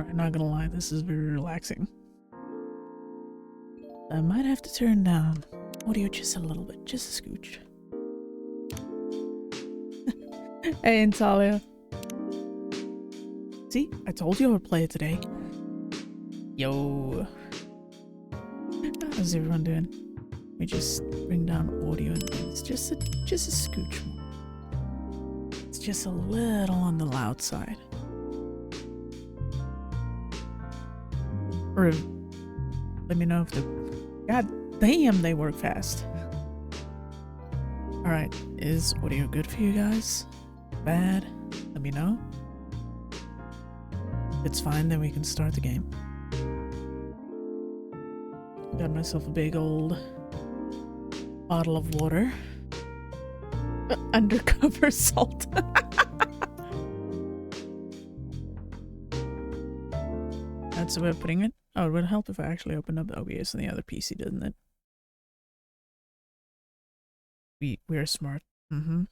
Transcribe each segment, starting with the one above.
Alright, not gonna lie, this is very relaxing. I might have to turn down audio just a little bit, just a scooch. Hey, Natalia. See, I told you I would play it today. Yo. How's everyone doing? Let me just bring down audio and things. Just a scooch more. It's just a little on the loud side. Or let me know if the... God damn, they work fast. Alright, is audio good for you guys? Bad? Let me know. If it's fine, then we can start the game. Got myself a big old bottle of water. Undercover salt. That's the way of putting it. Oh, it would help if I actually opened up the OBS on the other PC, doesn't it? We're smart. Mm-hmm.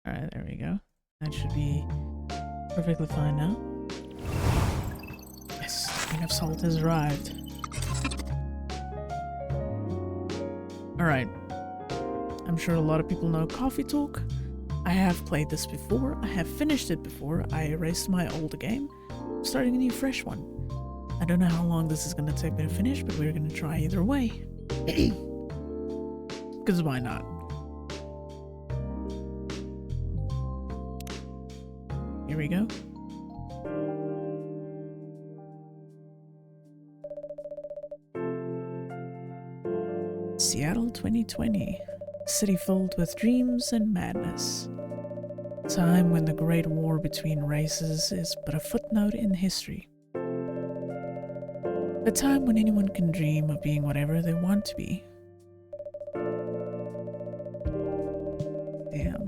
Alright, there we go. That should be perfectly fine now. Yes, the queen of salt has arrived. Alright. I'm sure a lot of people know Coffee Talk. I have played this before. I have finished it before. I erased my old game. I'm starting a new fresh one. I don't know how long this is going to take me to finish, but we're going to try either way. Because why not? Here we go. Seattle 2020. A city filled with dreams and madness. A time when the great war between races is but a footnote in history. A time when anyone can dream of being whatever they want to be. Damn.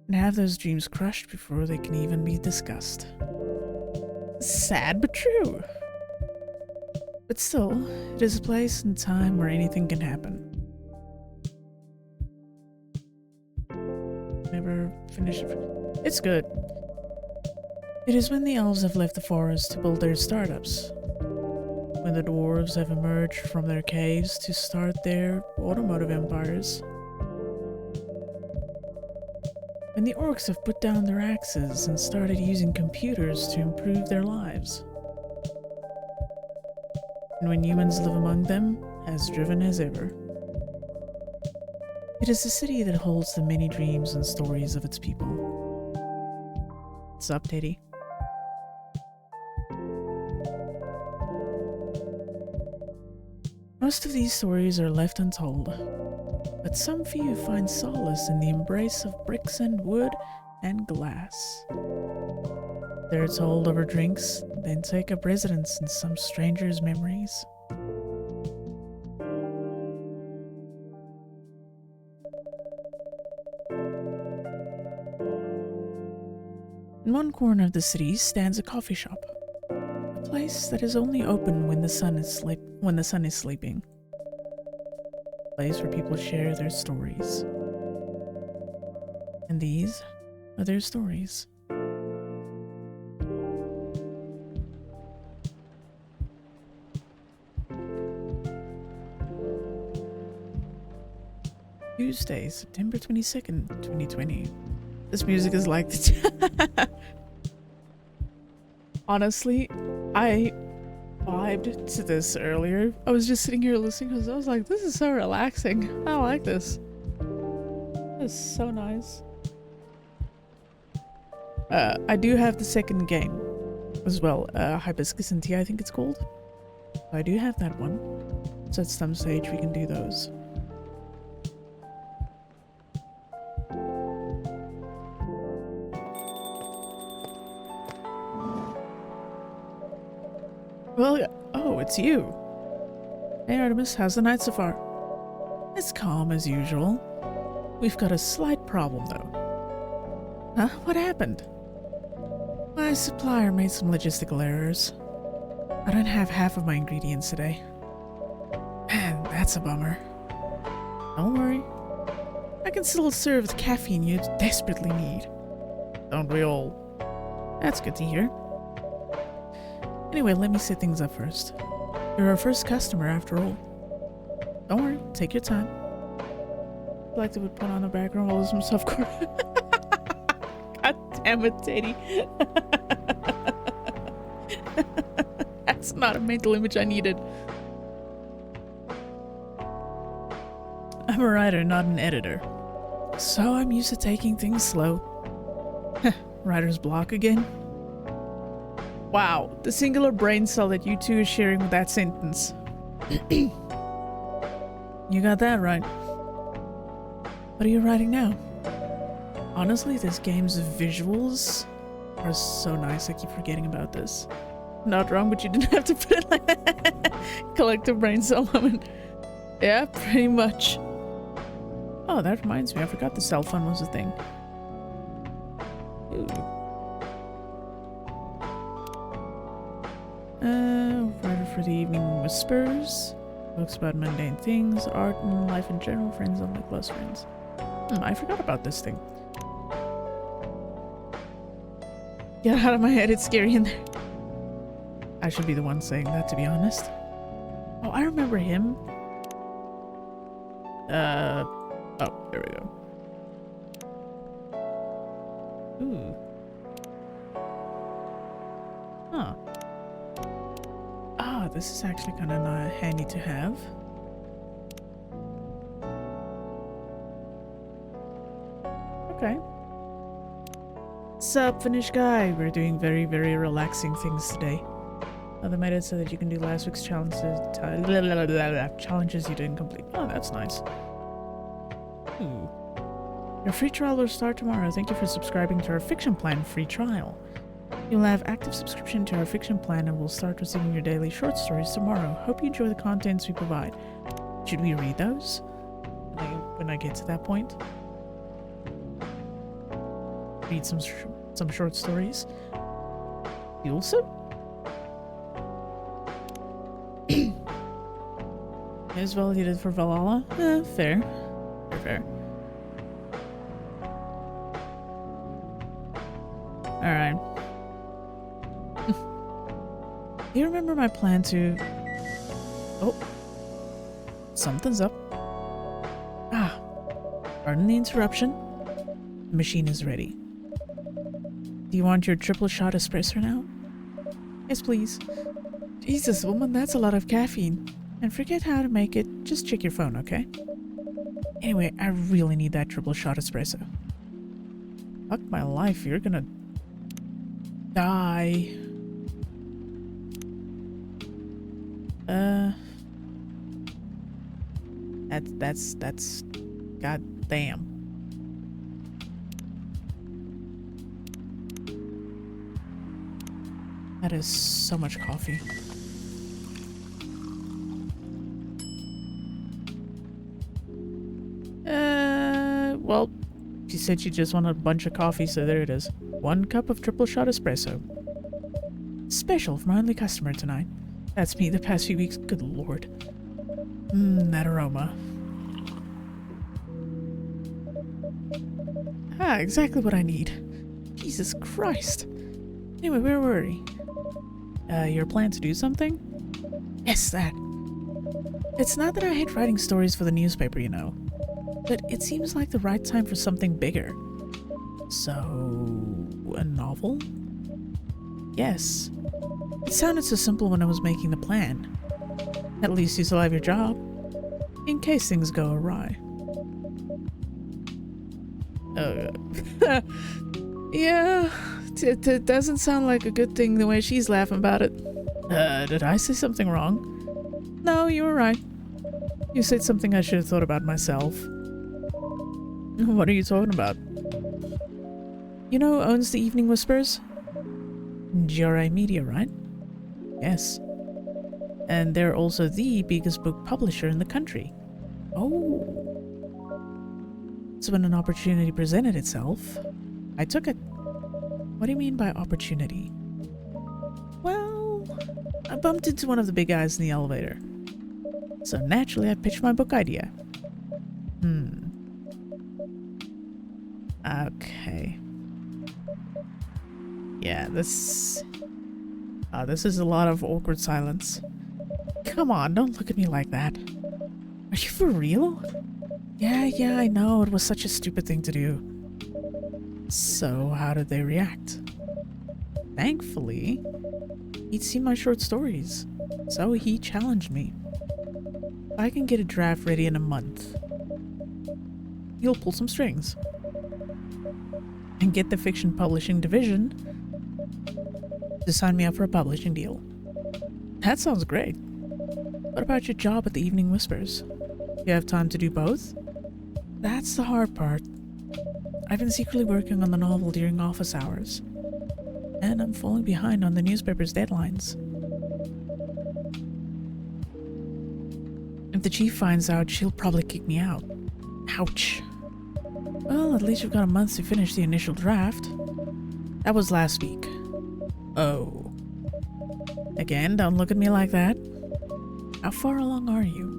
And have those dreams crushed before they can even be discussed. Sad but true. But still, it is a place and time where anything can happen. Never finished it. It's good. It is when the elves have left the forest to build their startups. When the dwarves have emerged from their caves to start their automotive empires. When the orcs have put down their axes and started using computers to improve their lives. And when humans live among them, as driven as ever. It is a city that holds the many dreams and stories of its people. What's up, Teddy? Most of these stories are left untold, but some few find solace in the embrace of bricks and wood and glass. They're told over drinks, then take up residence in some stranger's memories. In one corner of the city stands a coffee shop, a place that is only open when the sun is sleeping. A place where people share their stories. And these are their stories. Tuesday, September 22nd, 2020. This music is like the Honestly, I vibed to this earlier. I was just sitting here listening because I was like, this is so relaxing. I like this. This is so nice. I do have the second game as well. Hibiscus and Tea, I think it's called. I do have that one. So at some stage we can do those. Well, oh, it's you. Hey Artemis, how's the night so far? It's calm as usual. We've got a slight problem though. Huh? What happened? My supplier made some logistical errors. I don't have half of my ingredients today. That's a bummer. Don't worry. I can still serve the caffeine you desperately need. Don't we all? That's good to hear. Anyway, let me set things up first. You're our first customer after all. Don't worry, take your time. I'd like to put on the background while some softcore. God damn it, Teddy. That's not a mental image I needed. I'm a writer, not an editor. So I'm used to taking things slow. Writer's block again? Wow, the singular brain cell that you two are sharing with that sentence. You got that right. What are you writing now? Honestly, this game's visuals are so nice. I keep forgetting about this. Not wrong, but you didn't have to put it like that. Collective brain cell moment. Yeah, pretty much. Oh, that reminds me. I forgot the cell phone was a thing. Writer for the evening whispers. Books about mundane things, art and life in general, friends only, close friends. I forgot about this thing. Get out of my head, it's scary in there. I should be the one saying that, to be honest. Oh, I remember him. Oh, there we go. Ooh. Huh. Ah, this is actually kind of handy to have. Okay. Sup, Finnish guy? We're doing very, very relaxing things today. They made it so that you can do last week's challenges you didn't complete. Oh, that's nice. Ooh. Your free trial will start tomorrow. Thank you for subscribing to our Fiction Plan free trial. You'll have active subscription to our Fiction Plan and we'll start receiving your daily short stories tomorrow. Hope you enjoy the contents we provide. Should we read those? When I get to that point? Read some short stories. You also? As well you did for Valhalla? Fair. Fair. Alright. Do you remember my plan to... Oh. Something's up. Ah. Pardon the interruption. The machine is ready. Do you want your triple shot espresso now? Yes, please. Jesus, woman, that's a lot of caffeine. And forget how to make it, just check your phone, okay? Anyway, I really need that triple shot espresso. Fuck my life, you're gonna... die. That's... God damn. That is so much coffee. Well, she said she just wanted a bunch of coffee, so there it is. 1 cup of triple shot espresso. Special for my only customer tonight. That's me the past few weeks. Good lord. That aroma. Ah, exactly what I need. Jesus Christ. Anyway, where were we? Your plan to do something? Yes, that. It's not that I hate writing stories for the newspaper, you know. But it seems like the right time for something bigger. So... a novel? Yes. It sounded so simple when I was making the plan. At least you still have your job. In case things go awry. Yeah, it doesn't sound like a good thing the way she's laughing about it. Did I say something wrong? No, you were right. You said something I should have thought about myself. What are you talking about? You know who owns the Evening Whispers? GRI Media, right? Yes. And they're also the biggest book publisher in the country. Oh. So when an opportunity presented itself, I took it. What do you mean by opportunity? Well, I bumped into one of the big guys in the elevator. So naturally, I pitched my book idea. Okay. Yeah, this is a lot of awkward silence. Come on, don't look at me like that. Are you for real? Yeah, I know, it was such a stupid thing to do. So, how did they react? Thankfully, he'd seen my short stories, so he challenged me. If I can get a draft ready in a month, he'll pull some strings. And get the fiction publishing division to sign me up for a publishing deal. That sounds great. What about your job at the Evening Whispers? You have time to do both? That's the hard part. I've been secretly working on the novel during office hours, and I'm falling behind on the newspaper's deadlines. If the chief finds out, she'll probably kick me out. Ouch. Well, at least you've got a month to finish the initial draft. That was last week. Oh. Again, don't look at me like that. How far along are you?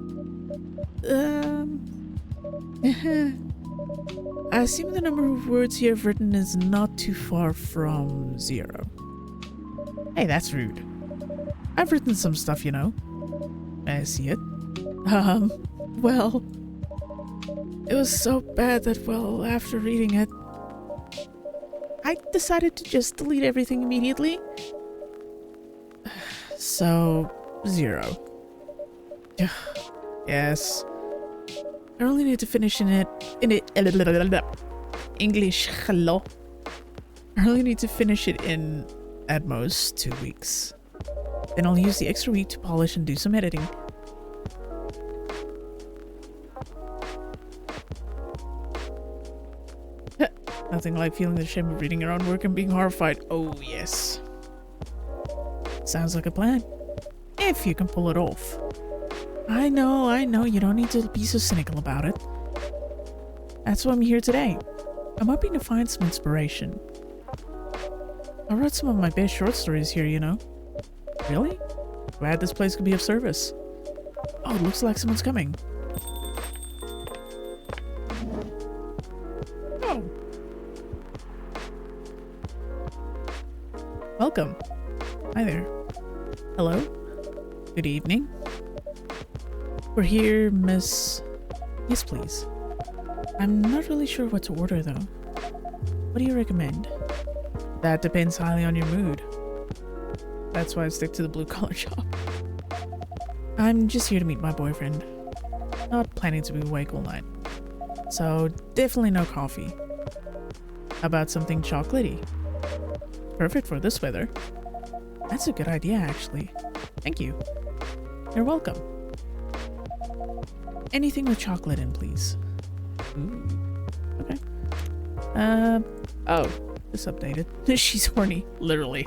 I assume the number of words you have written is not too far from 0. Hey, that's rude. I've written some stuff, you know. I see it. Well, it was so bad that, well, after reading it, I decided to just delete everything immediately. So, 0. Yes. I only need to finish English, hello. I only need to finish it in, at most, 2 weeks. Then I'll use the extra week to polish and do some editing. Nothing like feeling the shame of reading your own work and being horrified. Oh, yes. Sounds like a plan. If you can pull it off. I know, you don't need to be so cynical about it. That's why I'm here today. I'm hoping to find some inspiration. I wrote some of my best short stories here, you know. Really? Glad this place could be of service. Oh, it looks like someone's coming. Oh. Welcome. Hi there. Hello. Good evening. We're here, Miss... Yes, please. I'm not really sure what to order, though. What do you recommend? That depends highly on your mood. That's why I stick to the blue-collar job. I'm just here to meet my boyfriend. Not planning to be awake all night. So, definitely no coffee. How about something chocolatey? Perfect for this weather. That's a good idea, actually. Thank you. You're welcome. Anything with chocolate in, please. Ooh. Okay. Oh, this updated. She's horny, literally.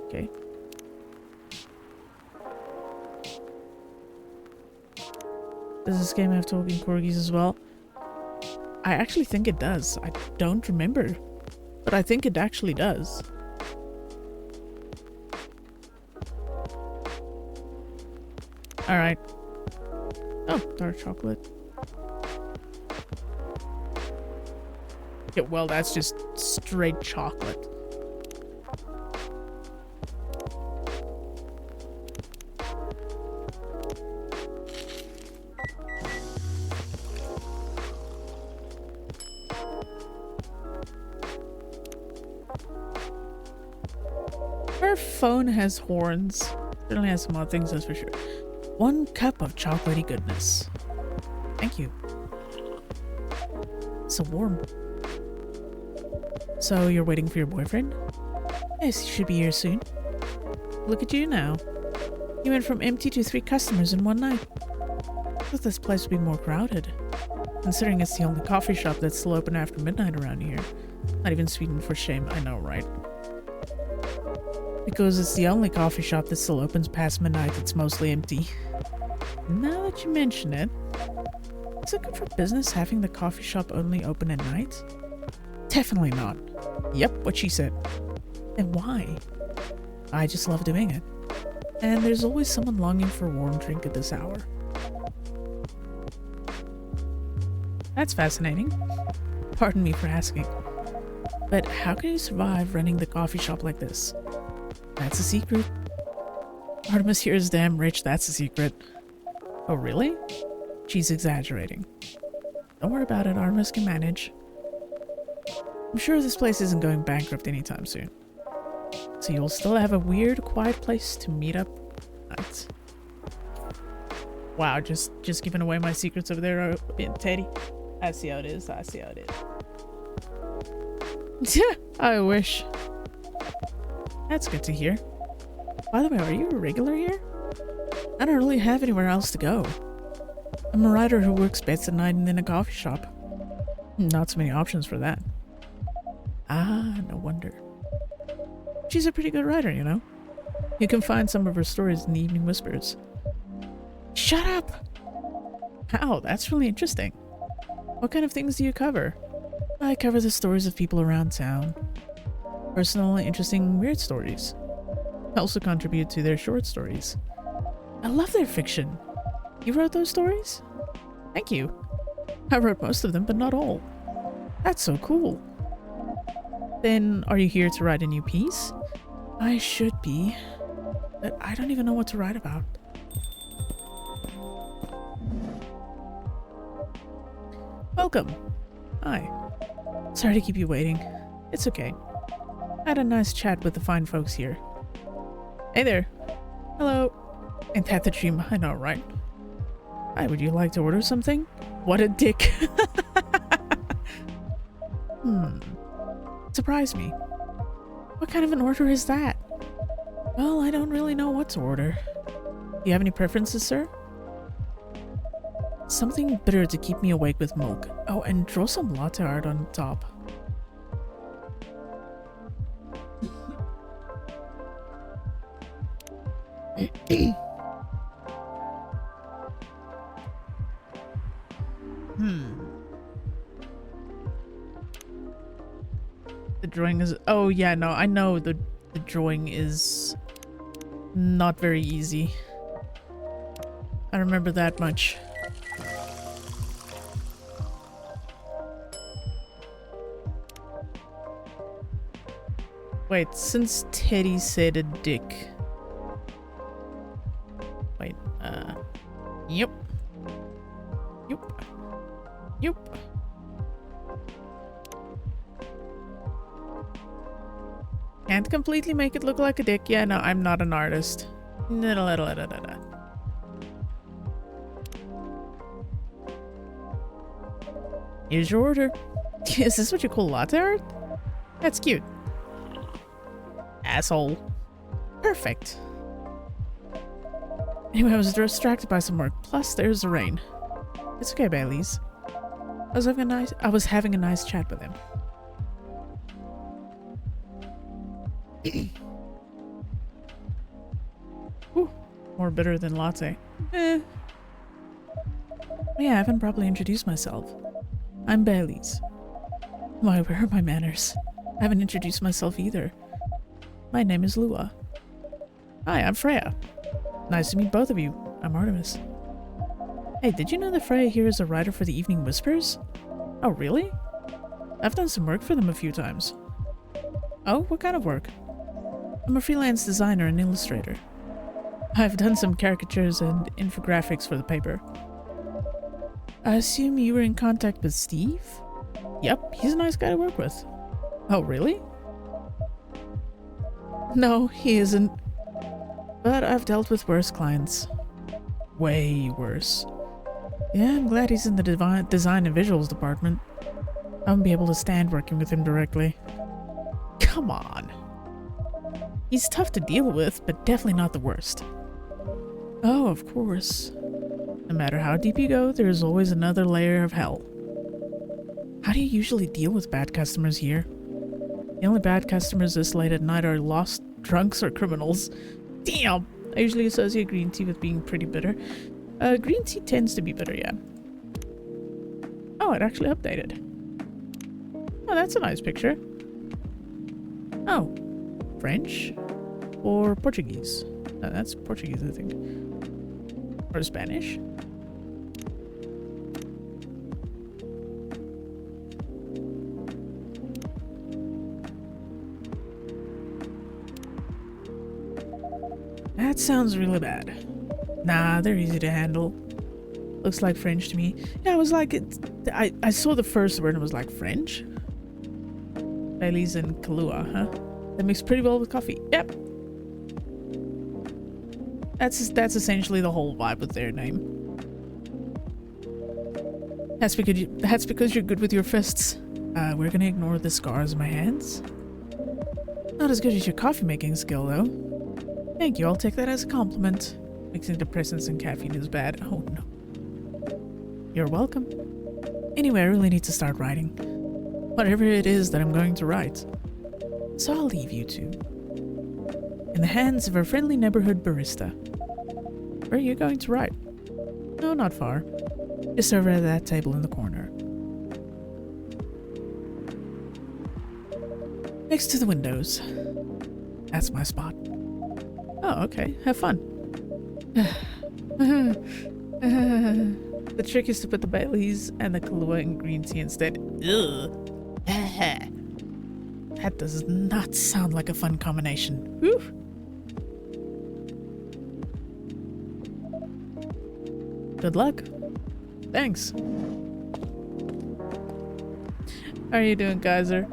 Okay. Does this game have talking corgis as well? I actually think it does. I don't remember, but I think it actually does. Alright. Oh, dark chocolate. Yeah, well, that's just straight chocolate. Her phone has horns. Certainly has some odd things, that's for sure. 1 cup of chocolatey goodness. Thank you. So warm. So you're waiting for your boyfriend? Yes, he should be here soon. Look at you now. You went from empty to 3 customers in one night. I thought this place would be more crowded, considering it's the only coffee shop that's still open after midnight around here. Not even Sweden for shame, I know, right? Because it's the only coffee shop that still opens past midnight, it's mostly empty. Now that you mention it, is it good for business having the coffee shop only open at night? Definitely not. Yep, what she said. And why? I just love doing it. And there's always someone longing for a warm drink at this hour. That's fascinating. Pardon me for asking. But how can you survive running the coffee shop like this? That's a secret. Artemis here is damn rich, that's a secret. Oh, really? She's exaggerating. Don't worry about it, Artemis can manage. I'm sure this place isn't going bankrupt anytime soon. So you'll still have a weird, quiet place to meet up at. Wow, just giving away my secrets over there, Teddy. I see how it is, I see how it is. I wish. That's good to hear. By the way, are you a regular here? I don't really have anywhere else to go. I'm a writer who works beds at night and in a coffee shop. Not so many options for that. Ah, no wonder. She's a pretty good writer, you know? You can find some of her stories in the Evening Whispers. Shut up! How? That's really interesting. What kind of things do you cover? I cover the stories of people around town. Personal, interesting, weird stories. I also contribute to their short stories. I love their fiction. You wrote those stories? Thank you. I wrote most of them, but not all. That's so cool. Then, are you here to write a new piece? I should be, but I don't even know what to write about. Welcome. Hi. Sorry to keep you waiting. It's okay. I had a nice chat with the fine folks here. Hey there. Hello. Ain't that the dream? I know, right? Hi, would you like to order something? What a dick. Surprise me. What kind of an order is that? Well, I don't really know what to order. Do you have any preferences, sir? Something bitter to keep me awake with milk. Oh, and draw some latte art on top. The drawing is... Oh, yeah, no, I know the drawing is not very easy. I remember that much. Wait, since Teddy said a dick... Wait, Yep. Yep. Yep. Can't completely make it look like a dick. Yeah, no, I'm not an artist. Here's your order. Is this what you call latte art? That's cute. Asshole. Perfect. Anyway, I was distracted by some work. Plus, there's the rain. It's okay, Baileys. I was having a nice chat with him. Whew, more bitter than latte. Eh. Yeah, I haven't properly introduced myself. I'm Baileys. Why, where are my manners? I haven't introduced myself either. My name is Lua. Hi, I'm Freya. Nice to meet both of you. I'm Artemis. Hey, did you know that Freya here is a writer for the Evening Whispers? Oh, really? I've done some work for them a few times. Oh, what kind of work? I'm a freelance designer and illustrator. I've done some caricatures and infographics for the paper. I assume you were in contact with Steve? Yep, he's a nice guy to work with. Oh, really? No, he isn't. But I've dealt with worse clients. Way worse. Yeah, I'm glad he's in the design and visuals department. I won't be able to stand working with him directly. Come on. He's tough to deal with, but definitely not the worst. Oh, of course. No matter how deep you go, there's always another layer of hell. How do you usually deal with bad customers here? The only bad customers this late at night are lost drunks or criminals. Damn! I usually associate green tea with being pretty bitter. Green tea tends to be bitter, yeah. Oh, it actually updated. Oh, that's a nice picture. Oh, French? or Portuguese? That's Portuguese, I think. Or Spanish? That sounds really bad. Nah, they're easy to handle. Looks like French to me. Yeah, I was like, I saw the first word and it was like French. Baileys and Kahlua, huh? That mix pretty well with coffee. Yep. That's essentially the whole vibe with their name. That's because you're good with your fists. We're gonna ignore the scars on my hands. Not as good as your coffee making skill, though. Thank you, I'll take that as a compliment. Mixing depressants and caffeine is bad. Oh no. You're welcome. Anyway, I really need to start writing. Whatever it is that I'm going to write. So I'll leave you two in the hands of our friendly neighborhood barista. Where are you going to write? No, not far. Just over at that table in the corner. Next to the windows. That's my spot. Oh, okay. Have fun. The trick is to put the Baileys and the Kahlua in green tea instead. Ugh. That does not sound like a fun combination. Whew. Good luck. Thanks. How are you doing, Kaiser?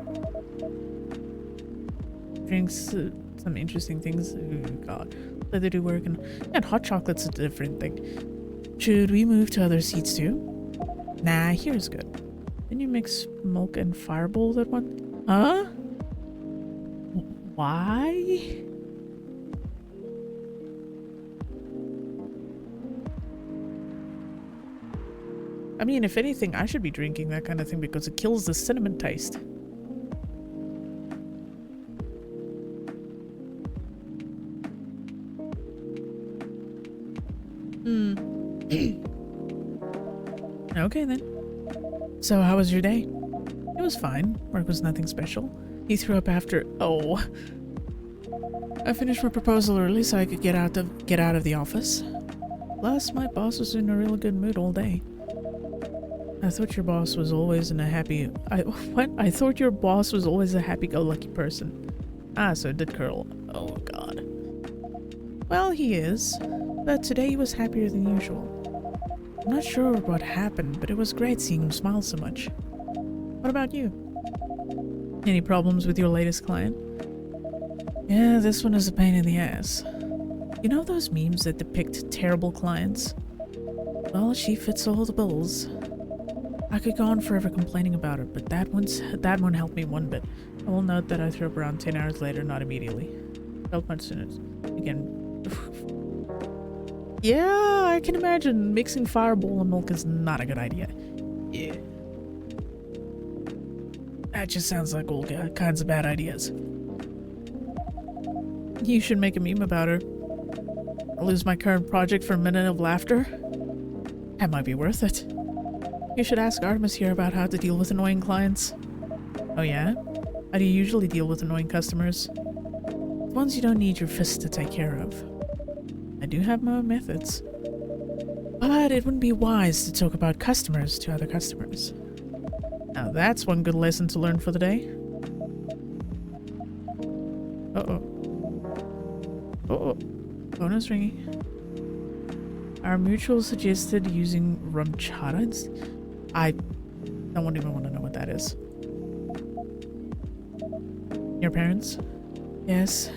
Drinks some interesting things. Oh god. Leather do work and hot chocolate's a different thing. Should we move to other seats too? Nah, here's good. Didn't you mix milk and fireball that one? Huh? Why? I mean, if anything, I should be drinking that kind of thing because it kills the cinnamon taste. Okay then. So how was your day? It was fine. Work was nothing special. He threw up after— oh. I finished my proposal early so I could get out of the office. Plus, my boss was in a really good mood all day. I thought your boss was always in a happy— I thought your boss was always a happy-go-lucky person. Ah, so it did curl. Oh god. Well, he is. But today he was happier than usual. I'm not sure what happened, but it was great seeing him smile so much. What about you? Any problems with your latest client? Yeah, this one is a pain in the ass. You know those memes that depict terrible clients? Well, she fits all the bills. I could go on forever complaining about her, but that one helped me one bit. I will note that I threw up around 10 hours later, not immediately. Felt much sooner. Again. Yeah, I can imagine mixing fireball and milk is not a good idea. Yeah. That just sounds like all kinds of bad ideas. You should make a meme about her. I'll lose my current project for a minute of laughter. That might be worth it. You should ask Artemis here about how to deal with annoying clients. Oh yeah? How do you usually deal with annoying customers? The ones you don't need your fist to take care of. I do have my own methods. But it wouldn't be wise to talk about customers to other customers. Now that's one good lesson to learn for the day. Uh-oh. Uh-oh. Phone's ringing. Our mutual suggested using rum chata. I don't even want to know what that is. Your parents? Yes.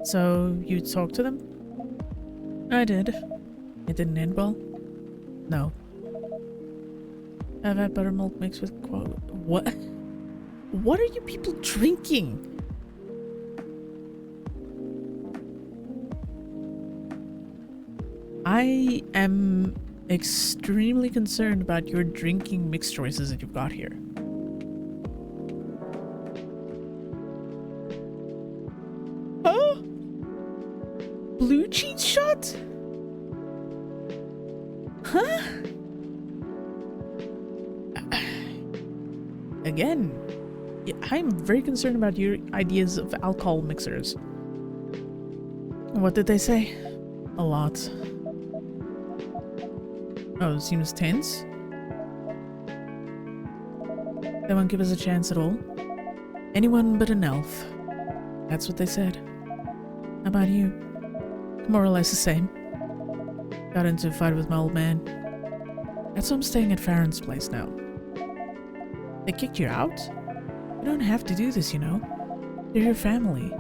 So, you talked to them? I did. It didn't end well? No. I've had buttermilk mixed with what? What are you people drinking? I am extremely concerned about your drinking mix choices that you've got here. Huh? Blue cheese shot? Huh? Again, Yeah, I'm very concerned about your ideas of alcohol mixers. What did they say? A lot. Oh, it seems tense. They won't give us a chance at all. Anyone but an elf. That's what they said. How about you? More or less the same. Got into a fight with my old man. That's why I'm staying at Farron's place now. They kicked you out? You don't have to do this, you know. They're your family.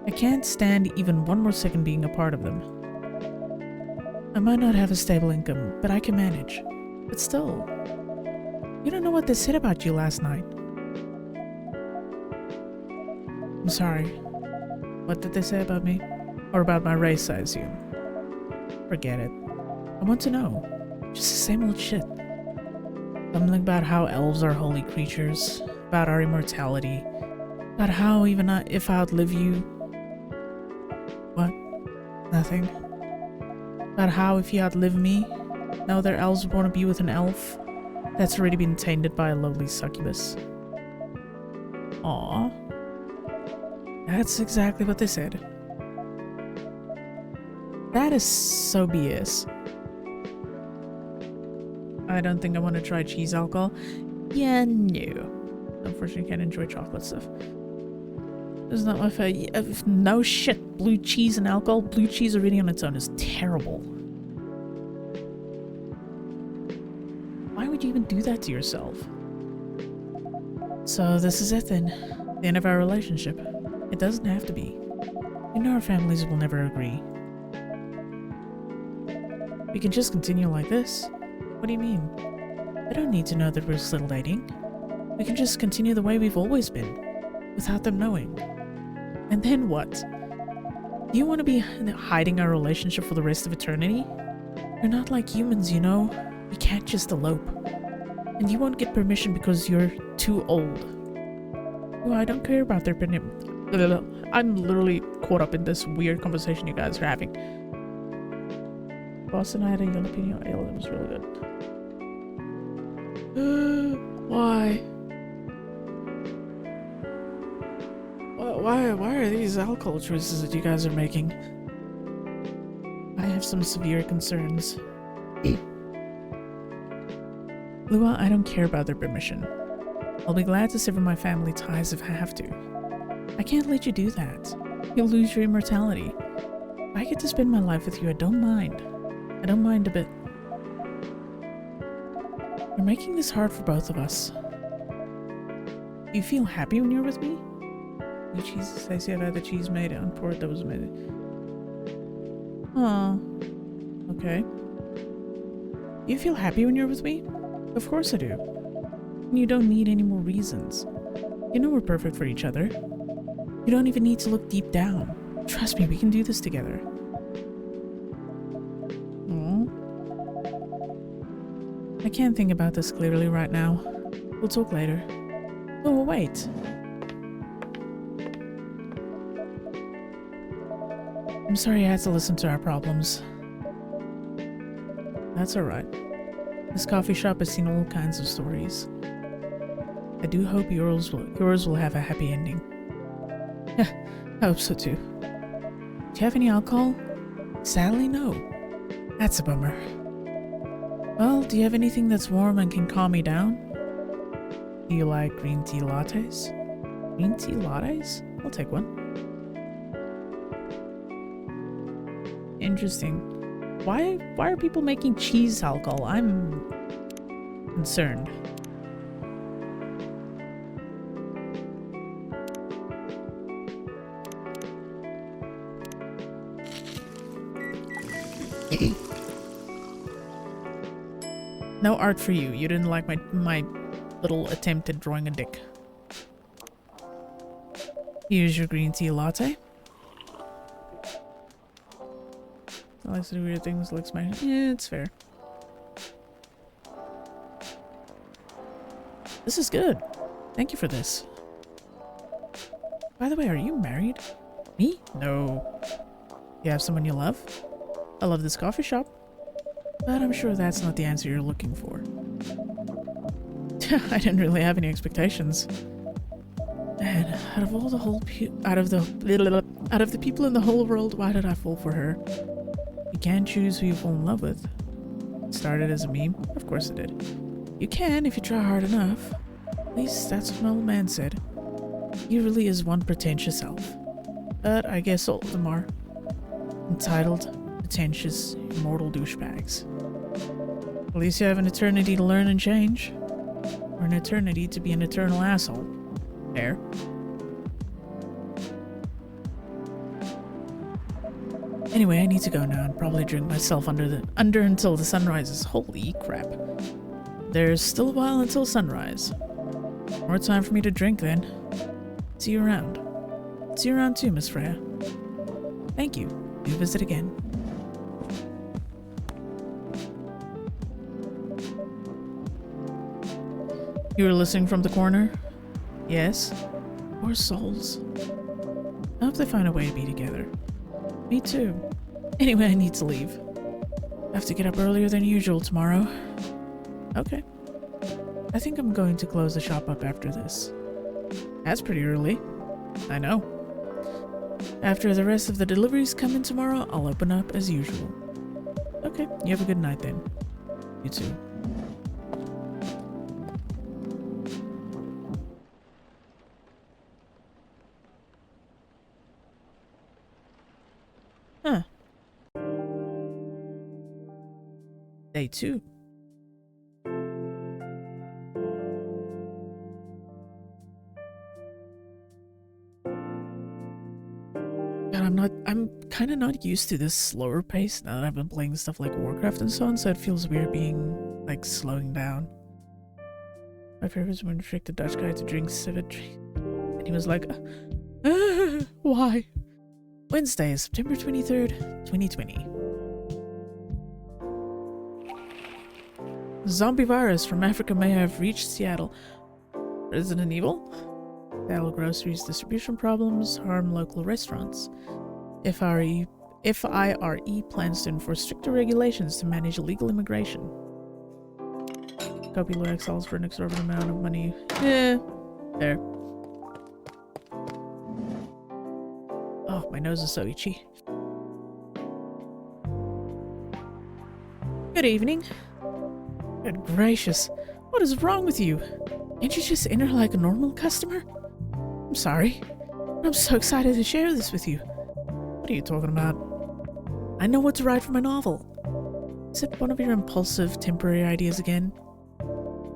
I can't stand even one more second being a part of them. I might not have a stable income, but I can manage. But still, you don't know what they said about you last night. I'm sorry. What did they say about me? Or about my race, I assume. Forget it. I want to know. Just the same old shit. Something about how elves are holy creatures, about our immortality, about how even if I outlive you... What? Nothing. About how if you outlive me, no other elves would want to be with an elf that's already been tainted by a lowly succubus. Aww. That's exactly what they said. That is so BS. I don't think I want to try cheese alcohol. Yeah, no. Unfortunately, I can't enjoy chocolate stuff. It's not my favorite. No shit. Blue cheese and alcohol. Blue cheese already on its own is terrible. Why would you even do that to yourself? So this is it then. The end of our relationship. It doesn't have to be. You know our families will never agree. We can just continue like this. What do you mean? I don't need to know that we're still dating. We can just continue the way we've always been, without them knowing. And then what? Do you want to be hiding our relationship for the rest of eternity? You're not like humans, you know? We can't just elope. And you won't get permission because you're too old. Well, I don't care about their opinion. I'm literally caught up in this weird conversation you guys are having. Boston, I had a jalapeno ale that was really good. Why? Why are these alcohol choices that you guys are making? I have some severe concerns. Lua, I don't care about their permission. I'll be glad to sever my family ties if I have to. I can't let you do that. You'll lose your immortality. If I get to spend my life with you, I don't mind. I don't mind a bit. You're making this hard for both of us. Do you feel happy when you're with me? The cheese, Stacey, I've had the cheese made on port that was made. Aw. Okay. Do you feel happy when you're with me? Of course I do. And you don't need any more reasons. You know we're perfect for each other. You don't even need to look deep down. Trust me, we can do this together. I can't think about this clearly right now. We'll talk later. Oh, wait. I'm sorry I had to listen to our problems. That's alright. This coffee shop has seen all kinds of stories. I do hope yours will have a happy ending. Yeah, I hope so too. Do you have any alcohol? Sadly, no. That's a bummer. Well, do you have anything that's warm and can calm me down? Do you like green tea lattes? Green tea lattes? I'll take one. Interesting. Why are people making cheese alcohol? I'm concerned. No art for you. You didn't like my little attempt at drawing a dick. Here's your green tea latte. I like to do weird things like smash. Yeah, it's fair. This is good. Thank you for this. By the way, are you married? Me? No. You have someone you love? I love this coffee shop. But I'm sure that's not the answer you're looking for. I didn't really have any expectations. Man, out of the people in the whole world, why did I fall for her? You can't choose who you fall in love with. It started as a meme. Of course it did. You can if you try hard enough. At least that's what my old man said. He really is one pretentious elf. But I guess all of them are. Entitled, pretentious, immortal douchebags. At least you have an eternity to learn and change. Or an eternity to be an eternal asshole. Fair. Anyway, I need to go now and probably drink myself under until the sun rises. Holy crap. There's still a while until sunrise. More time for me to drink then. See you around. See you around too, Miss Freya. Thank you. Do visit again. You were listening from the corner? Yes. Poor souls. I hope they find a way to be together. Me too. Anyway, I need to leave. I have to get up earlier than usual tomorrow. Okay. I think I'm going to close the shop up after this. That's pretty early. I know. After the rest of the deliveries come in tomorrow, I'll open up as usual. Okay, you have a good night then. You too. Huh. Day 2. I'm kind of not used to this slower pace now that I've been playing stuff like Warcraft and so on, so it feels weird being, like, slowing down. My favorite is when I tricked the Dutch guy to drink civet, and he was like, why? Wednesday, September 23rd, 2020. Zombie virus from Africa may have reached Seattle. Resident Evil? Seattle groceries distribution problems harm local restaurants. FIRE plans to enforce stricter regulations to manage illegal immigration. Copy low exiles for an exorbitant amount of money. There. Oh, my nose is so itchy. Good evening. Good gracious. What is wrong with you? Can't you just enter like a normal customer? I'm sorry. I'm so excited to share this with you. What are you talking about? I know what to write for my novel. Is it one of your impulsive, temporary ideas again?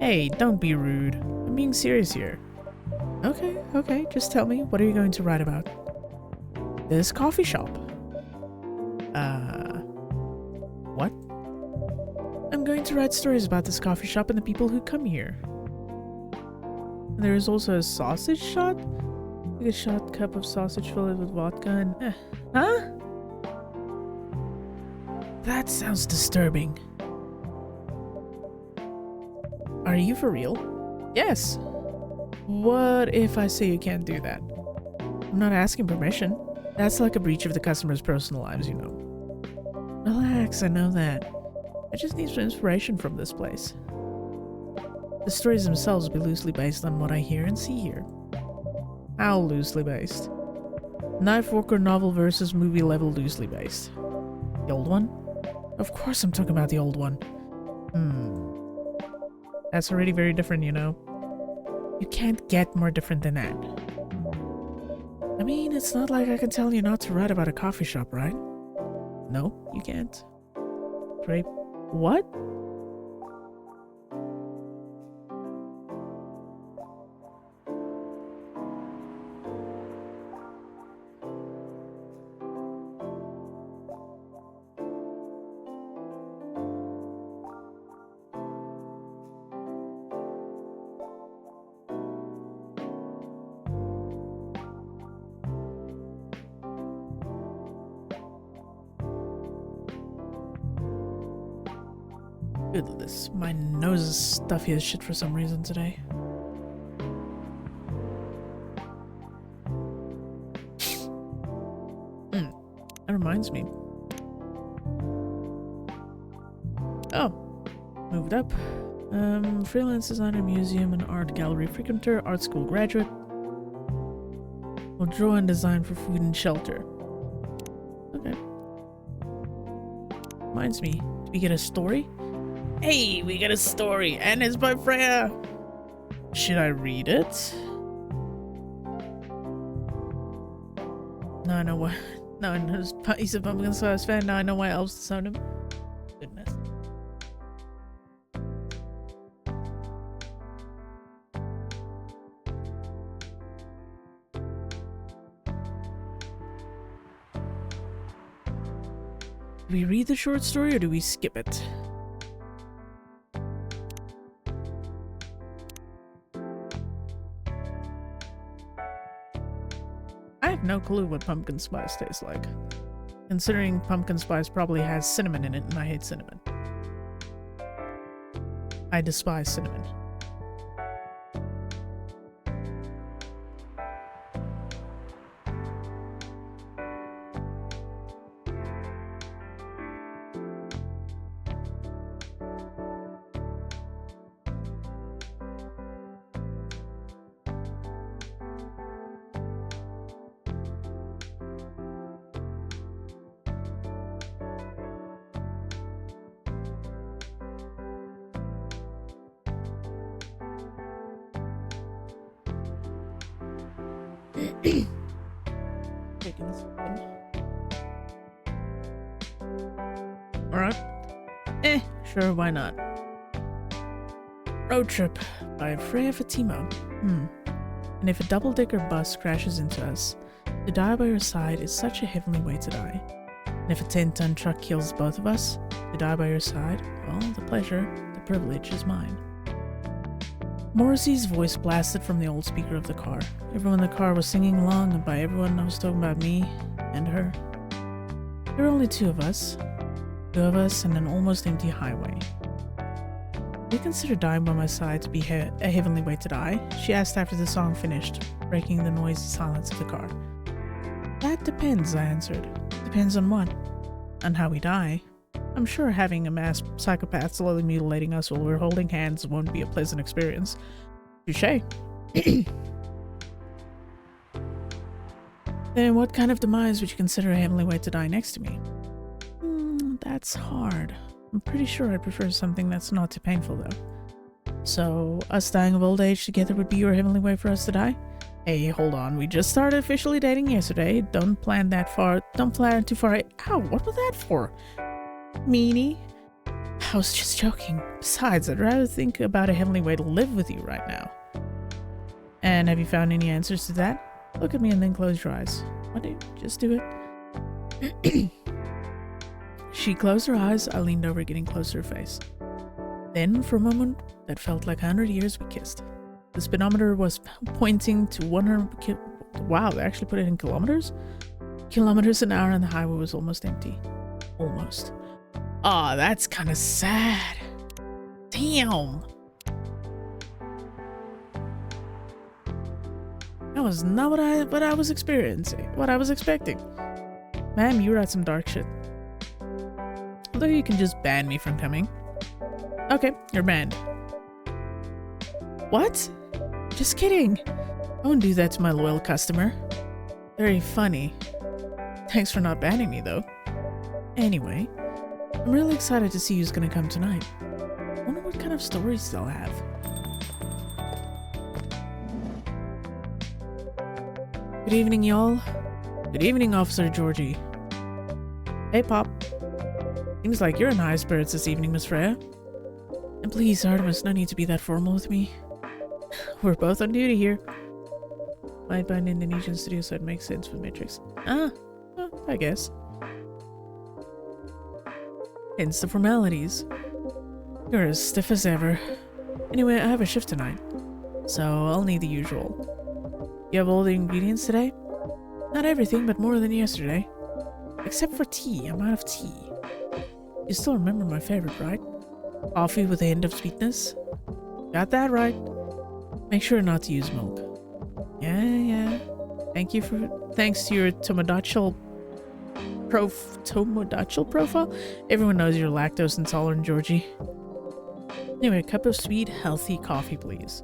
Hey, don't be rude. I'm being serious here. Okay, just tell me, what are you going to write about? This coffee shop. What? I'm going to write stories about this coffee shop and the people who come here. And there is also a sausage shop? Like a shot cup of sausage filled with vodka and... Huh? That sounds disturbing. Are you for real? Yes. What if I say you can't do that? I'm not asking permission. That's like a breach of the customer's personal lives, you know. Relax, I know that. I just need some inspiration from this place. The stories themselves will be loosely based on what I hear and see here. How loosely based? Knife Walker novel versus movie level loosely based. The old one? Of course I'm talking about the old one. That's already very different, you know. You can't get more different than that. I mean, it's not like I can tell you not to write about a coffee shop, right? No, you can't. Great. What? Goodness, my nose is stuffy as shit for some reason today. That reminds me. Oh, moved up. Freelance designer, museum and art gallery frequenter, art school graduate. We'll draw and design for food and shelter. Okay. Reminds me, do we get a story? Hey, we get a story, and it's by Freya. Should I read it? No, I know why. No, he's a pumpkin spice fan. Now I know why elves disowned him. Goodness. Do we read the short story or do we skip it? I have no clue what pumpkin spice tastes like. Considering pumpkin spice probably has cinnamon in it and I hate cinnamon. I despise cinnamon. Alright. Sure, why not? Road Trip by Freya Fatima. And if a double-decker bus crashes into us, to die by your side is such a heavenly way to die. And if a 10-ton truck kills both of us, to die by your side, well, the pleasure, the privilege is mine. Morrissey's voice blasted from the old speaker of the car. Everyone in the car was singing along, and by everyone I was talking about me and her. There were only two of us and an almost empty highway. Do you consider dying by my side to be a heavenly way to die? She asked after the song finished, breaking the noisy silence of the car. That depends, I answered. Depends on what? On how we die. I'm sure having a mass psychopath slowly mutilating us while we're holding hands won't be a pleasant experience. Touché. Then what kind of demise would you consider a heavenly way to die next to me? That's hard. I'm pretty sure I'd prefer something that's not too painful though. So, us dying of old age together would be your heavenly way for us to die? Hey, hold on. We just started officially dating yesterday. Don't plan too far. Ow, what was that for? Meanie? I was just joking. Besides, I'd rather think about a heavenly way to live with you right now. And have you found any answers to that? Look at me and then close your eyes. What do you? Just do it. She closed her eyes. I leaned over, getting close to her face. Then, for a moment that felt like 100 years, we kissed. The speedometer was pointing to 100 wow, they actually put it in kilometers? Kilometers an hour, and the highway was almost empty. Almost. Aw, that's kind of sad. Damn. That was not what I was experiencing. What I was expecting. Ma'am, you write some dark shit. Although you can just ban me from coming. Okay, you're banned. What? Just kidding. I won't do that to my loyal customer. Very funny. Thanks for not banning me, though. Anyway, I'm really excited to see who's gonna come tonight. I wonder what kind of stories they'll have. Good evening, y'all. Good evening, Officer Georgie. Hey, Pop. Seems like you're in high spirits this evening, Miss Freya. And please, Artemis, no need to be that formal with me. We're both on duty here. Made by an Indonesian studio, so it makes sense for Matrix. Well, I guess. Hence the formalities. You're as stiff as ever. Anyway, I have a shift tonight, so I'll need the usual. You have all the ingredients today? Not everything, but more than yesterday. Except for tea. I'm out of tea. You still remember my favorite, right? Coffee with a hint of sweetness? Got that right. Make sure not to use milk. Yeah. Thanks to your Tomodachi profile. Everyone knows you're lactose intolerant, Georgie. Anyway, a cup of sweet, healthy coffee, please.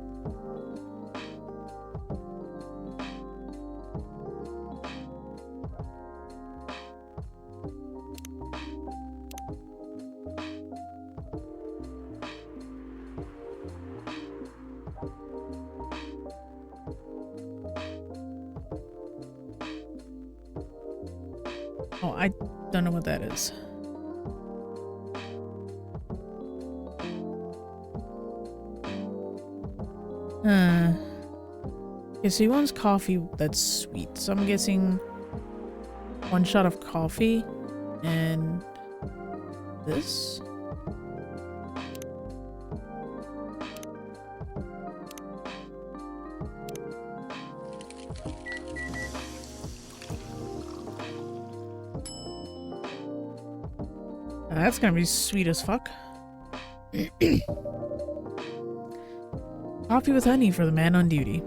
Oh, I don't know what that is. Okay, so he wants coffee that's sweet. So I'm guessing 1 shot of coffee and this. That's gonna be sweet as fuck. Coffee with honey for the man on duty.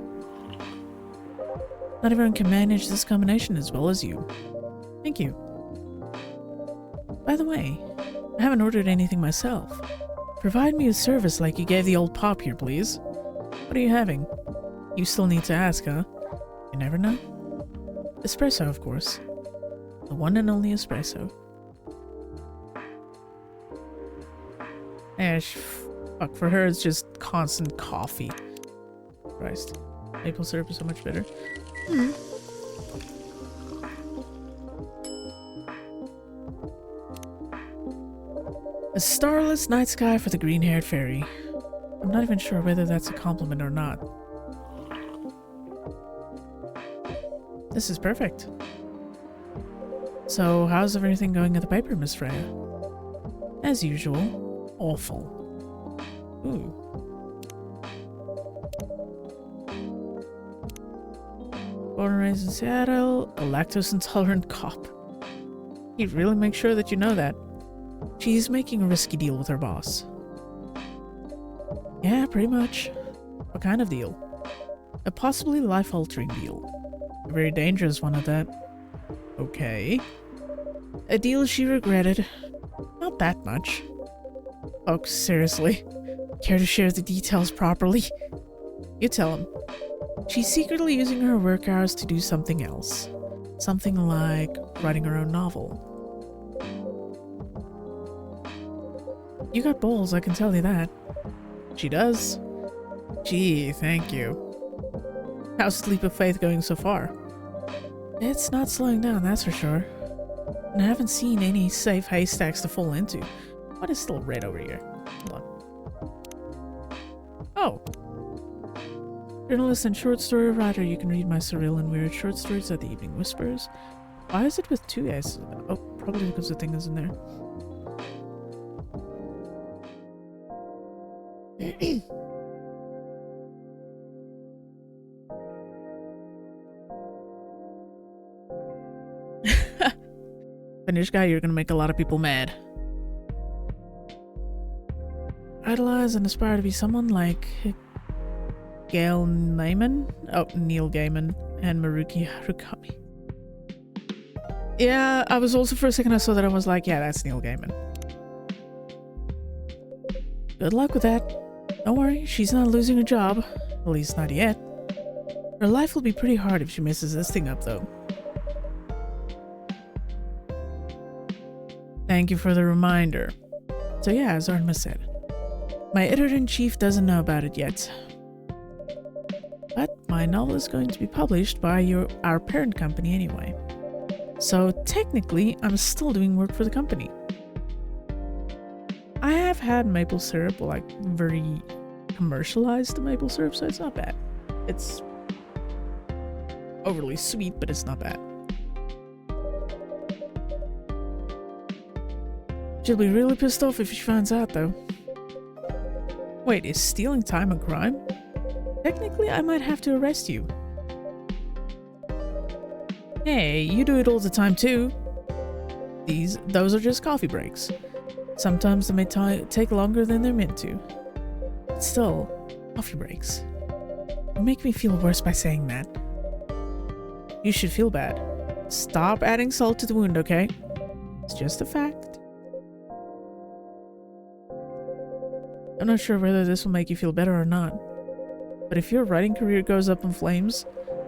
Not everyone can manage this combination as well as you. Thank you. By the way, I haven't ordered anything myself. Provide me a service like you gave the old pop here, please. What are you having? You still need to ask, huh? You never know. Espresso, of course. The one and only espresso. Fuck, for her it's just constant coffee. Christ. Maple syrup is so much better. A starless night sky for the green-haired fairy. I'm not even sure whether that's a compliment or not. This is perfect. So, how's everything going at the paper, Miss Freya? As usual, awful. Ooh. Born and raised in Seattle, a lactose-intolerant cop. He'd really make sure that you know that. She's making a risky deal with her boss. Yeah, pretty much. What kind of deal? A possibly life-altering deal. A very dangerous one at that. Okay. A deal she regretted. Not that much. Oh, seriously. Care to share the details properly? You tell him. She's secretly using her work hours to do something else. Something like writing her own novel. You got balls, I can tell you that. She does. Gee, thank you. How's the leap of faith going so far? It's not slowing down, that's for sure. And I haven't seen any safe haystacks to fall into. What is still red over here? Hold on. Oh. Journalist and short story writer, you can read my surreal and weird short stories at the Evening Whispers. Why is it with 2 S? Oh, probably because the thing is in there. Finnish guy, you're gonna make a lot of people mad. Idolize and aspire to be someone like Gail Naiman? Oh, Neil Gaiman and Maruki Harukami. Yeah, I was also for a second I saw that I was like, yeah, that's Neil Gaiman. Good luck with that. Don't worry, she's not losing her job. At least not yet. Her life will be pretty hard if she messes this thing up, though. Thank you for the reminder. So yeah, as Artemis said, my editor-in-chief doesn't know about it yet. But my novel is going to be published by our parent company anyway. So technically, I'm still doing work for the company. I have had maple syrup, like very commercialized maple syrup, so it's not bad. It's overly sweet, but it's not bad. She'll be really pissed off if she finds out, though. Wait, is stealing time a crime? Technically, I might have to arrest you. Hey, you do it all the time too. Those are just coffee breaks. Sometimes they may take longer than they're meant to. But still, coffee breaks. You make me feel worse by saying that. You should feel bad. Stop adding salt to the wound, okay? It's just a fact. I'm not sure whether this will make you feel better or not. But if your writing career goes up in flames,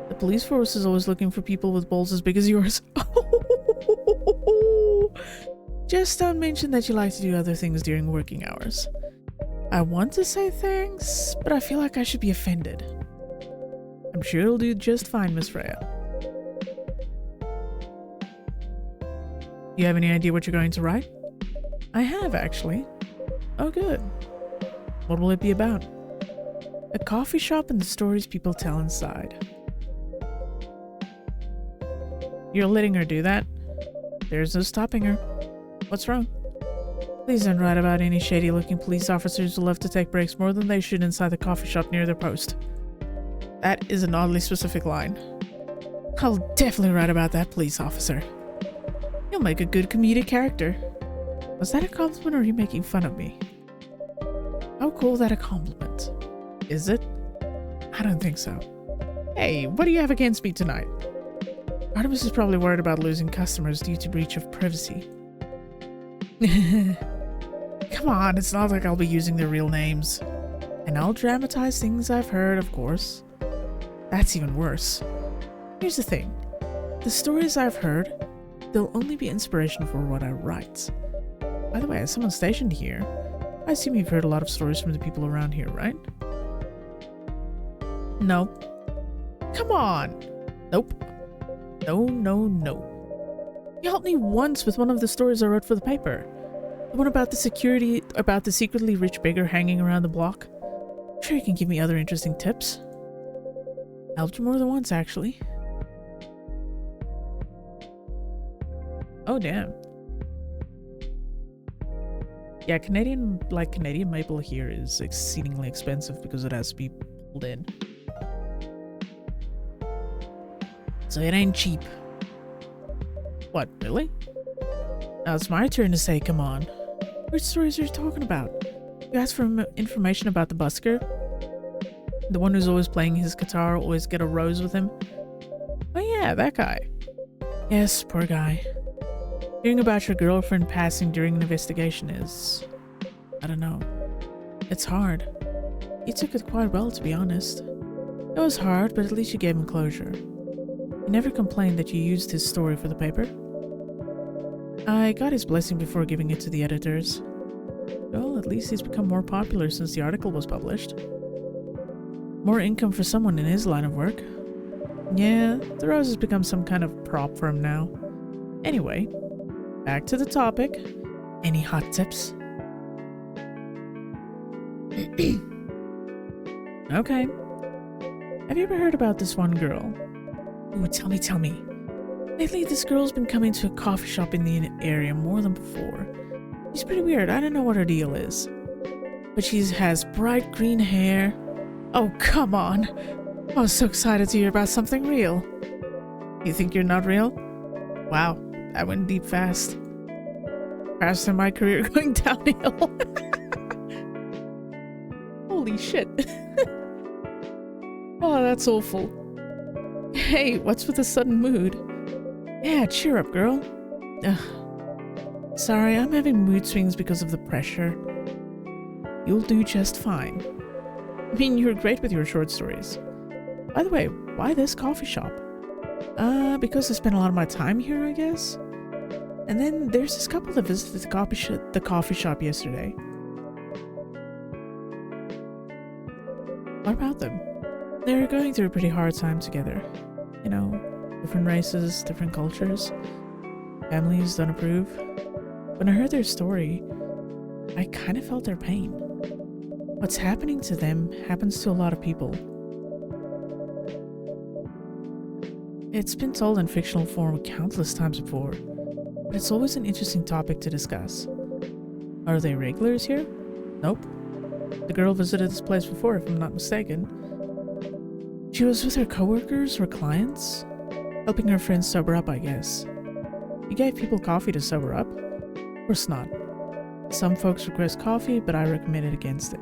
the police force is always looking for people with balls as big as yours. Just don't mention that you like to do other things during working hours. I want to say thanks, but I feel like I should be offended. I'm sure it'll do just fine, Miss Freya. You have any idea what you're going to write? I have, actually. Oh, good. What will it be about? A coffee shop and the stories people tell inside. You're letting her do that? There's no stopping her. What's wrong? Please don't write about any shady-looking police officers who love to take breaks more than they should inside the coffee shop near their post. That is an oddly specific line. I'll definitely write about that police officer. You'll make a good comedic character. Was that a compliment or are you making fun of me? I'll call that a compliment. Is it? I don't think so. Hey, what do you have against me tonight? Artemis is probably worried about losing customers due to breach of privacy. Come on, it's not like I'll be using their real names. And I'll dramatize things I've heard, of course. That's even worse. Here's the thing. The stories I've heard, they'll only be inspiration for what I write. By the way, as someone stationed here, I assume you've heard a lot of stories from the people around here, right? No. Come on! Nope. No, no, no. You helped me once with one of the stories I wrote for the paper. The one about the secretly rich beggar hanging around the block. I'm sure you can give me other interesting tips. Helped you more than once, actually. Oh, damn. Yeah, Canadian maple here is exceedingly expensive because it has to be pulled in. So it ain't cheap. What, really? Now it's my turn to say come on. Which stories are you talking about? You asked for information about the busker? The one who's always playing his guitar, always get a rose with him? Oh yeah, that guy. Yes, poor guy. Hearing about your girlfriend passing during an investigation is... I don't know. It's hard. He took it quite well, to be honest. It was hard, but at least you gave him closure. He never complained that you used his story for the paper. I got his blessing before giving it to the editors. Well, at least he's become more popular since the article was published. More income for someone in his line of work. Yeah, the rose has become some kind of prop for him now. Anyway, back to the topic. Any hot tips? Okay. Have you ever heard about this one girl? Ooh, tell me. Lately, this girl's been coming to a coffee shop in the area more than before. She's pretty weird. I don't know what her deal is. But she has bright green hair. Oh, come on. I was so excited to hear about something real. You think you're not real? Wow, that went deep fast. Faster than my career going downhill. Holy shit. Oh, that's awful. Hey, what's with the sudden mood? Yeah, cheer up, girl. Ugh. Sorry, I'm having mood swings because of the pressure. You'll do just fine. I mean, you're great with your short stories. By the way, why this coffee shop? Because I spent a lot of my time here, I guess? And then there's this couple that visited the coffee shop yesterday. What about them? They're going through a pretty hard time together. You know, different races, different cultures. Families don't approve. When I heard their story, I kind of felt their pain. What's happening to them happens to a lot of people. It's been told in fictional form countless times before, but it's always an interesting topic to discuss. Are they regulars here? Nope. The girl visited this place before, if I'm not mistaken. She was with her coworkers or clients, helping her friends sober up, I guess. You gave people coffee to sober up? Of course not. Some folks request coffee, but I recommended against it.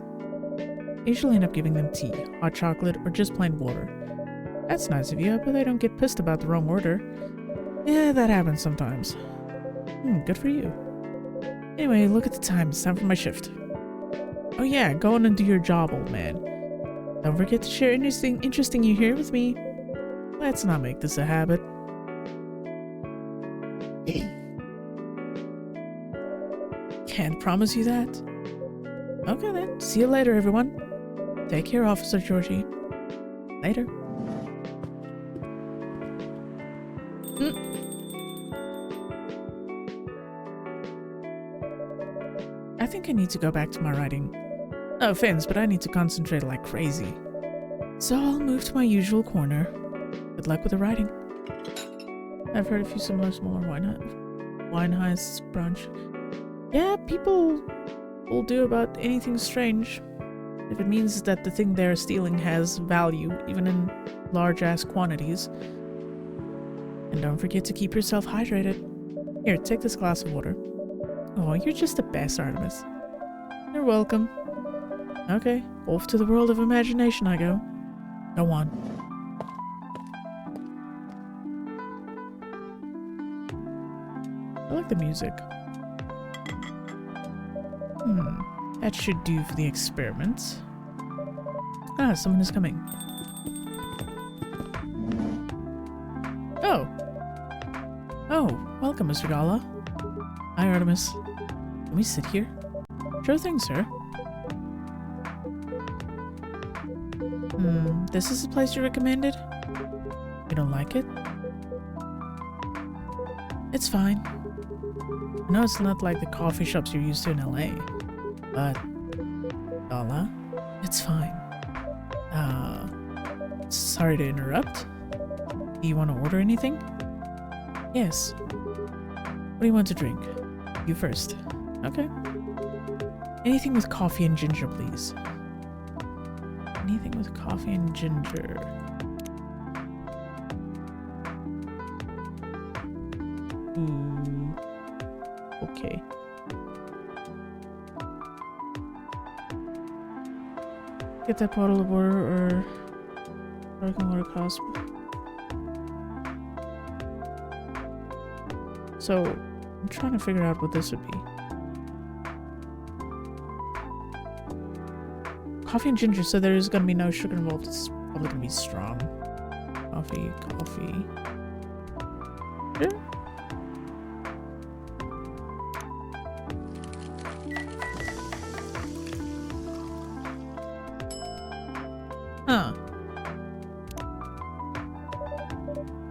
I usually end up giving them tea, hot chocolate, or just plain water. That's nice of you, but they don't get pissed about the wrong order. Yeah, that happens sometimes. Good for you. Anyway, look at the time. It's time for my shift. Oh yeah, go on and do your job, old man. Don't forget to share anything interesting you hear with me. Let's not make this a habit. Can't promise you that. Okay then, see you later everyone. Take care, Officer Georgie. Later. think I need to go back to my writing. No offense, but I need to concentrate like crazy. So I'll move to my usual corner. Good luck with the writing. I've heard a few similar smaller wine heists branch. Yeah, people will do about anything strange. If it means that the thing they're stealing has value, even in large-ass quantities. And don't forget to keep yourself hydrated. Here, take this glass of water. Oh, you're just the best, Artemis. You're welcome. Okay, off to the world of imagination I go. Go on. I like the music. That should do for the experiment. Ah, someone is coming. Oh! Oh, welcome, Mr. Gala. Hi, Artemis. Can we sit here? Sure thing, sir. This is the place you recommended? You don't like it? It's fine. I know it's not like the coffee shops you're used to in LA, but Gala, it's fine. Sorry to interrupt. Do you want to order anything? Yes. What do you want to drink? You first. Okay. Anything with coffee and ginger, please. Anything with coffee and ginger. Ooh. Okay. Get that bottle of water or sparkling water cost. So, I'm trying to figure out what this would be. Coffee and ginger, so there's gonna be no sugar involved. It's probably gonna be strong. Coffee. Sure. Huh.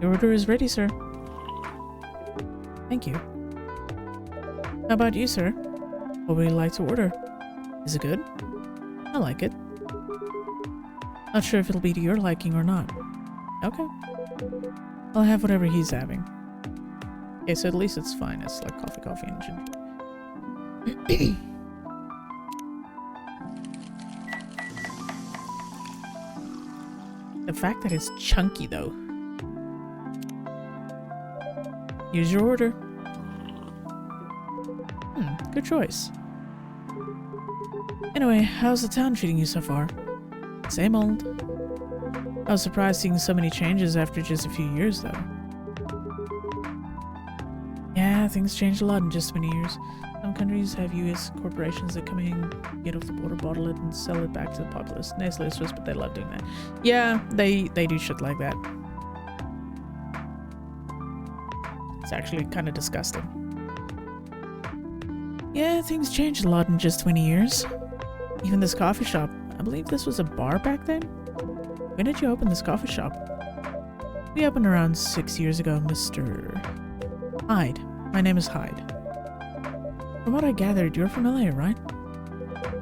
Your order is ready, sir. Thank you. How about you, sir? What would you like to order? Is it good? I like it. Not sure if it'll be to your liking or not. Okay. I'll have whatever he's having. Okay, so at least it's fine. It's like coffee and ginger. The fact that it's chunky, though. Here's your order. Good choice. Anyway, how's the town treating you so far? Same old. I was surprised seeing so many changes after just a few years, though. Yeah, things changed a lot in just 20 years. Some countries have US corporations that come in, get off the border, bottle it, and sell it back to the populace. Nestle is Swiss, but they love doing that. Yeah, they do shit like that. It's actually kind of disgusting. Yeah, things changed a lot in just 20 years. Even this coffee shop. I believe this was a bar back then? When did you open this coffee shop? We opened around 6 years ago, Mr. Hyde. My name is Hyde. From what I gathered, you're from LA, right?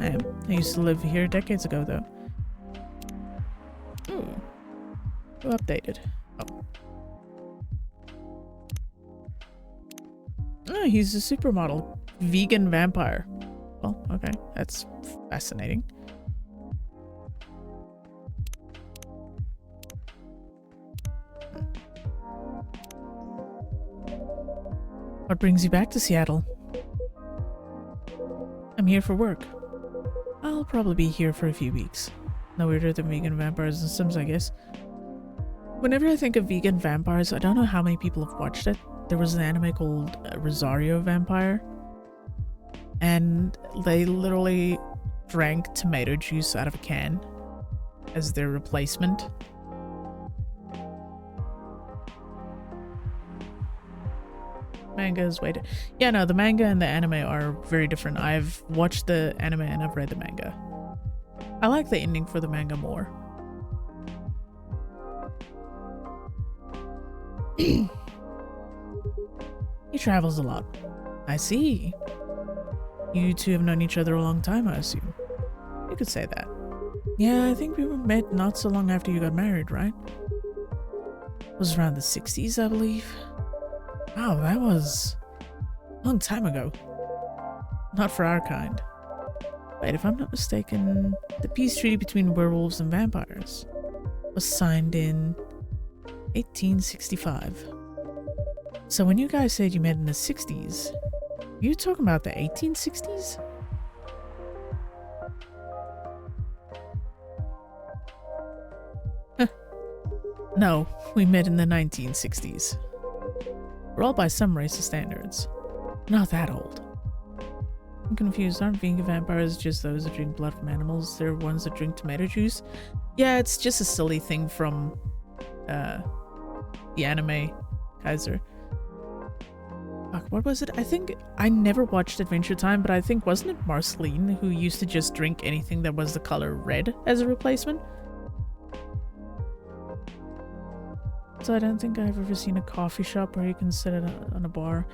I am. I used to live here decades ago, though. Ooh. Who updated? Oh, he's a supermodel. Vegan vampire. Well, okay. That's fascinating. What brings you back to Seattle? I'm here for work. I'll probably be here for a few weeks. No weirder than vegan vampires and Sims, I guess. Whenever I think of vegan vampires, I don't know how many people have watched it. There was an anime called Rosario Vampire. And they literally drank tomato juice out of a can as their replacement. Manga is way yeah, no, the manga and the anime are very different. I've watched the anime and I've read the manga. I like the ending for the manga more. He travels a lot. I see. You two have known each other a long time, I assume. You could say that. Yeah, I think we met not so long after you got married, right? It was around the 60s, I believe. Wow, that was a long time ago. Not for our kind. Wait, if I'm not mistaken, the peace treaty between werewolves and vampires was signed in 1865. So when you guys said you met in the 60s, are you talking about the 1860s? No, we met in the 1960s. We're all by some racist standards. Not that old. I'm confused. Aren't vegan vampires just those that drink blood from animals? They're ones that drink tomato juice? Yeah, it's just a silly thing from the anime Kaiser. Fuck, what was it? I think I never watched Adventure Time, but I think wasn't it Marceline who used to just drink anything that was the color red as a replacement? So I don't think I've ever seen a coffee shop where you can sit on a bar.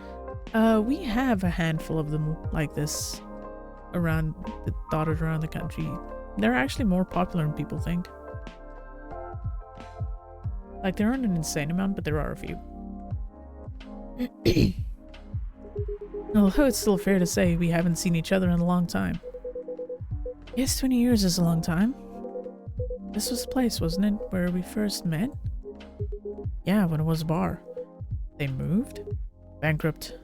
We have a handful of them like this dotted around the country. They're actually more popular than people think. Like, there aren't an insane amount, but there are a few. Although it's still fair to say we haven't seen each other in a long time. Yes, 20 years is a long time. This was the place, wasn't it, where we first met? Yeah, when it was a bar. They moved? Bankrupt.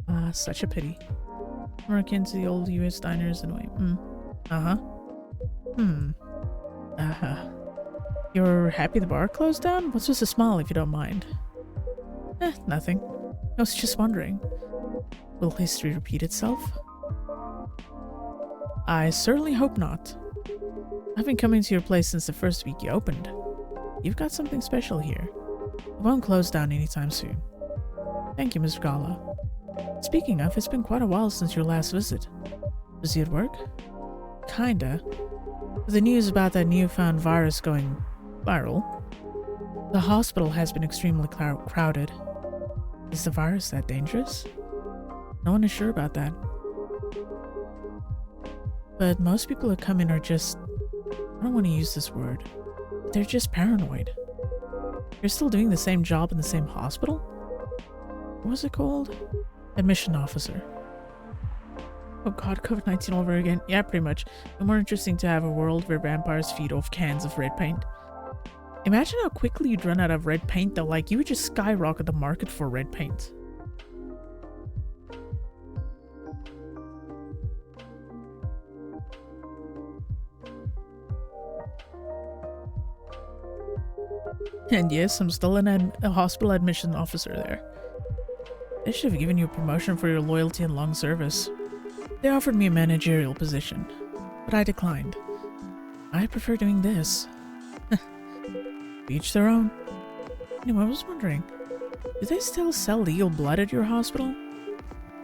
Ah, such a pity. More akin to the old US diners in a way. You're happy the bar closed down? What's with the smile, if you don't mind? Nothing. I was just wondering. Will history repeat itself? I certainly hope not. I've been coming to your place since the first week you opened. You've got something special here. It won't close down anytime soon. Thank you, Mr. Gala. Speaking of, it's been quite a while since your last visit. Was you at work? Kinda. With the news about that newfound virus going viral, the hospital has been extremely crowded. Is the virus that dangerous? No one is sure about that. But most people who come in are just... I don't want to use this word. But they're just paranoid. You're still doing the same job in the same hospital? What was it called? Admission officer. Oh god, COVID-19 all over again. Yeah, pretty much. It's more interesting to have a world where vampires feed off cans of red paint. Imagine how quickly you'd run out of red paint though, like you would just skyrocket the market for red paint. And yes, I'm still a hospital admission officer there. They should have given you a promotion for your loyalty and long service. They offered me a managerial position, but I declined. I prefer doing this. Each their own. Anyway, I was wondering, do they still sell legal blood at your hospital?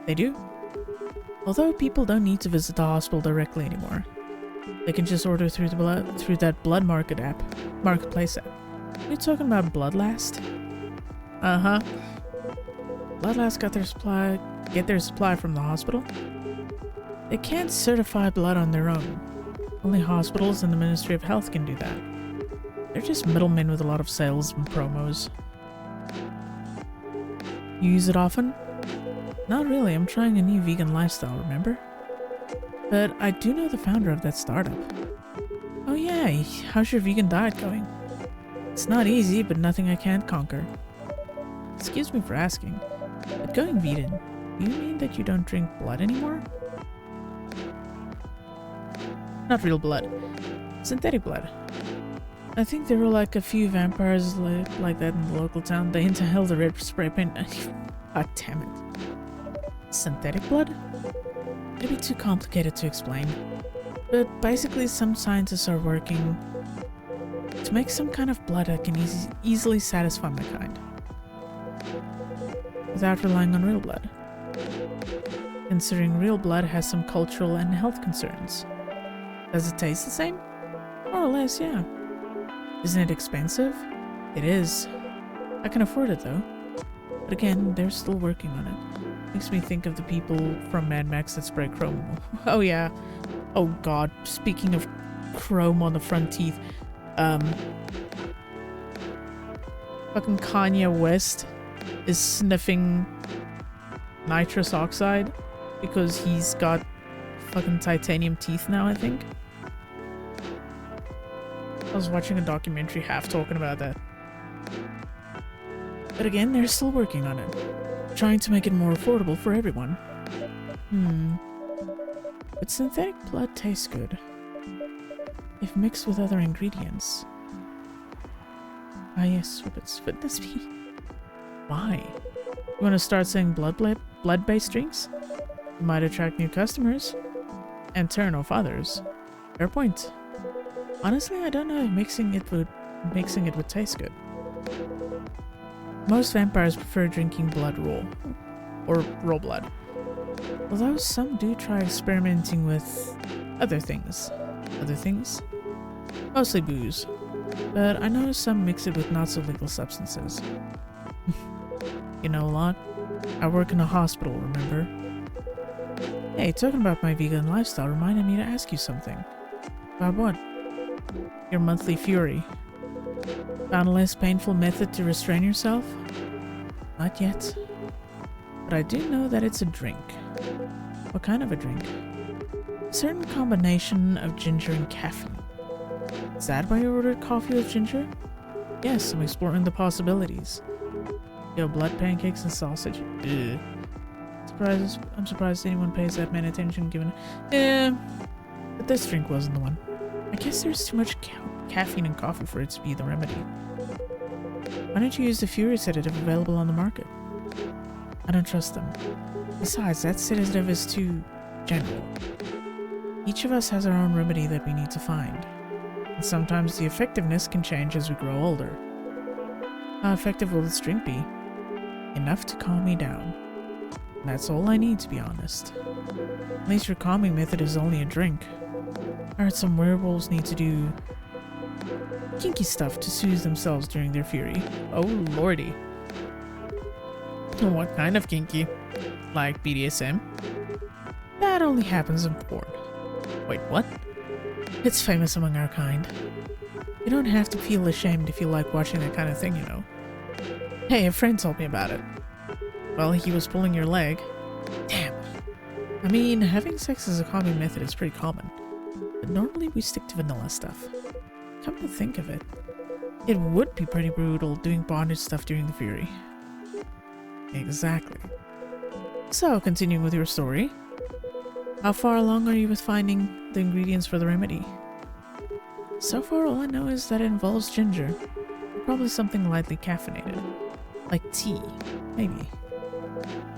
They do. Although people don't need to visit the hospital directly anymore. They can just order through that blood marketplace app. Are you talking about Bloodlast? Uh-huh. Bloodlast get their supply from the hospital. They can't certify blood on their own. Only hospitals and the Ministry of Health can do that. They're just middlemen with a lot of sales and promos. You use it often? Not really, I'm trying a new vegan lifestyle, remember? But I do know the founder of that startup. Oh yeah, how's your vegan diet going? It's not easy, but nothing I can't conquer. Excuse me for asking, but going vegan, do you mean that you don't drink blood anymore? Not real blood. Synthetic blood. I think there were like a few vampires like that in the local town. They inhaled the red spray paint. God damn it. Synthetic blood? It'd be too complicated to explain. But basically some scientists are working to make some kind of blood that can easily satisfy my kind. Without relying on real blood. Considering real blood has some cultural and health concerns. Does it taste the same? More or less, yeah. Isn't it expensive? It is. I can afford it though. But again, they're still working on it. Makes me think of the people from Mad Max that spray chrome. Oh yeah. Oh god. Speaking of chrome on the front teeth, fucking Kanye West is sniffing nitrous oxide because he's got fucking titanium teeth now, I think. I was watching a documentary half talking about that. But again, they're still working on it. Trying to make it more affordable for everyone. But synthetic blood tastes good. If mixed with other ingredients. Ah yes, would this be? Why? You want to start selling blood-based drinks? You might attract new customers. And turn off others. Fair point. Honestly, I don't know if mixing it would taste good. Most vampires prefer drinking blood raw. Or raw blood. Although some do try experimenting with other things. Other things? Mostly booze. But I know some mix it with not so legal substances. You know a lot? I work in a hospital, remember? Hey, talking about my vegan lifestyle reminded me to ask you something. About what? Your monthly fury. Found a less painful method to restrain yourself? Not yet. But I do know that it's a drink. What kind of a drink? A certain combination of ginger and caffeine. Is that why you ordered coffee with ginger? Yes, I'm exploring the possibilities. Blood pancakes and sausage. Ugh. I'm surprised anyone pays that much attention given... but this drink wasn't the one. I guess there's too much caffeine in coffee for it to be the remedy. Why don't you use the Fury sedative available on the market? I don't trust them. Besides, that sedative is too general. Each of us has our own remedy that we need to find. And sometimes the effectiveness can change as we grow older. How effective will this drink be? Enough to calm me down. And that's all I need, to be honest. At least your calming method is only a drink. I heard some werewolves need to do kinky stuff to soothe themselves during their fury. Oh lordy. What kind of kinky? Like BDSM? That only happens in porn. Wait, what? It's famous among our kind. You don't have to feel ashamed if you like watching that kind of thing, you know. Hey, a friend told me about it. Well, he was pulling your leg. Damn. I mean, having sex as a calming method is pretty common. But normally we stick to vanilla stuff. Come to think of it, it would be pretty brutal doing bondage stuff during the fury. Exactly. So, continuing with your story. How far along are you with finding the ingredients for the remedy? So far, all I know is that it involves ginger. Probably something lightly caffeinated. Like tea, maybe.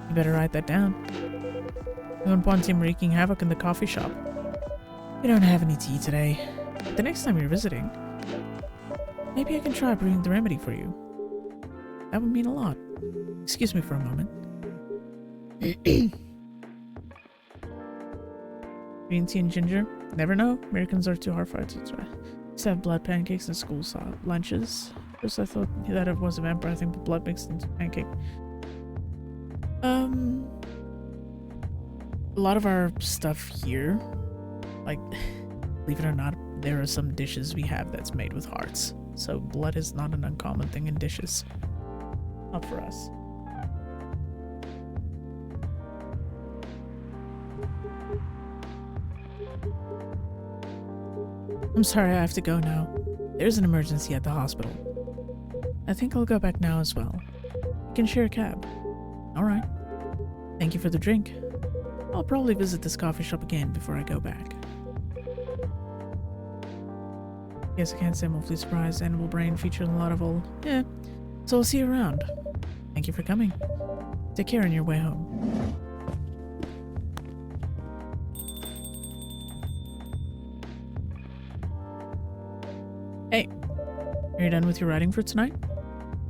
You better write that down. We don't want him wreaking havoc in the coffee shop. We don't have any tea today. But the next time you're visiting, maybe I can try brewing the remedy for you. That would mean a lot. Excuse me for a moment. Green tea and ginger? Never know. Americans are too hard for it to try. Used to have blood pancakes in school lunches. First I thought that it was a vampire thing, but blood mixed into pancake. A lot of our stuff here, like, believe it or not, there are some dishes we have that's made with hearts. So blood is not an uncommon thing in dishes. Not for us. I'm sorry, I have to go now. There's an emergency at the hospital. I think I'll go back now as well. You can share a cab. Alright. Thank you for the drink. I'll probably visit this coffee shop again before I go back. Guess I can't say I'm awfully surprised. Animal brain featured in a lot of old... Yeah. So I'll see you around. Thank you for coming. Take care on your way home. Hey. Are you done with your writing for tonight?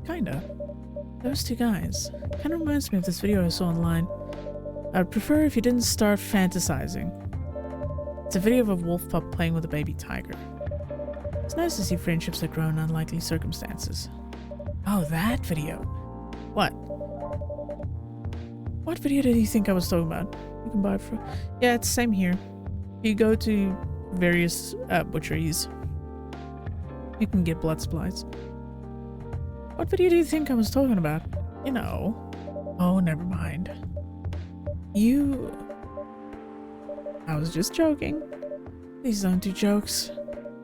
Kinda. Those two guys. Kinda reminds me of this video I saw online. I'd prefer if you didn't start fantasizing. It's a video of a wolf pup playing with a baby tiger. It's nice to see friendships that grow in unlikely circumstances. Oh, that video. What? What video did you think I was talking about? You can buy it for... Yeah, it's the same here. You go to various butcheries. You can get blood supplies. What video do you think I was talking about? You know. Oh, never mind. I was just joking. Please don't do jokes.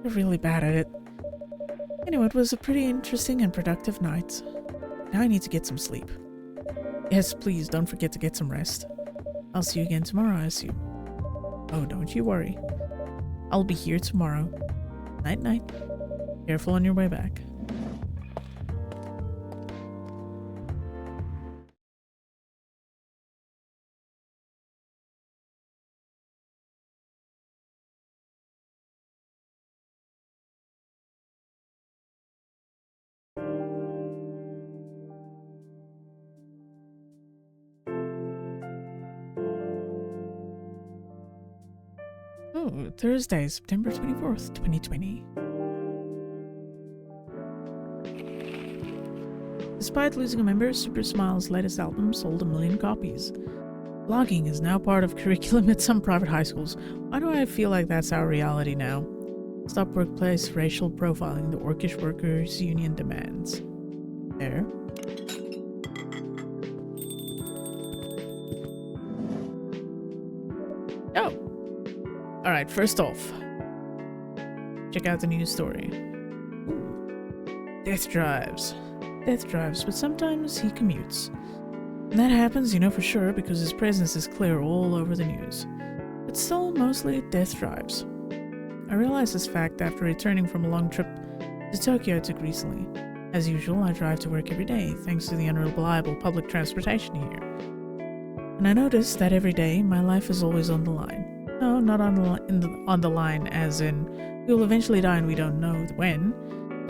You're really bad at it. Anyway, it was a pretty interesting and productive night. Now I need to get some sleep. Yes, please don't forget to get some rest. I'll see you again tomorrow, I assume. Oh, don't you worry. I'll be here tomorrow. Night night. Careful on your way back. Oh, Thursday, September 24th, 2020. Despite losing a member, Super Smile's latest album sold 1 million copies. Blogging is now part of curriculum at some private high schools. Why do I feel like that's our reality now? Stop workplace racial profiling, the Orcish Workers Union demands. There. Oh! Alright, first off, check out the news story. Ooh. Death drives, but sometimes he commutes. And that happens, you know for sure, because his presence is clear all over the news. But still, mostly death drives. I realized this fact after returning from a long trip to Tokyo I took recently. As usual, I drive to work every day, thanks to the unreliable public transportation here. And I noticed that every day, my life is always on the line. No, not on the line as in, we will eventually die and we don't know when.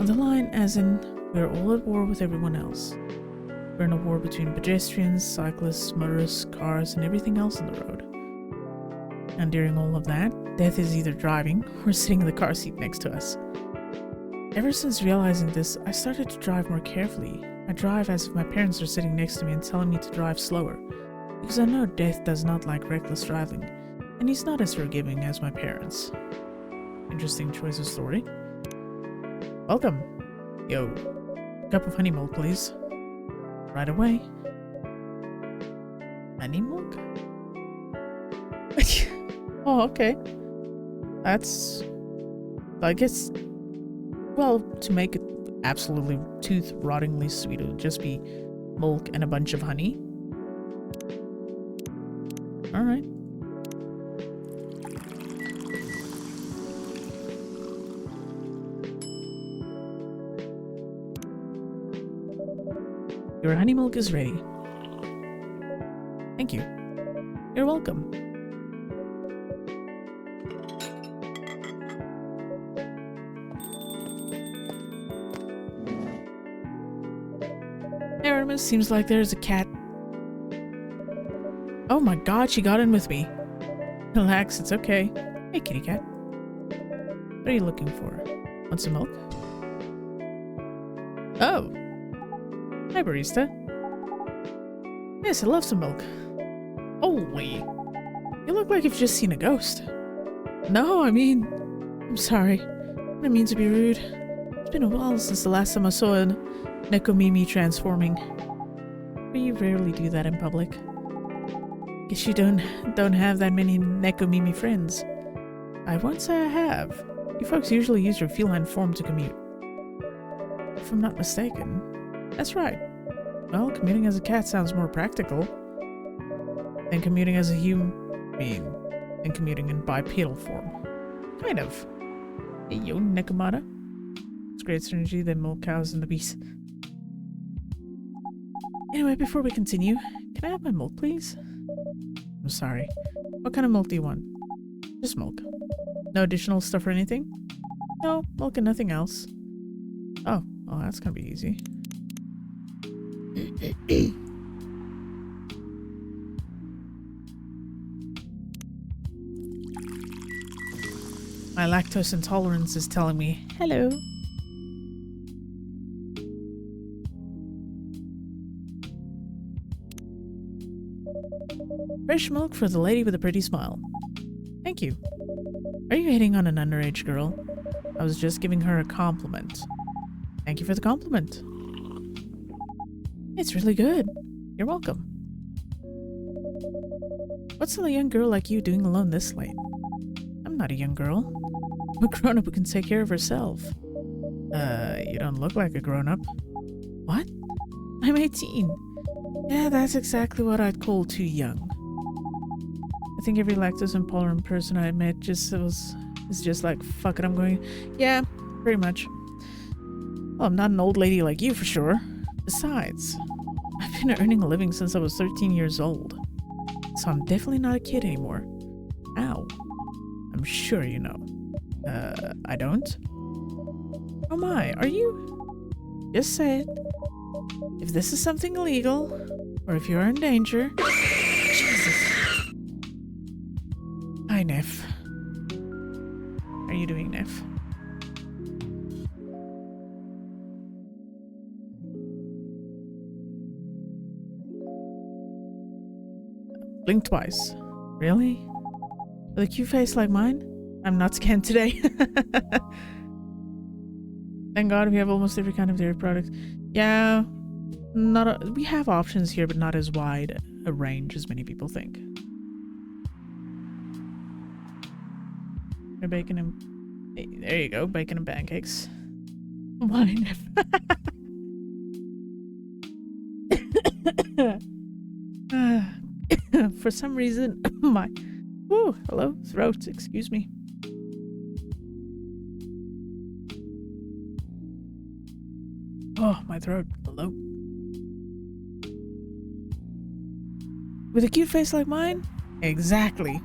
On the line as in, we're all at war with everyone else. We're in a war between pedestrians, cyclists, motorists, cars, and everything else on the road. And during all of that, death is either driving or sitting in the car seat next to us. Ever since realizing this, I started to drive more carefully. I drive as if my parents are sitting next to me and telling me to drive slower, because I know death does not like reckless driving, and he's not as forgiving as my parents. Interesting choice of story. Welcome. Yo, cup of honey milk, please. Right away. Honey milk? Oh, okay. That's... I guess... Well, to make it absolutely tooth-rottingly sweet, it would just be milk and a bunch of honey. Alright. Your honey milk is ready. Thank you. You're welcome. Aramis, seems like there's a cat. Oh my god, she got in with me. Relax, it's okay. Hey, kitty cat. What are you looking for? Want some milk? Oh. Hi, barista. Yes, I love some milk. Holy. You look like you've just seen a ghost. No, I mean... I'm sorry. I didn't mean to be rude. It's been a while since the last time I saw a Nekomimi transforming. We rarely do that in public. Guess you don't have that many Nekomimi friends. I won't say I have. You folks usually use your feline form to commute. If I'm not mistaken. That's right. Well, commuting as a cat sounds more practical than commuting as a human being and commuting in bipedal form. Kind of. Hey, yo, Nekomata. It's great synergy than milk cows and the beast. Anyway, before we continue, can I have my milk, please? I'm sorry. What kind of milk do you want? Just milk. No additional stuff or anything? No, milk and nothing else. Oh, well, that's gonna be easy. My lactose intolerance is telling me, hello. Fresh milk for the lady with a pretty smile. Thank you. Are you hitting on an underage girl? I was just giving her a compliment. Thank you for the compliment. It's really good. You're welcome. What's a young girl like you doing alone this late? I'm not a young girl. I'm a grown-up who can take care of herself. You don't look like a grown-up. What? I'm 18. Yeah, that's exactly what I'd call too young. I think every lactose intolerant person I met is just like, fuck it, I'm going. Yeah, pretty much. Well, I'm not an old lady like you for sure. Besides, I've been earning a living since I was 13 years old. So I'm definitely not a kid anymore. Ow. I'm sure you know. I don't? Oh my, are you? Just say it. If this is something illegal, or if you're in danger... Jesus. Hi, Neff. How are you doing, Neff? Blink twice. Really? With a cute face like mine? I'm not scanned today. Thank God we have almost every kind of dairy product. Yeah, we have options here, but not as wide a range as many people think. Bacon and... There you go, bacon and pancakes. Wine. For some reason, my... Ooh, hello, throat, excuse me. Oh, my throat, hello. With a cute face like mine? Exactly.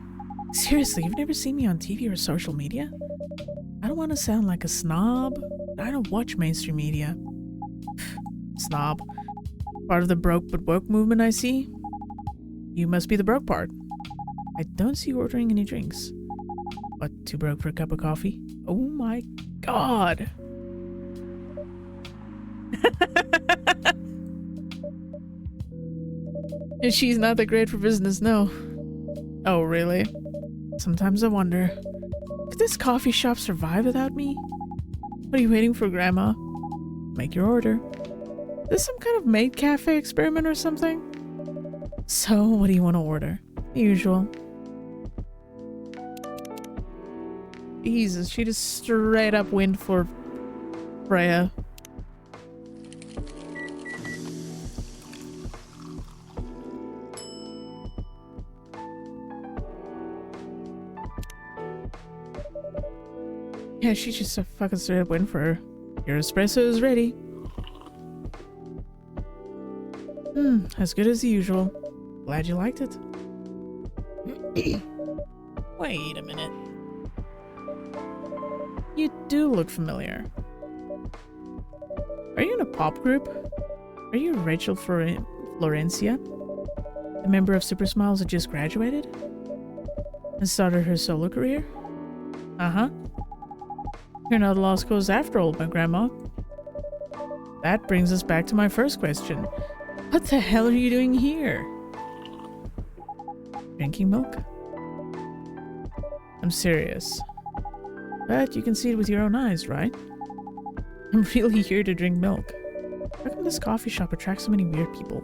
Seriously, you've never seen me on TV or social media? I don't want to sound like a snob, but I don't watch mainstream media. Snob. Part of the broke but woke movement, I see. You must be the broke part. I don't see you ordering any drinks. What, too broke for a cup of coffee? Oh my god! She's not that great for business, no. Oh, really? Sometimes I wonder, could this coffee shop survive without me? What are you waiting for, Grandma? Make your order. Is this some kind of maid cafe experiment or something? So, what do you want to order? The usual. Jesus, she just straight up went for Freya. Yeah, she just fucking straight up went for her. Your espresso is ready. As good as usual. Glad you liked it. Wait a minute. You do look familiar. Are you in a pop group? Are you Rachel Florencia? The member of Super Smiles that just graduated? And started her solo career? Uh-huh. You're not a lost cause after all, my grandma. That brings us back to my first question. What the hell are you doing here? Drinking milk? I'm serious. But you can see it with your own eyes, right? I'm really here to drink milk. How come this coffee shop attracts so many weird people?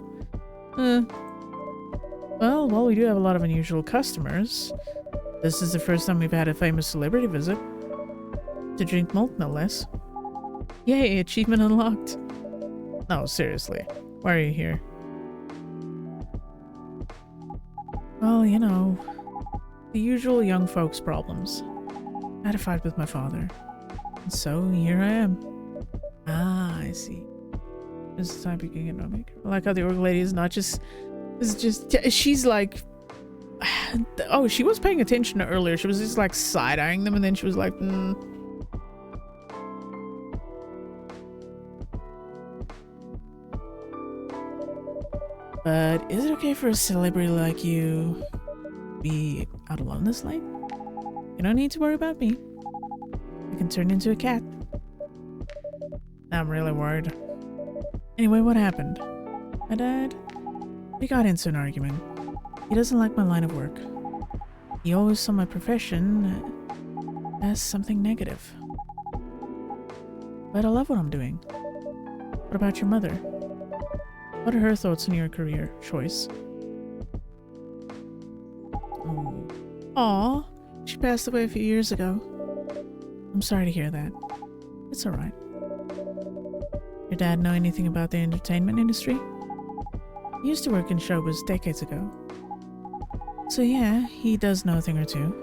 Well, while we do have a lot of unusual customers, this is the first time we've had a famous celebrity visit. To drink milk, no less. Yay, achievement unlocked. No, seriously. Why are you here? Well, you know, the usual young folks problems. I had a fight with my father. And so, here I am. Ah, I see. This is time you can make. I like how the orc lady is not just... she's like... Oh, she was paying attention earlier. She was just like side-eyeing them and then she was like, But is it okay for a celebrity like you to be out alone this late? You don't need to worry about me. I can turn into a cat. I'm really worried. Anyway, what happened? My dad? We got into an argument. He doesn't like my line of work. He always saw my profession as something negative. But I love what I'm doing. What about your mother? What are her thoughts on your career choice? Oh. Aw, she passed away a few years ago. I'm sorry to hear that. It's alright. Your dad know anything about the entertainment industry? He used to work in showbiz decades ago. So yeah, he does know a thing or two.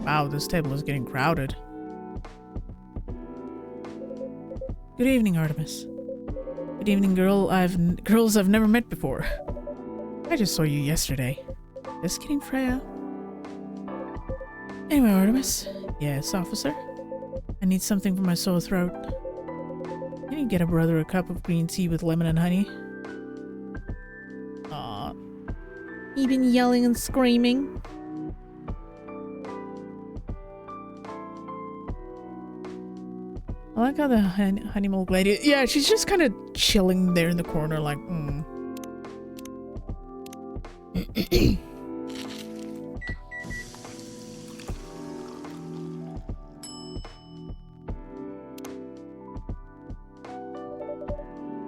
Wow, this table is getting crowded. Good evening, Artemis. Good evening, girls I've never met before. I just saw you yesterday. Just kidding, Freya. Anyway, Artemis. Yes, officer. I need something for my sore throat. Can you get a brother a cup of green tea with lemon and honey? Aw. You've been yelling and screaming. I like how the honey milk lady... Yeah, she's just kind of chilling there in the corner like,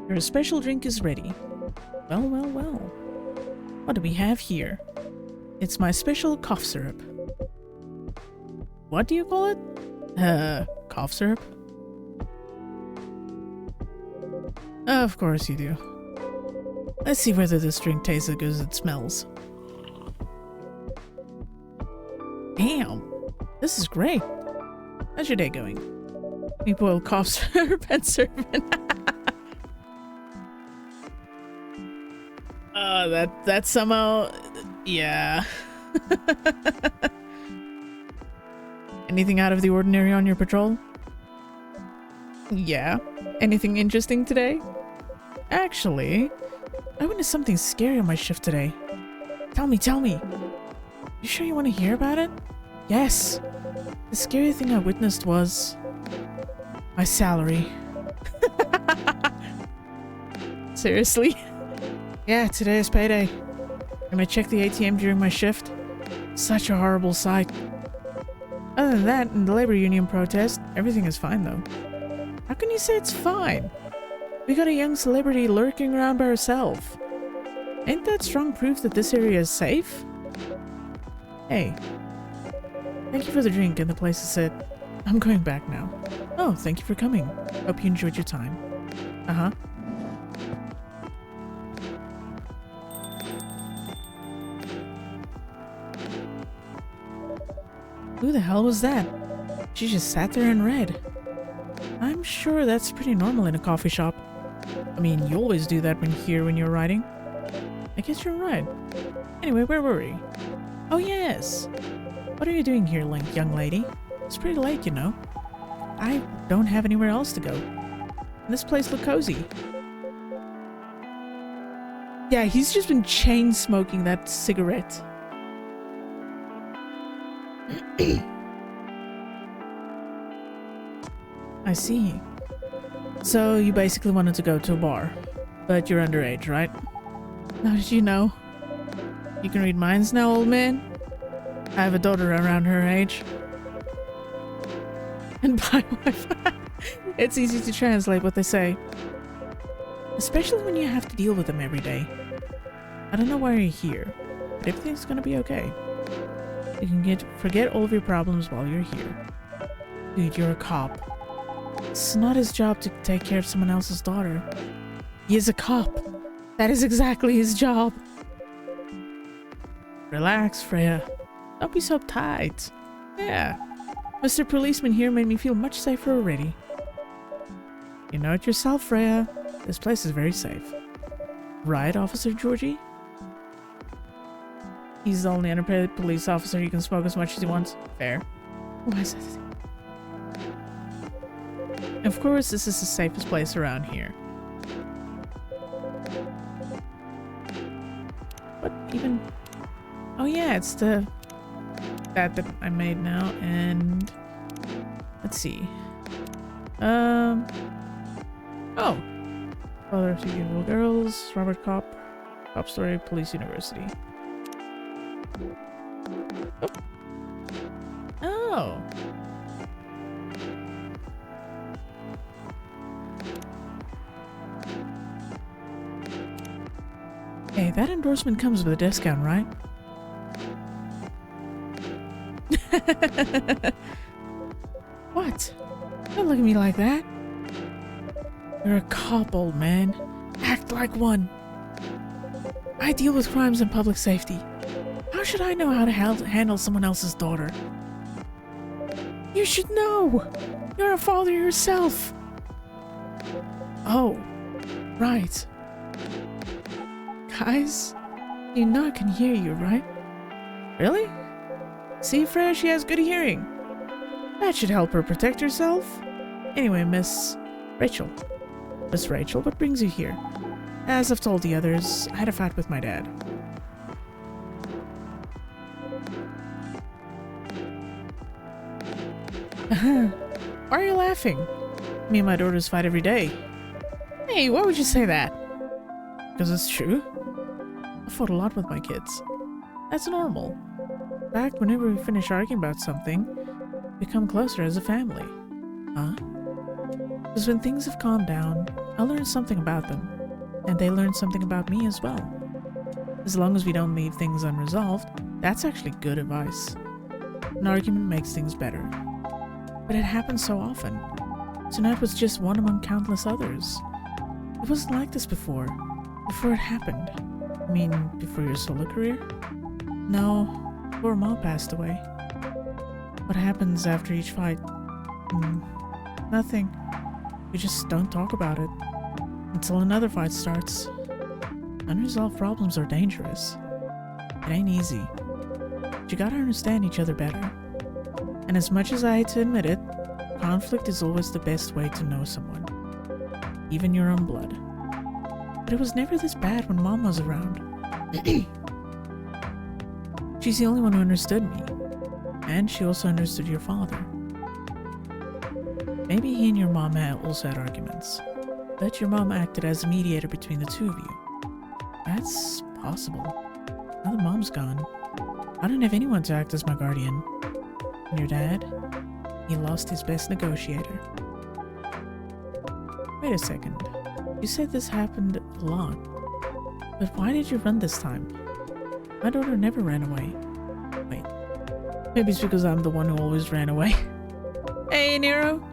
Your special drink is ready. Well, well, well. What do we have here? It's my special cough syrup. What do you call it? Cough syrup? Of course you do. Let's see whether this drink tastes as good as it smells. Damn! This is great! How's your day going? We boil cough syrup and serve it. That somehow... Yeah. Anything out of the ordinary on your patrol? Yeah. Anything interesting today? Actually, I witnessed something scary on my shift today. Tell me. You sure you want to hear about it? Yes. The scary thing I witnessed was... my salary. Seriously? Yeah, today is payday. And I checked the ATM during my shift. Such a horrible sight. Other than that, in the labor union protest, everything is fine though. How can you say it's fine? We got a young celebrity lurking around by herself. Ain't that strong proof that this area is safe? Hey. Thank you for the drink and the place to sit. I'm going back now. Oh, thank you for coming. Hope you enjoyed your time. Uh-huh. Who the hell was that? She just sat there and read. I'm sure that's pretty normal in a coffee shop. I mean, you always do that when you're writing. I guess you're right. Anyway, where were we? Oh yes! What are you doing here, young lady? It's pretty late, you know. I don't have anywhere else to go. And this place looks cozy. Yeah, he's just been chain smoking that cigarette. I see. So you basically wanted to go to a bar, but you're underage, right? How did you know? You can read minds now, old man? I have a daughter around her age. And by Wi-Fi, it's easy to translate what they say. Especially when you have to deal with them every day. I don't know why you're here, but everything's gonna be okay. You can forget all of your problems while you're here. Dude, you're a cop. It's not his job to take care of someone else's daughter. He is a cop. That is exactly his job. Relax, Freya. Don't be so tight. Yeah. Mr. Policeman here made me feel much safer already. You know it yourself, Freya. This place is very safe. Right, Officer Georgie? He's the only underpaid police officer. He can smoke as much as he wants. Fair. Why is that? Of course, this is the safest place around here. But even... Oh yeah, it's that I made now, and... Let's see. Oh! Father of two beautiful girls, Robert Kopp. Top story, police university. Oh. Hey, that endorsement comes with a discount, right? What? Don't look at me like that. You're a cop, old man. Act like one. I deal with crimes and public safety. How should I know how to handle someone else's daughter? You should know. You're a father yourself. Oh, right. Guys, Nina can hear you, right? Really? See, Fresh, she has good hearing. That should help her protect herself. Anyway, Miss Rachel. Miss Rachel, what brings you here? As I've told the others, I had a fight with my dad. Why are you laughing? Me and my daughters fight every day. Hey, why would you say that? Because it's true. I fought a lot with my kids. That's normal. In fact, whenever we finish arguing about something, we become closer as a family. Huh? Because when things have calmed down, I learn something about them, and they learn something about me as well. As long as we don't leave things unresolved, that's actually good advice. An argument makes things better. But it happens so often. Tonight was just one among countless others. It wasn't like this before it happened. I mean, before your solo career? No, before Mom passed away. What happens after each fight? Nothing. We just don't talk about it until another fight starts. Unresolved problems are dangerous. It ain't easy. But you gotta understand each other better. And as much as I hate to admit it, conflict is always the best way to know someone. Even your own blood. But it was never this bad when Mom was around. She's the only one who understood me. And she also understood your father. Maybe he and your mom also had arguments. But your mom acted as a mediator between the two of you. That's possible. Now that Mom's gone, I don't have anyone to act as my guardian. And your dad? He lost his best negotiator. Wait a second. You said this happened a lot. But why did you run this time? My daughter never ran away. Wait. Maybe it's because I'm the one who always ran away. Hey, Nero!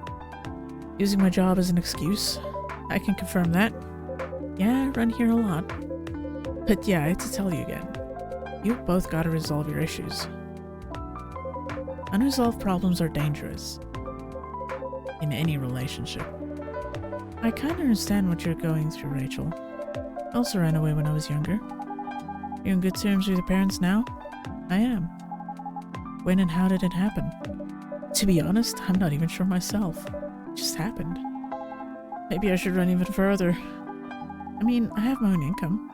Using my job as an excuse? I can confirm that. Yeah, I run here a lot. But yeah, I hate to tell you again. You've both got to resolve your issues. Unresolved problems are dangerous. In any relationship. I kind of understand what you're going through, Rachel. I also ran away when I was younger. You're on good terms with your parents now? I am. When and how did it happen? To be honest, I'm not even sure myself. It just happened. Maybe I should run even further. I mean, I have my own income.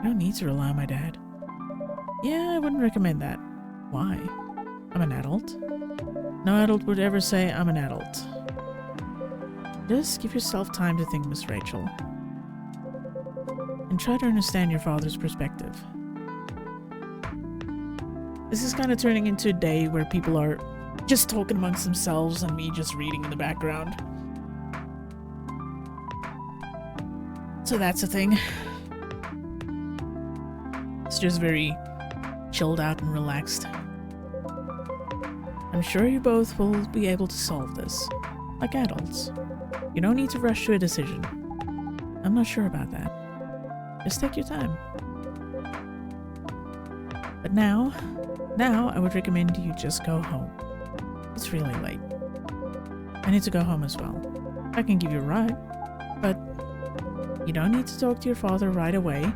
I don't need to rely on my dad. Yeah, I wouldn't recommend that. Why? I'm an adult. No adult would ever say I'm an adult. Just give yourself time to think, Miss Rachel. And try to understand your father's perspective. This is kind of turning into a day where people are just talking amongst themselves and me just reading in the background. So that's a thing. It's just very chilled out and relaxed. I'm sure you both will be able to solve this, like adults. You don't need to rush to a decision. I'm not sure about that. Just take your time. But now I would recommend you just go home. It's really late. I need to go home as well. I can give you a ride, but you don't need to talk to your father right away.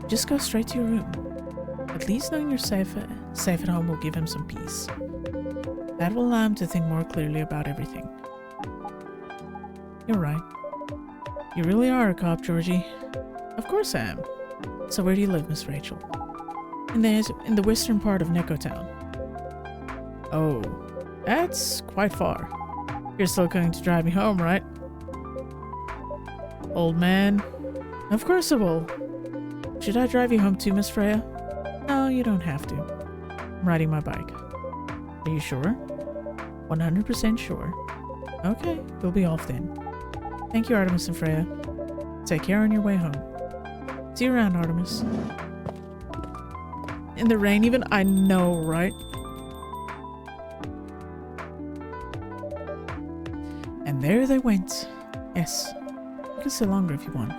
Just go straight to your room. At least knowing you're safe at home will give him some peace. That will allow him to think more clearly about everything. You're right. You really are a cop, Georgie. Of course I am. So where do you live, Miss Rachel? In the western part of Neko Town. Oh, that's quite far. You're still going to drive me home, right? Old man. Of course I will. Should I drive you home too, Miss Freya? No, you don't have to. I'm riding my bike. Are you sure? 100% sure. Okay, we'll be off then. Thank you, Artemis and Freya. Take care on your way home. See you around, Artemis. In the rain even? I know, right? And there they went. Yes. You can stay longer if you want.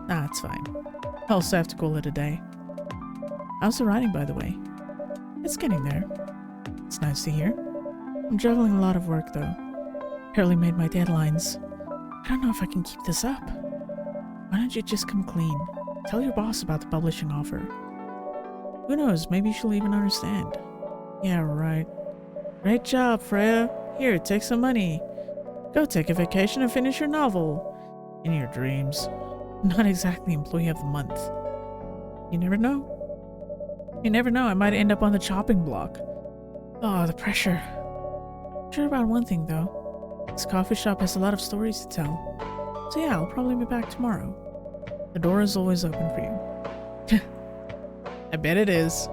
Nah, it's fine. I also have to call it a day. How's the riding, by the way? It's getting there. It's nice to hear. I'm juggling a lot of work, though. Barely made my deadlines. I don't know if I can keep this up. Why don't you just come clean? Tell your boss about the publishing offer. Who knows, maybe she'll even understand. Yeah, right. Great job, Freya. Here, take some money. Go take a vacation and finish your novel. In your dreams. Not exactly employee of the month. You never know. You never know, I might end up on the chopping block. Oh, the pressure. Sure about one thing, though. This coffee shop has a lot of stories to tell. So yeah, I'll probably be back tomorrow. The door is always open for you. I bet it is.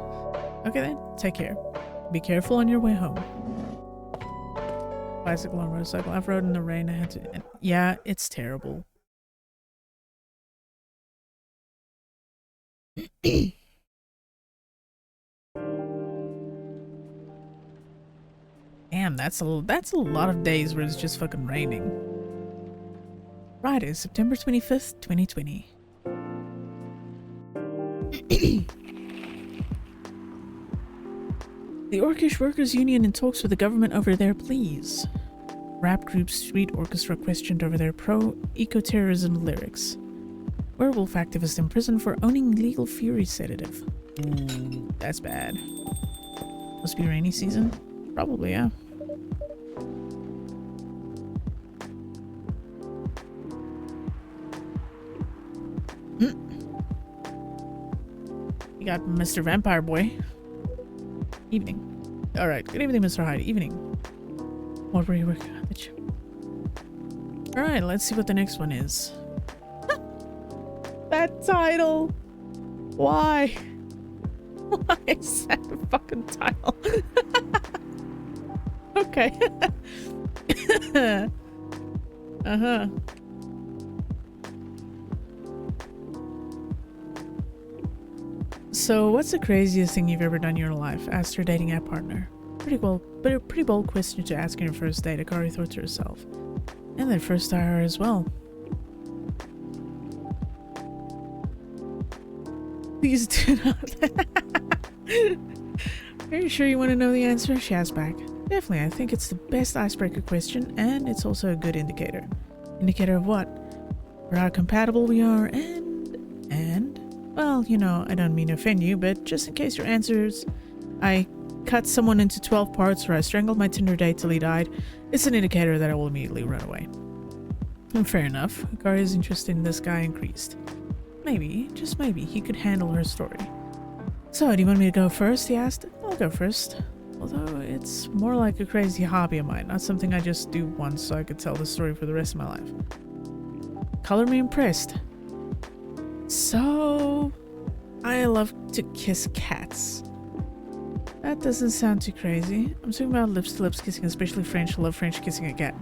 Okay then, take care. Be careful on your way home. Bicycle and motorcycle. I've rode in the rain. I had to... Yeah, it's terrible. Damn, that's a lot of days where it's just fucking raining. Friday, September 25th, 2020. The Orcish Workers' Union in talks with the government over their pleas. Rap group Street Orchestra questioned over their pro-eco-terrorism lyrics. Werewolf activist in prison for owning legal fury sedative. That's bad. Must be rainy season? Probably, yeah. You got Mr. Vampire Boy. Evening. Alright, good evening, Mr. Hyde. Evening. What were you working on? Alright, let's see what the next one is. That title! Why? Why is that a fucking title? Okay. Uh-huh. So, what's the craziest thing you've ever done in your life? Asked her dating app partner. Pretty bold question to ask on your first date, Akari thought to herself. And then first to her as well. Please do not. Are you sure you want to know the answer? She asked back. Definitely, I think it's the best icebreaker question, and it's also a good indicator. Indicator of what? For how compatible we are, and... Well, you know, I don't mean to offend you, but just in case your answers, I cut someone into 12 parts or I strangled my Tinder date till he died, it's an indicator that I will immediately run away. And fair enough, Akari's interest in this guy increased. Maybe, just maybe, he could handle her story. So, do you want me to go first? He asked. I'll go first. Although, it's more like a crazy hobby of mine, not something I just do once so I could tell the story for the rest of my life. Color me impressed. So, I love to kiss cats. That doesn't sound too crazy. I'm talking about lips to lips kissing, especially French. I love French kissing a cat.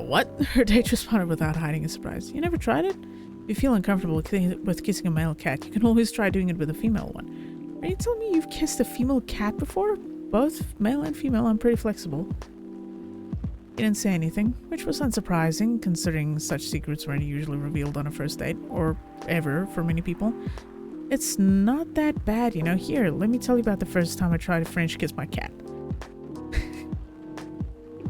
What? Her date responded without hiding a surprise. You never tried it? If you feel uncomfortable with kissing a male cat, you can always try doing it with a female one. Are you telling me you've kissed a female cat before? Both male and female, I'm pretty flexible. He didn't say anything, which was unsurprising, considering such secrets weren't usually revealed on a first date, or ever for many people. It's not that bad, you know. Here, let me tell you about the first time I tried to French kiss my cat.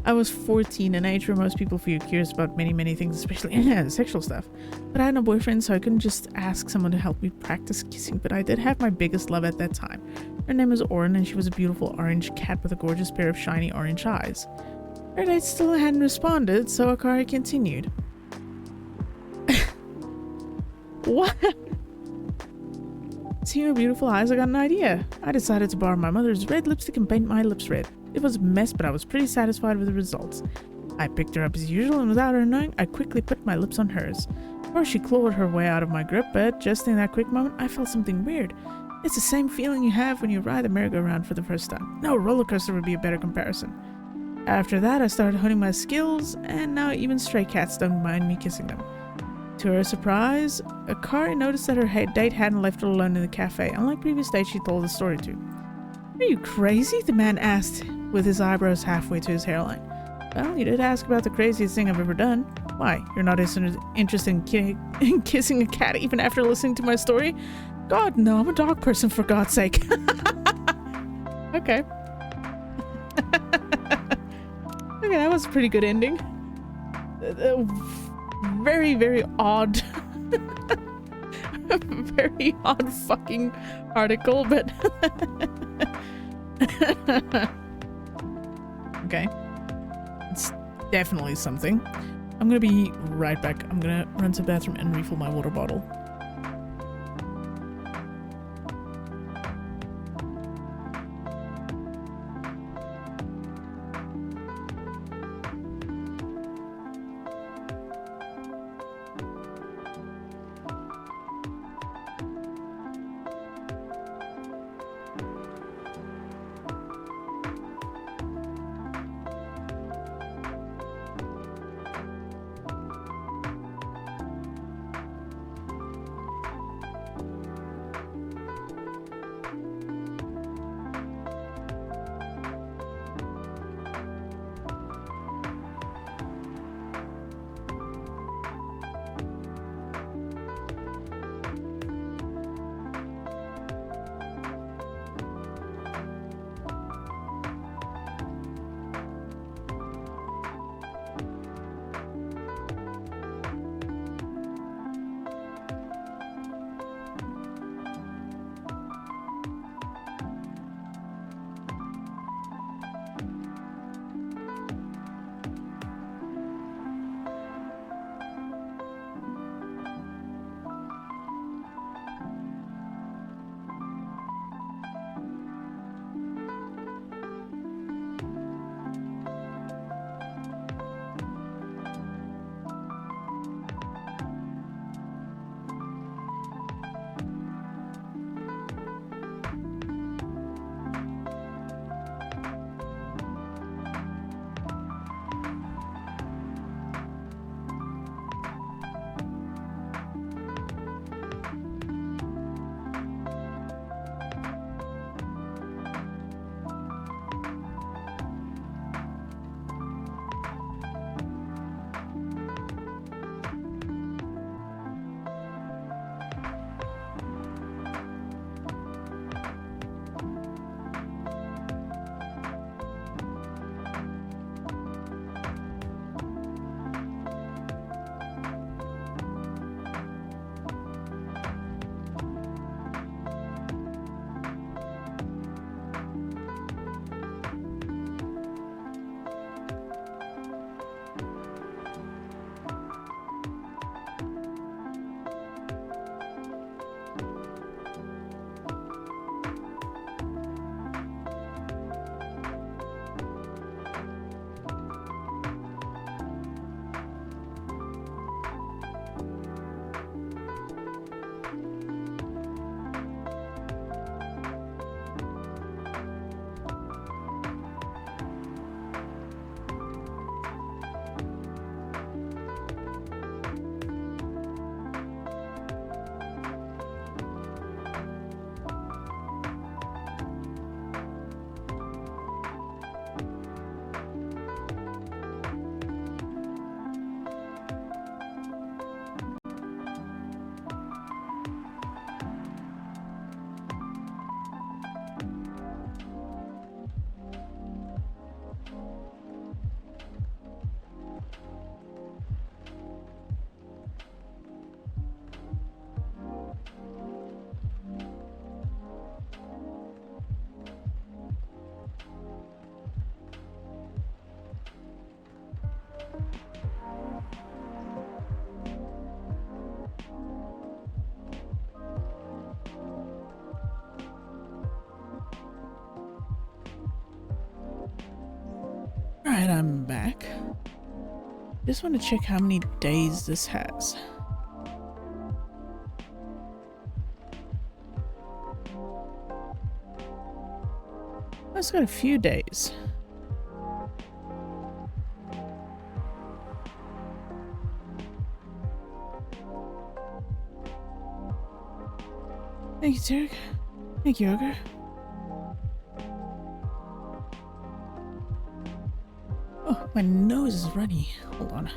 I was 14, an age where most people feel curious about many things, especially sexual stuff. But I had no boyfriend, so I couldn't just ask someone to help me practice kissing, but I did have my biggest love at that time. Her name was Orin, and she was a beautiful orange cat with a gorgeous pair of shiny orange eyes. Her date still hadn't responded, so Akari continued. What? Seeing her beautiful eyes, I got an idea. I decided to borrow my mother's red lipstick and paint my lips red. It was a mess, but I was pretty satisfied with the results. I picked her up as usual, and without her knowing, I quickly put my lips on hers. Of course, she clawed her way out of my grip, but just in that quick moment, I felt something weird. It's the same feeling you have when you ride a merry-go-round for the first time. No roller coaster would be a better comparison. After that, I started honing my skills, and now even stray cats don't mind me kissing them. To her surprise, Akari noticed that her date hadn't left her alone in the cafe, unlike previous dates she told the story to. Are you crazy? The man asked, with his eyebrows halfway to his hairline. Well, you did ask about the craziest thing I've ever done. Why? You're not interested in kissing a cat even after listening to my story? God, no, I'm a dog person, for God's sake. Okay. Okay, that was a pretty good ending. Very, very odd. Very odd fucking article, but... Okay. It's definitely something. I'm gonna be right back. I'm gonna run to the bathroom and refill my water bottle. Alright, I'm back. Just want to check how many days this has. It's got a few days. Thank you, Tarek. Thank you, Ogre. Oh, my nose is runny. Hold on.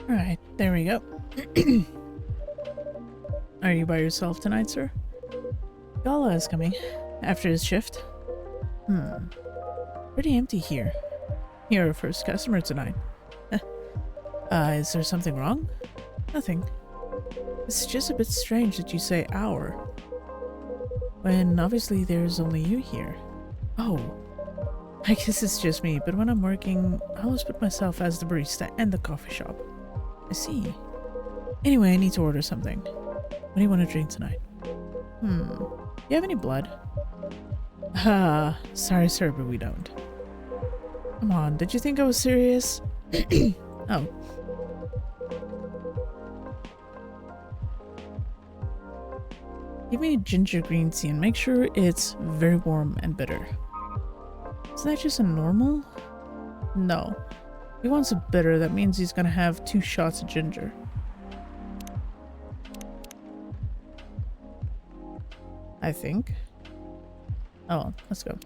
Alright, there we go. Are you by yourself tonight, sir? Gala is coming after his shift. Pretty empty here. You're our first customer tonight. Is there something wrong? Nothing. It's just a bit strange that you say our, when obviously there's only you here. Oh, I guess it's just me, but when I'm working, I always put myself as the barista and the coffee shop. I see. Anyway, I need to order something. What do you want to drink tonight? You have any blood? Sorry sir, but we don't. Come on, did you think I was serious? Oh. Give me a ginger green tea and make sure it's very warm and bitter. Isn't that just a normal? No. If he wants a bitter, that means he's gonna have 2 shots of ginger. I think. Oh, let's go.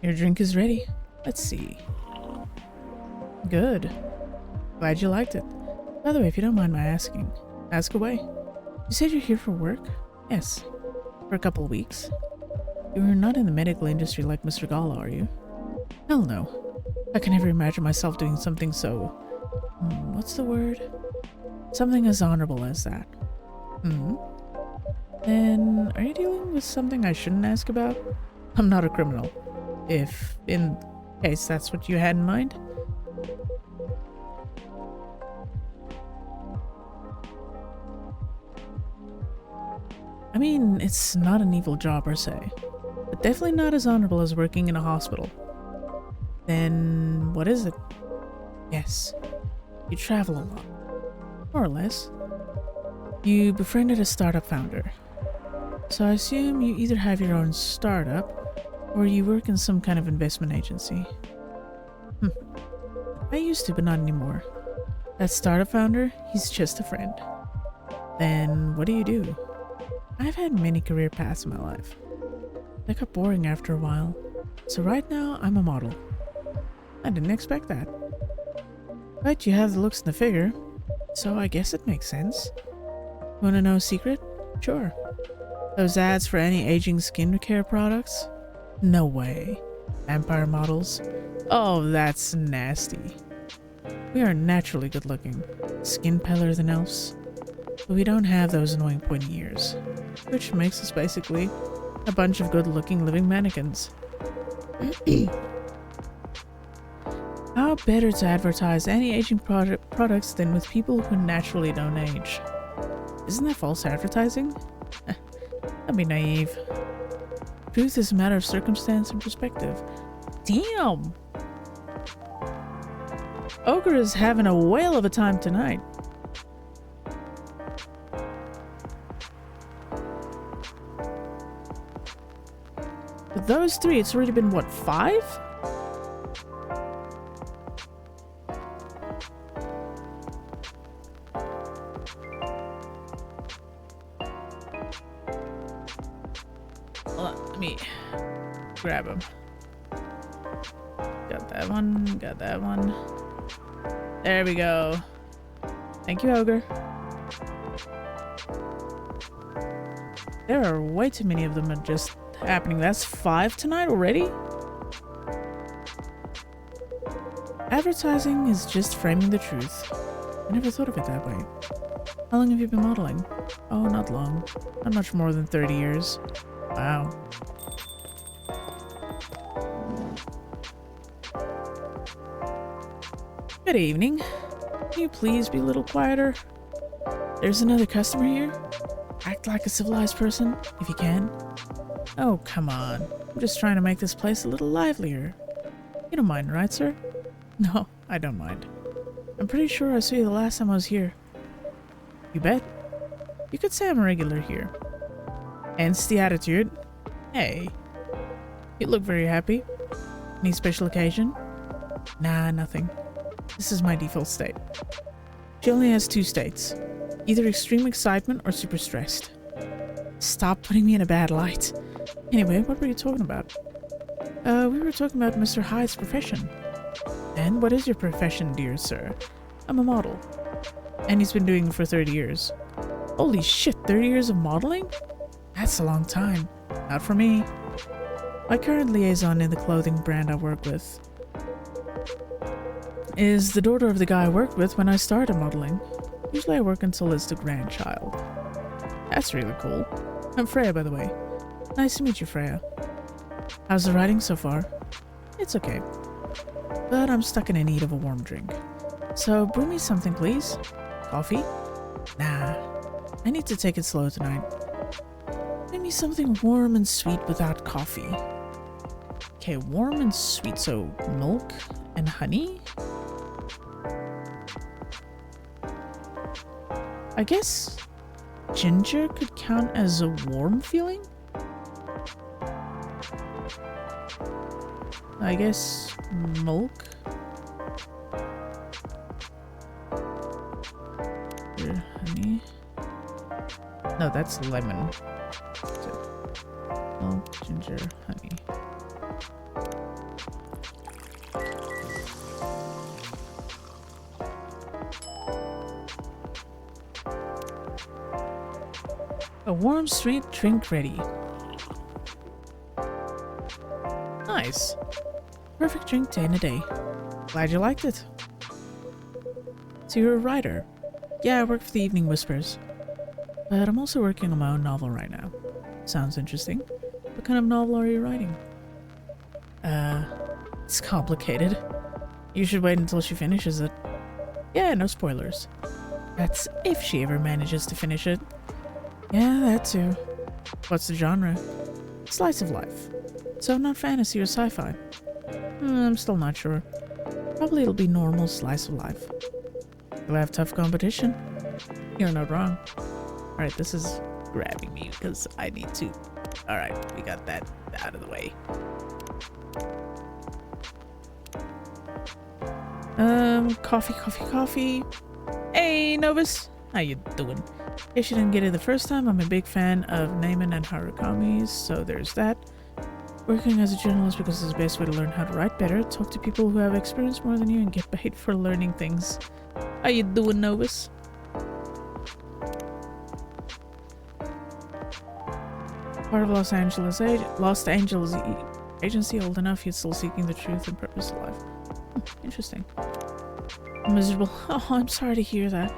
Your drink is ready. Let's see. Good. Glad you liked it. By the way, if you don't mind my asking, ask away. You said you're here for work? Yes. For a couple of weeks. You're not in the medical industry like Mr. Gala, are you? Hell no. I can never imagine myself doing something so... what's the word? Something as honorable as that. Then, are you dealing with something I shouldn't ask about? I'm not a criminal. If, in case that's what you had in mind. I mean, it's not an evil job per se, but definitely not as honorable as working in a hospital. Then, what is it? Yes, you travel a lot. More or less. You befriended a startup founder. So I assume you either have your own startup, or you work in some kind of investment agency. I used to, but not anymore. That startup founder, he's just a friend. Then, what do? I've had many career paths in my life. They got boring after a while. So right now, I'm a model. I didn't expect that. But you have the looks and the figure, so I guess it makes sense. Wanna know a secret? Sure. Those ads for any aging skincare products? No way. Vampire models? Oh, that's nasty. We are naturally good looking. Skin paler than elves. But we don't have those annoying pointy ears. Which makes us basically a bunch of good looking living mannequins. How better to advertise any aging products than with people who naturally don't age? Isn't that false advertising? Don't be naive. Truth is a matter of circumstance and perspective. Damn! Ogre is having a whale of a time tonight. With those 3, it's already been, what, 5? Let me grab him. Got that one, got that one. There we go. Thank you, Ogre. There are way too many of them just happening. That's 5 tonight already? Advertising is just framing the truth. I never thought of it that way. How long have you been modeling? Oh, not long. Not much more than 30 years. Wow. Good evening. Can you please be a little quieter? There's another customer here. Act like a civilized person, if you can. Oh, come on. I'm just trying to make this place a little livelier. You don't mind, right, sir? No, I don't mind. I'm pretty sure I saw you the last time I was here. You bet. You could say I'm a regular here. Hence the attitude. Hey. You look very happy. Any special occasion? Nah, nothing. This is my default state. She only has 2 states. Either extreme excitement or super stressed. Stop putting me in a bad light. Anyway, what were you talking about? We were talking about Mr. Hyde's profession. And what is your profession, dear sir? I'm a model. And he's been doing it for 30 years. Holy shit, 30 years of modeling? That's a long time. Not for me. My current liaison in the clothing brand I work with is the daughter of the guy I worked with when I started modeling. Usually I work until it's the grandchild. That's really cool. I'm Freya, by the way. Nice to meet you, Freya. How's the writing so far? It's okay. But I'm stuck in need of a warm drink. So brew me something, please. Coffee? Nah. I need to take it slow tonight. Make me something warm and sweet without coffee. Okay, warm and sweet, so milk and honey? I guess ginger could count as a warm feeling? I guess milk. Here, honey. No, that's lemon. So, milk, ginger, honey. A warm, sweet drink ready. Nice. Perfect drink day in a day. Glad you liked it. So you're a writer? Yeah, I work for the Evening Whispers. But I'm also working on my own novel right now. Sounds interesting. What kind of novel are you writing? It's complicated. You should wait until she finishes it. Yeah, no spoilers. That's if she ever manages to finish it. Yeah, that too. What's the genre? Slice of life. So not fantasy or sci-fi? I'm still not sure. Probably it'll be normal slice of life. You'll have tough competition. You're not wrong. Alright, this is grabbing me because I need to. Alright, we got that out of the way. Coffee. Hey, Novus! How you doing? In case you didn't get it the first time, I'm a big fan of Neiman and Harukamis, so there's that. Working as a journalist because it's the best way to learn how to write better, talk to people who have experience more than you, and get paid for learning things. How you doing, Novus? Part of Los Angeles agency old enough, yet still seeking the truth and purpose of life. Interesting. Miserable. Oh, I'm sorry to hear that.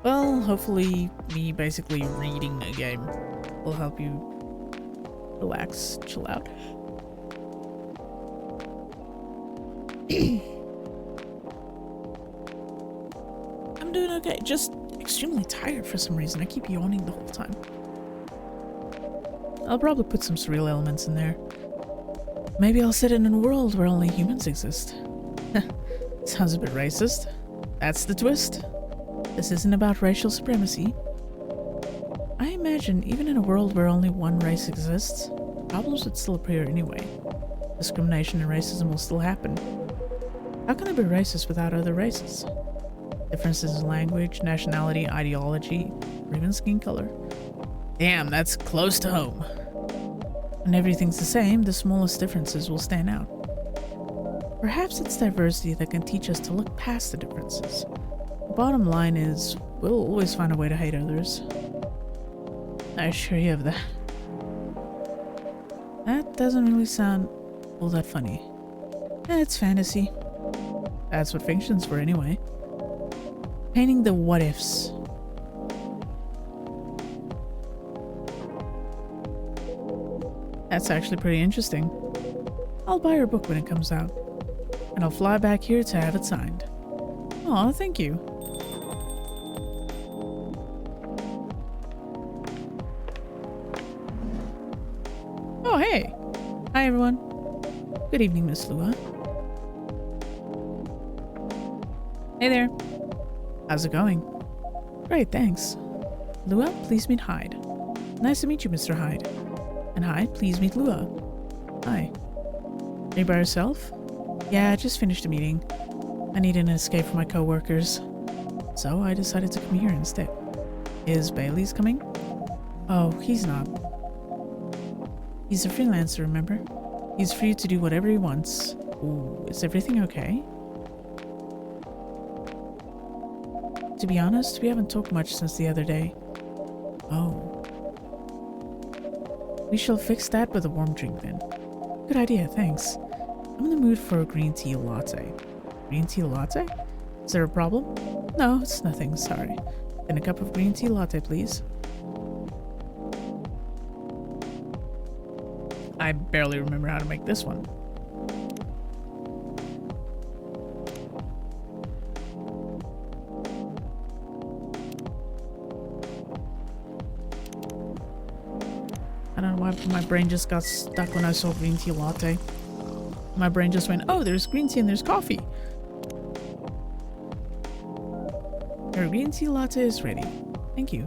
Well, hopefully me basically reading a game will help you relax, chill out. I'm doing okay, just extremely tired for some reason. I keep yawning the whole time. I'll probably put some surreal elements in there. Maybe I'll set it in a world where only humans exist. Sounds a bit racist. That's the twist. This isn't about racial supremacy. I imagine even in a world where only one race exists, problems would still appear anyway. Discrimination and racism will still happen. How can I be racist without other races? Differences in language, nationality, ideology, or even skin color. Damn, that's close to home. When everything's the same, the smallest differences will stand out. Perhaps it's diversity that can teach us to look past the differences. The bottom line is, we'll always find a way to hate others. I assure you of that. That doesn't really sound all that funny. It's fantasy. That's what fiction's for anyway. Painting the what ifs. That's actually pretty interesting. I'll buy your book when it comes out, and I'll fly back here to have it signed. Aw, thank you. Oh, hey. Hi, everyone. Good evening, Miss Lua. Hey there. How's it going? Great, thanks. Lua, please meet Hyde. Nice to meet you, Mr. Hyde. And Hyde, please meet Lua. Hi. Are you by yourself? Yeah, I just finished a meeting. I needed an escape from my co-workers. So I decided to come here instead. Is Bailey's coming? Oh, he's not. He's a freelancer, remember? He's free to do whatever he wants. Ooh, is everything okay? To be honest, we haven't talked much since the other day. Oh. We shall fix that with a warm drink then. Good idea, thanks. I'm in the mood for a green tea latte. Green tea latte? Is there a problem? No, it's nothing, sorry. Then a cup of green tea latte, please. I barely remember how to make this one. I don't know why my brain just got stuck when I saw green tea latte. My brain just went, oh, there's green tea and there's coffee. Your green tea latte is ready. Thank you.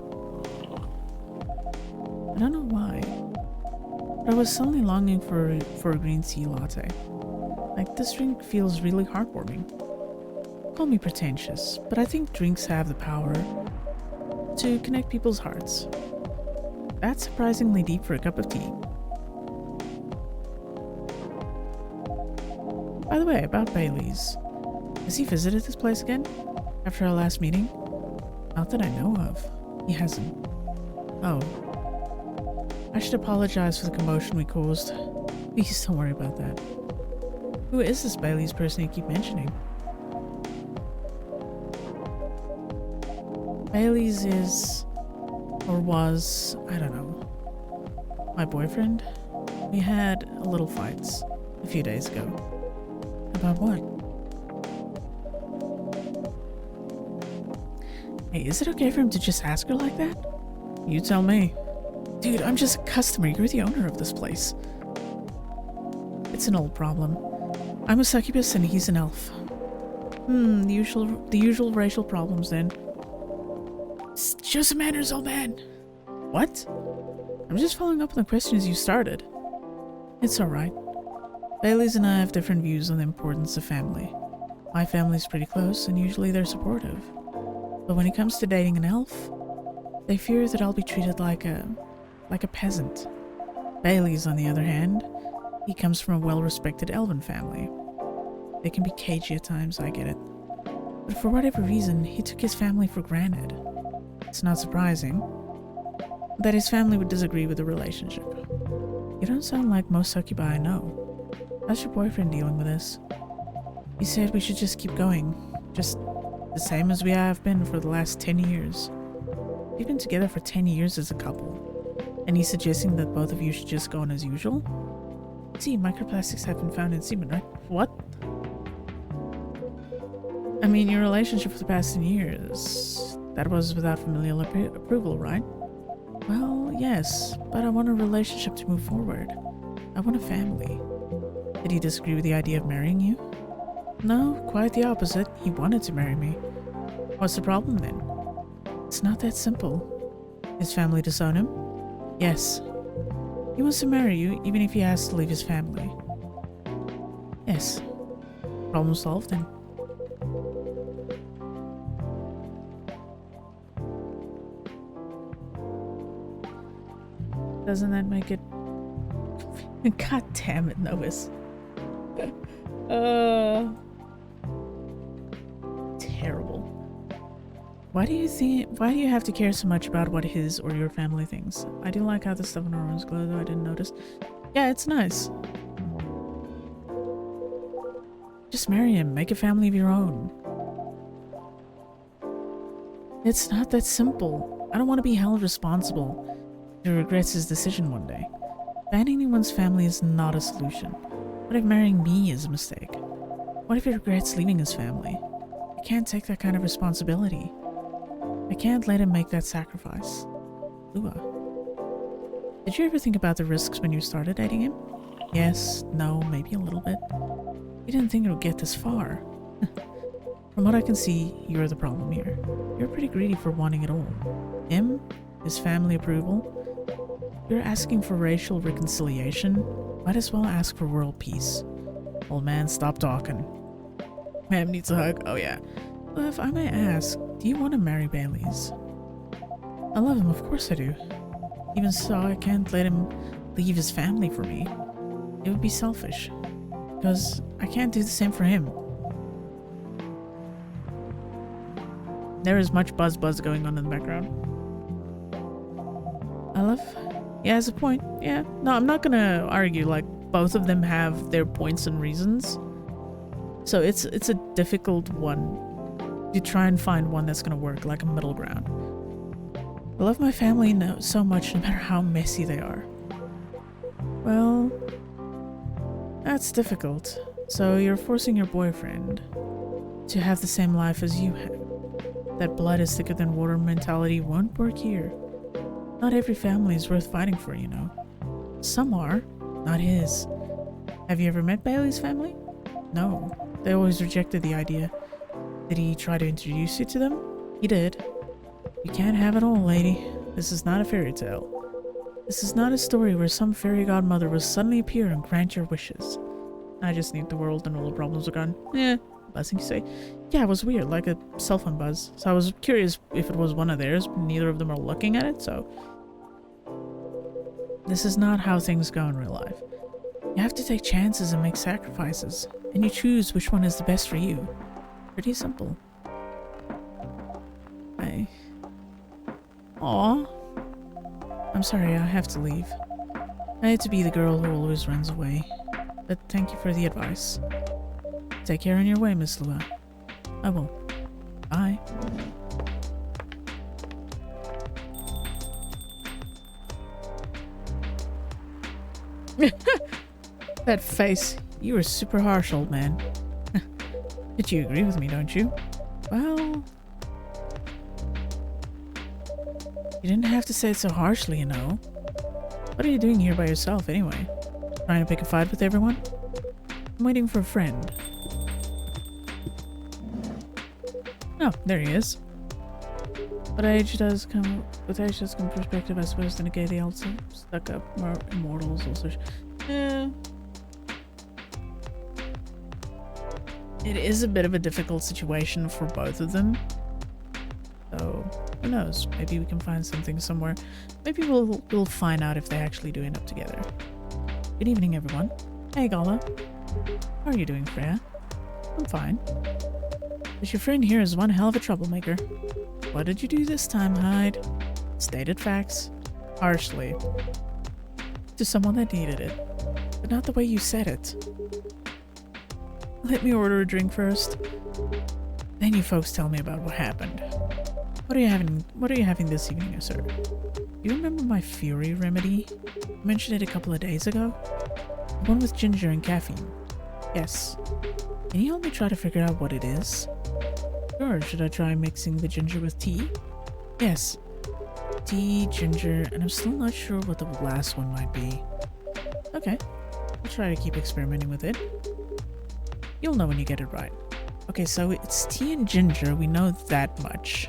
I don't know why, but I was suddenly longing for a green tea latte. Like, this drink feels really heartwarming. Call me pretentious, but I think drinks have the power to connect people's hearts. That's surprisingly deep for a cup of tea. By the way, about Bailey's. Has he visited this place again? After our last meeting? Not that I know of. He hasn't. Oh. I should apologize for the commotion we caused. Please don't worry about that. Who is this Bailey's person you keep mentioning? Bailey's is... or was... I don't know. My boyfriend? We had a little fights a few days ago. About what? Hey, is it okay for him to just ask her like that? You tell me. Dude, I'm just a customer. You're the owner of this place. It's an old problem. I'm a succubus and he's an elf. The usual racial problems then. Show some manners, old man. What? I'm just following up on the questions you started. It's alright. Bailey's and I have different views on the importance of family. My family's pretty close and usually they're supportive. But when it comes to dating an elf, they fear that I'll be treated like a peasant. Bailey's, on the other hand, he comes from a well-respected elven family. They can be cagey at times, I get it. But for whatever reason, he took his family for granted. It's not surprising that his family would disagree with the relationship. You don't sound like most succubi I know. How's your boyfriend dealing with this? He said we should just keep going. Just the same as we have been for the last 10 years. We've been together for 10 years as a couple. And he's suggesting that both of you should just go on as usual? See, microplastics have been found in semen, right? What? I mean, your relationship for the past 10 years, that was without familial approval, right? Well, yes, but I want a relationship to move forward. I want a family. Did he disagree with the idea of marrying you? No, quite the opposite. He wanted to marry me. What's the problem then? It's not that simple. His family disown him? Yes. He wants to marry you even if he has to leave his family. Yes. Problem solved then. Doesn't that make it... God damn it, Novus. Terrible. Why do you have to care so much about what his or your family thinks? I do like how the stuff on our rooms glow, though. I didn't notice. Yeah, it's nice. Just marry him. Make a family of your own. It's not that simple. I don't want to be held responsible if he regrets his decision one day. Banning anyone's family is not a solution. What if marrying me is a mistake? What if he regrets leaving his family? I can't take that kind of responsibility. I can't let him make that sacrifice. Lua, did you ever think about the risks when you started dating him? Yes, no, maybe a little bit. You didn't think it would get this far. From what I can see, you're the problem here. You're pretty greedy for wanting it all. Him, his family approval. You're asking for racial reconciliation. Might as well ask for world peace. Old man, stop talking. Ma'am needs a hug. Oh yeah. Well, if I may ask, do you want to marry Bailey's? I love him, of course I do. Even so, I can't let him leave his family for me. It would be selfish. Because I can't do the same for him. There is much buzz going on in the background. Yeah, has a point. Yeah. No, I'm not gonna argue. Like, both of them have their points and reasons. So it's a difficult one to try and find one that's gonna work, like a middle ground. I love my family so much, no matter how messy they are. Well, that's difficult. So you're forcing your boyfriend to have the same life as you have. That blood is thicker than water mentality won't work here. Not every family is worth fighting for, you know. Some are, not his. Have you ever met Bailey's family? No, they always rejected the idea. Did he try to introduce you to them? He did. You can't have it all, lady. This is not a fairy tale. This is not a story where some fairy godmother will suddenly appear and grant your wishes. I just need the world and all the problems are gone. Eh, buzzing you say. Yeah, it was weird, like a cell phone buzz. So I was curious if it was one of theirs, but neither of them are looking at it, so... This is not how things go in real life. You have to take chances and make sacrifices, and you choose which one is the best for you. Pretty simple. Aww. I'm sorry, I have to leave. I hate to be the girl who always runs away, but thank you for the advice. Take care on your way, Miss Lua. I will. Bye. That face. You were super harsh, old man. But you agree with me, don't you? Well... You didn't have to say it so harshly, you know. What are you doing here by yourself, anyway? Trying to pick a fight with everyone? I'm waiting for a friend. Oh, there he is. With age does come perspective, I suppose, to negate the also stuck up more immortals also. It is a bit of a difficult situation for both of them. So, who knows? Maybe we can find something somewhere. Maybe we'll find out if they actually do end up together. Good evening, everyone. Hey, Gala. How are you doing, Freya? I'm fine. But your friend here is one hell of a troublemaker. What did you do this time, Hyde? Stated facts. Harshly. To someone that needed it. But not the way you said it. Let me order a drink first. Then you folks tell me about what happened. What are you having this evening, sir? Do you remember my fury remedy? I mentioned it a couple of days ago. The one with ginger and caffeine. Yes. Can you help me try to figure out what it is? Sure, should I try mixing the ginger with tea? Yes. Tea, ginger, and I'm still not sure what the last one might be. Okay. I'll try to keep experimenting with it. You'll know when you get it right. Okay, so it's tea and ginger, we know that much.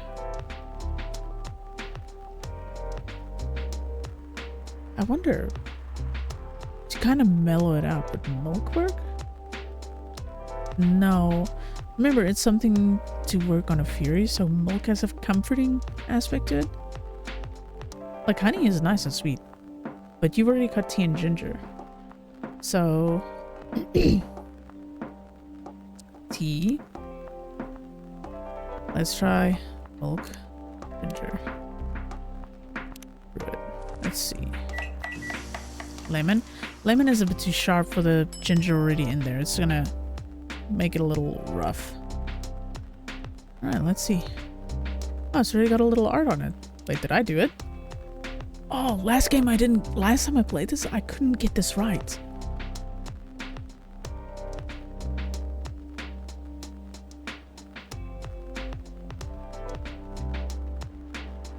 I wonder, to kind of mellow it out, would milk work? No. Remember, it's something to work on a fury, so milk has a comforting aspect to it. Like, honey is nice and sweet, but you've already cut tea and ginger. So, tea. Let's try milk, ginger. Good. Let's see. Lemon. Lemon is a bit too sharp for the ginger already in there. It's gonna make it a little rough. Alright, let's see. Oh, it's already got a little art on it. Wait, did I do it? Oh, last time I played this, I couldn't get this right.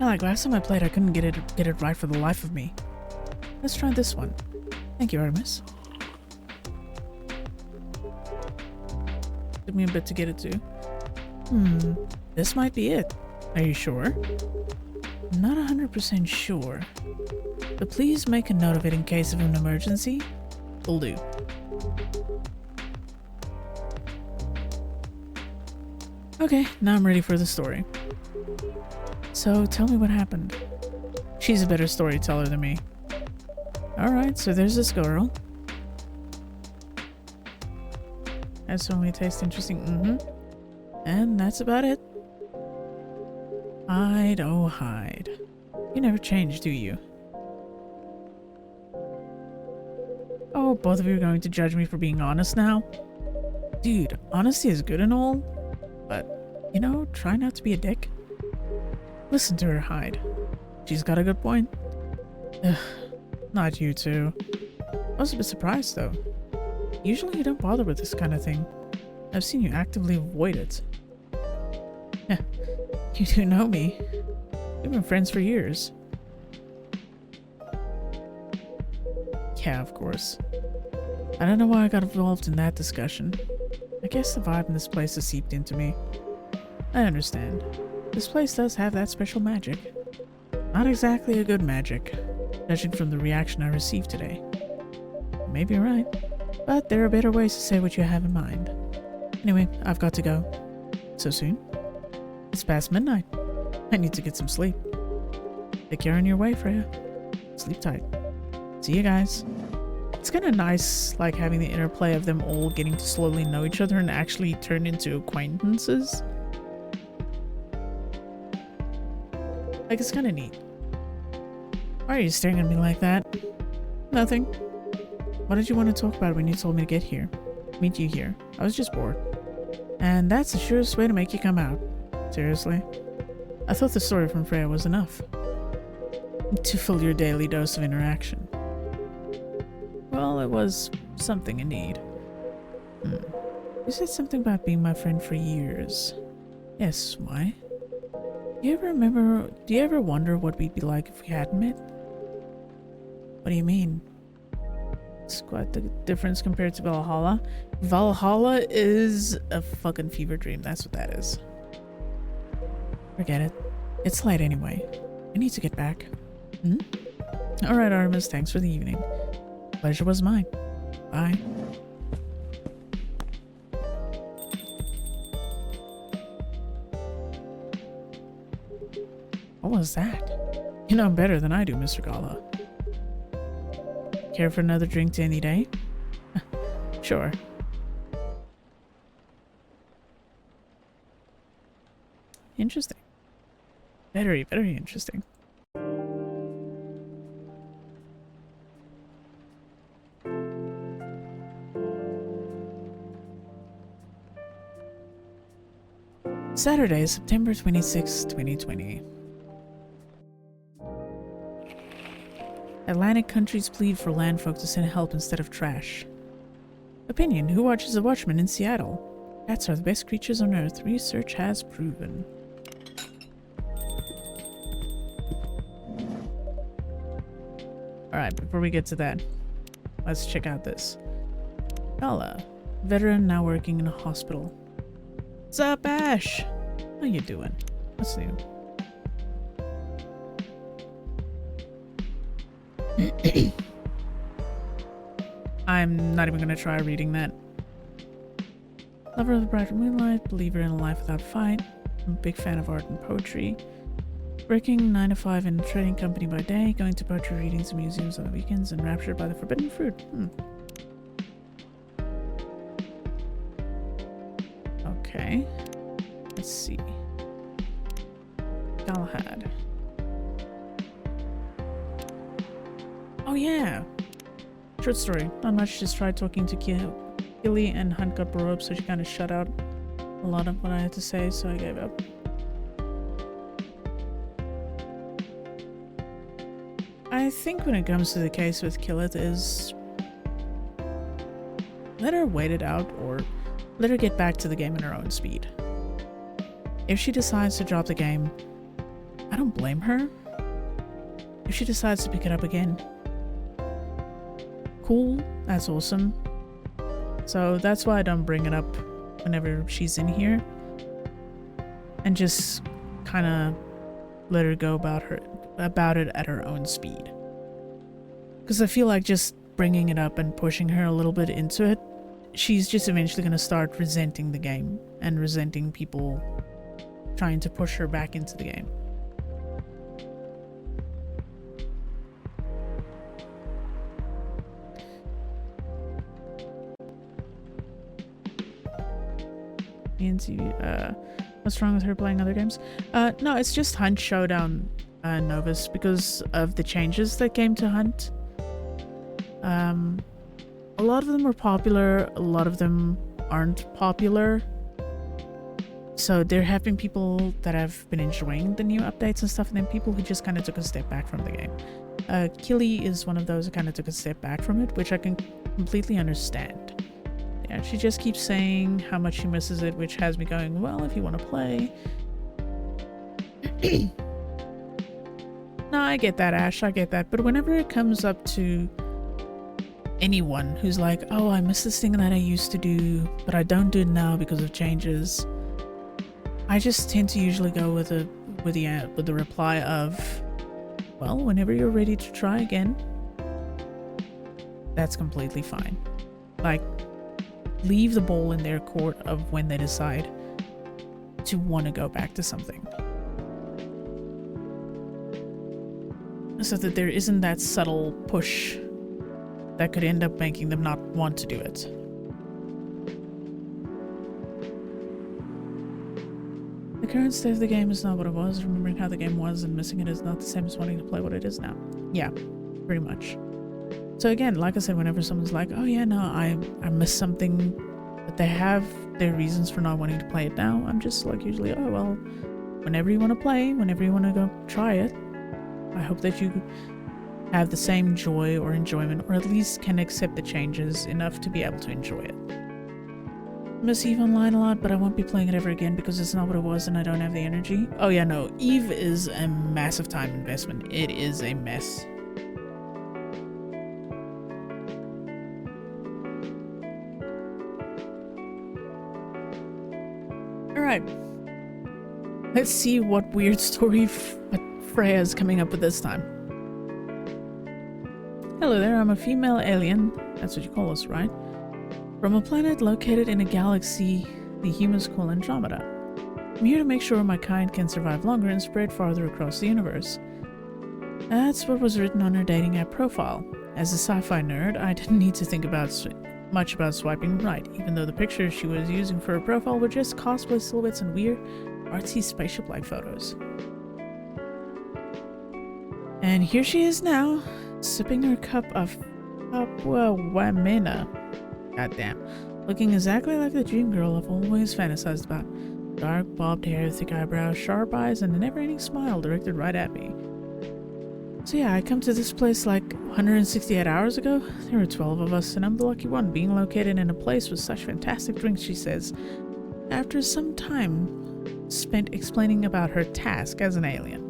Yeah, like last time I played, I couldn't get it right for the life of me. Let's try this one. Thank you, Artemis. Took me a bit to get it to. This might be it. Are you sure? I'm not 100% sure. But please make a note of it in case of an emergency. Will do. Okay, now I'm ready for the story. So tell me what happened. She's a better storyteller than me. Alright, so there's this girl. That certainly tastes interesting. And that's about it. Hide, oh hide. You never change, do you? Oh, both of you are going to judge me for being honest now? Dude, honesty is good and all, but, you know, try not to be a dick. Listen to her, Hyde. She's got a good point. Ugh, not you two. I was a bit surprised, though. Usually you don't bother with this kind of thing. I've seen you actively avoid it. Heh, you do know me. We've been friends for years. Yeah, of course. I don't know why I got involved in that discussion. I guess the vibe in this place has seeped into me. I understand. This place does have that special magic. Not exactly a good magic, judging from the reaction I received today. You may be right, but there are better ways to say what you have in mind. Anyway, I've got to go. So soon? It's past midnight. I need to get some sleep. Take care on your way, Freya. Sleep tight. See you guys. It's kind of nice, like, having the interplay of them all getting to slowly know each other and actually turn into acquaintances. Like, it's kind of neat. Why are you staring at me like that? Nothing. What did you want to talk about when you told me to get here? Meet you here. I was just bored. And that's the surest way to make you come out. Seriously. I thought the story from Freya was enough to fill your daily dose of interaction. Well, it was something indeed. You said something about being my friend for years. Yes, why? Do you ever wonder what we'd be like if we hadn't met? What do you mean? It's quite the difference compared to Valhalla. Valhalla is a fucking fever dream, that's what that is. Forget it. It's late anyway. I need to get back. Alright, Artemis, thanks for the evening. Pleasure was mine. Bye. What was that? You know better than I do, Mr. Gala. Care for another drink to any day? Sure. Interesting. Very, very interesting. Saturday, September 26, 2020. Atlantic countries plead for landfolk to send help instead of trash. Opinion: who watches the Watchmen in Seattle? Cats are the best creatures on Earth, research has proven. Alright, before we get to that, let's check out this. Gala, veteran now working in a hospital. What's up, Ash? How you doing? What's new? I'm not even gonna try reading that. Lover of the bright moonlight, believer in a life without fight. I'm a big fan of art and poetry. Working 9 to 5 in a trading company by day, going to poetry readings and museums on the weekends, and raptured by the forbidden fruit. Okay. Let's see. Galahad. Oh yeah! Short story. Not much, just tried talking to Gilly and Hunt got brought up, so she kind of shut out a lot of what I had to say, so I gave up. I think when it comes to the case with Kill It is let her wait it out or let her get back to the game in her own speed. If she decides to drop the game, I don't blame her. If she decides to pick it up again, cool, that's awesome. So that's why I don't bring it up whenever she's in here. And just kind of let her go about it at her own speed. Because I feel like just bringing it up and pushing her a little bit into it, she's just eventually going to start resenting the game and resenting people trying to push her back into the game. What's wrong with her playing other games? No, it's just Hunt Showdown Novus because of the changes that came to Hunt. A lot of them are popular, a lot of them aren't popular. So there have been people that have been enjoying the new updates and stuff, and then people who just kind of took a step back from the game. Killy is one of those who kind of took a step back from it, which I can completely understand. Yeah, she just keeps saying how much she misses it, which has me going, well, if you want to play. No, I get that, Ash, I get that. But whenever it comes up to anyone who's like, oh, I miss this thing that I used to do, but I don't do it now because of changes, I just tend to usually go with the reply of, well, whenever you're ready to try again, that's completely fine. Like, leave the ball in their court of when they decide to want to go back to something. So that there isn't that subtle push that could end up making them not want to do it. The current state of the game is not what it was. Remembering how the game was and missing it is not the same as wanting to play what it is now. Yeah, pretty much. So again, like I said, whenever someone's like, oh yeah, no, I miss something, but they have their reasons for not wanting to play it now, I'm just like usually, oh well, whenever you want to play, whenever you want to go try it, I hope that you have the same joy or enjoyment, or at least can accept the changes enough to be able to enjoy it. I miss EVE Online a lot, but I won't be playing it ever again because it's not what it was and I don't have the energy. Oh yeah, no, EVE is a massive time investment. It is a mess. Alright. Let's see what weird story Freya's coming up with this time. Hello there, I'm a female alien. That's what you call us, right? From a planet located in a galaxy the humans call Andromeda. I'm here to make sure my kind can survive longer and spread farther across the universe. That's what was written on her dating app profile. As a sci-fi nerd, I didn't need to think much about swiping right, even though the pictures she was using for her profile were just cosplay silhouettes and weird, artsy spaceship-like photos. And here she is now, sipping her cup of Wamena. Goddamn. Looking exactly like the dream girl I've always fantasized about. Dark, bobbed hair, thick eyebrows, sharp eyes, and a never-ending smile directed right at me. So yeah, I come to this place like 168 hours ago. There were 12 of us, and I'm the lucky one, being located in a place with such fantastic drinks, she says, after some time spent explaining about her task as an alien.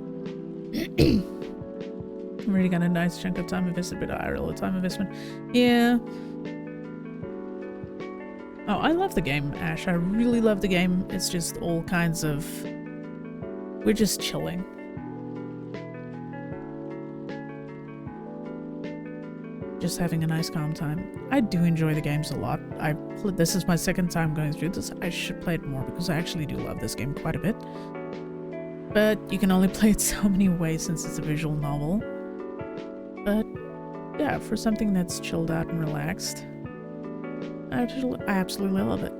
I'm really got a nice chunk of time invested, but IRL time investment. Yeah. Oh, I love the game, Ash. I really love the game. It's just all kinds of... We're just chilling. Just having a nice calm time. I do enjoy the games a lot. This is my second time going through this. I should play it more because I actually do love this game quite a bit. But you can only play it so many ways since it's a visual novel. But yeah, for something that's chilled out and relaxed, I absolutely love it.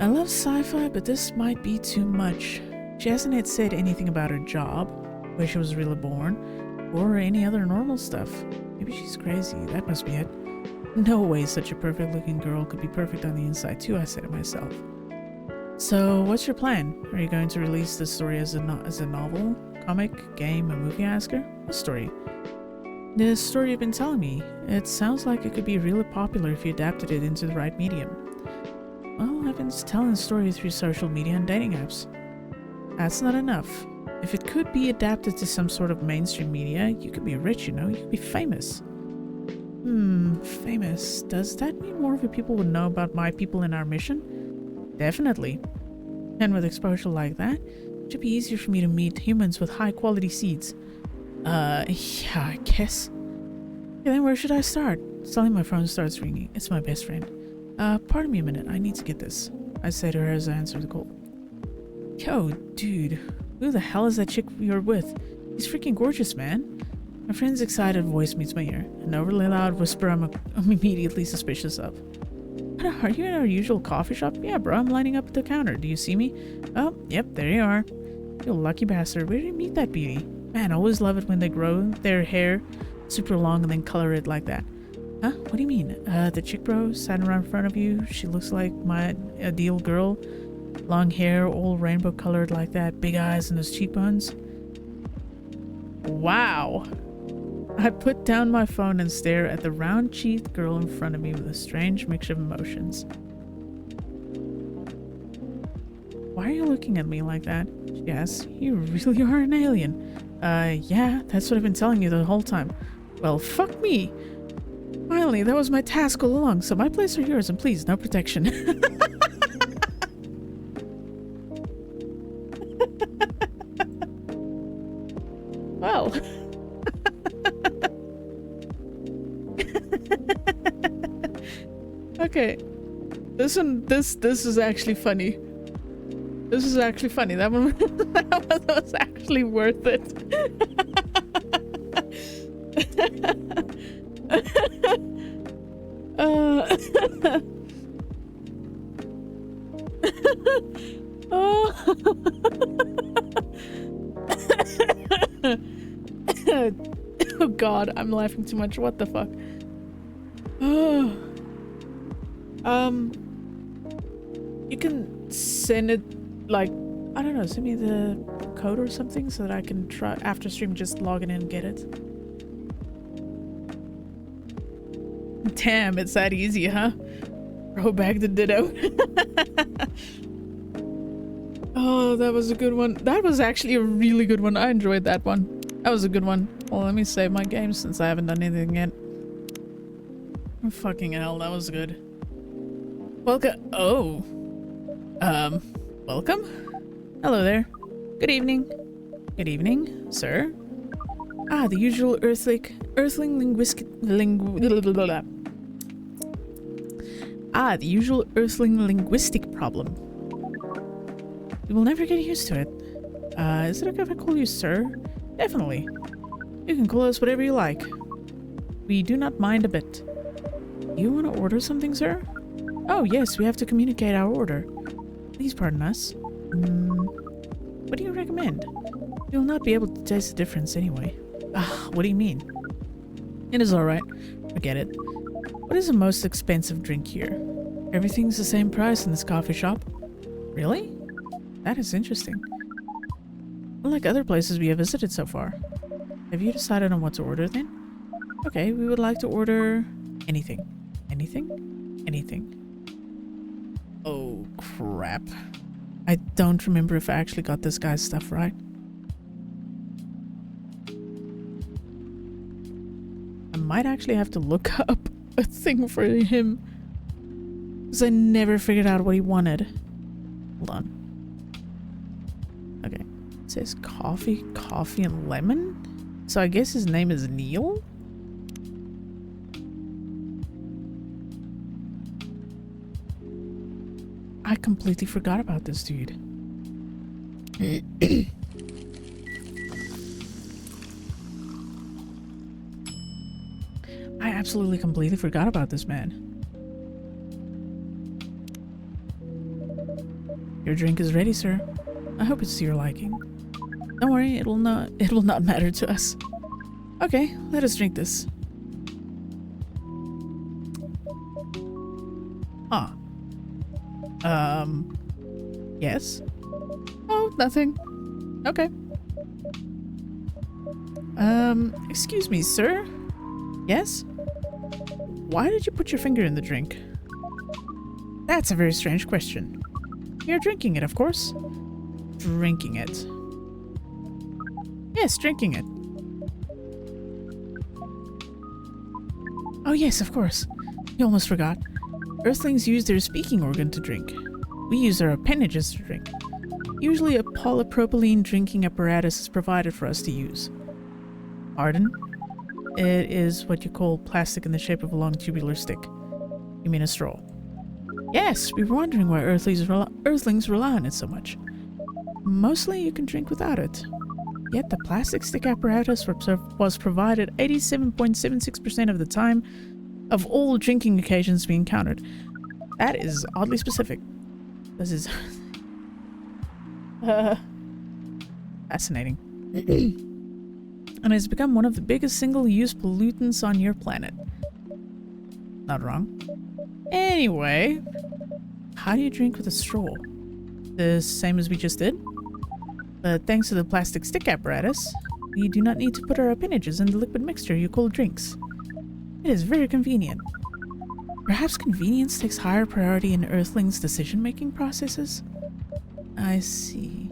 I love sci-fi, but this might be too much. She hasn't yet said anything about her job, where she was really born, or any other normal stuff. Maybe she's crazy, that must be it. No way such a perfect looking girl could be perfect on the inside too, I said to myself. So what's your plan? Are you going to release this story as a novel? Comic, game, a movie, I ask her. What story? The story you've been telling me. It sounds like it could be really popular if you adapted it into the right medium. Well, I've been telling the story through social media and dating apps. That's not enough. If it could be adapted to some sort of mainstream media, you could be rich, you know? You could be famous. Famous. Does that mean more of the people would know about my people and our mission? Definitely. And with exposure like that, it should be easier for me to meet humans with high-quality seeds. Yeah, I guess. Okay, then where should I start? Suddenly my phone starts ringing. It's my best friend. Pardon me a minute. I need to get this. I say to her as I answer the call. Yo, dude. Who the hell is that chick you're with? She's freaking gorgeous, man. My friend's excited voice meets my ear. An overly loud whisper I'm immediately suspicious of. Are you in our usual coffee shop? Yeah, bro. I'm lining up at the counter. Do you see me? Oh, yep. There you are. You lucky bastard. Where did you meet that beauty? Man, I always love it when they grow their hair super long and then color it like that. Huh? What do you mean? The chick bro sat around in front of you. She looks like my ideal girl. Long hair, all rainbow colored like that. Big eyes and those cheekbones. Wow. I put down my phone and stare at the round-cheeked girl in front of me with a strange mixture of emotions. Why are you looking at me like that? She asks. You really are an alien. Yeah, that's what I've been telling you the whole time. Well, fuck me. Finally, that was my task all along, so my place or yours, and please, no protection. Well. Okay. This is actually funny. This is actually funny. That one that was actually worth it. Oh god, I'm laughing too much. What the fuck? You can send it, like, I don't know, send me the code or something so that I can try after stream just log in and get it. Damn, it's that easy, huh? Throw back the ditto. Oh, that was a good one. That was actually a really good one. I enjoyed that one. That was a good one. Well, let me save my game since I haven't done anything yet. Fucking hell, that was good. Welcome. Oh. Welcome? Hello there. Good evening. Good evening, sir. Ah, the usual earthling linguistic problem. You will never get used to it. Is it okay if I call you sir? Definitely. You can call us whatever you like. We do not mind a bit. You want to order something, sir? Oh, yes, we have to communicate our order. Please pardon us. What do you recommend? You'll not be able to taste the difference anyway. Ah, what do you mean? It is alright. Forget it. What is the most expensive drink here? Everything's the same price in this coffee shop. Really? That is interesting. Unlike other places we have visited so far. Have you decided on what to order then? Okay, we would like to order anything. Anything? Anything. Oh, crap. I don't remember if I actually got this guy's stuff right. I might actually have to look up a thing for him. Because I never figured out what he wanted. Hold on. Okay. It says coffee, and lemon? So I guess his name is Neil? I completely forgot about this dude. I absolutely completely forgot about this man. Your drink is ready, sir. I hope it's to your liking. Don't worry, it will not matter to us. Okay, let us drink this. Huh. Yes? Oh, nothing. Okay. Excuse me, sir? Yes? Why did you put your finger in the drink? That's a very strange question. You're drinking it, of course. Drinking it. Yes, drinking it. Oh yes, of course. You almost forgot. Earthlings use their speaking organ to drink. We use our appendages to drink. Usually a polypropylene drinking apparatus is provided for us to use. Pardon? It is what you call plastic in the shape of a long tubular stick. You mean a straw? Yes, we were wondering why Earthlings rely on it so much. Mostly you can drink without it. Yet the plastic stick apparatus was provided 87.76% of the time of all drinking occasions we encountered. That is oddly specific. This is fascinating. And has become one of the biggest single-use pollutants on your planet. Not wrong. Anyway, how do you drink with a straw? The same as we just did? But thanks to the plastic stick apparatus, we do not need to put our appendages in the liquid mixture you call drinks. It is very convenient. Perhaps convenience takes higher priority in Earthlings' decision-making processes? I see.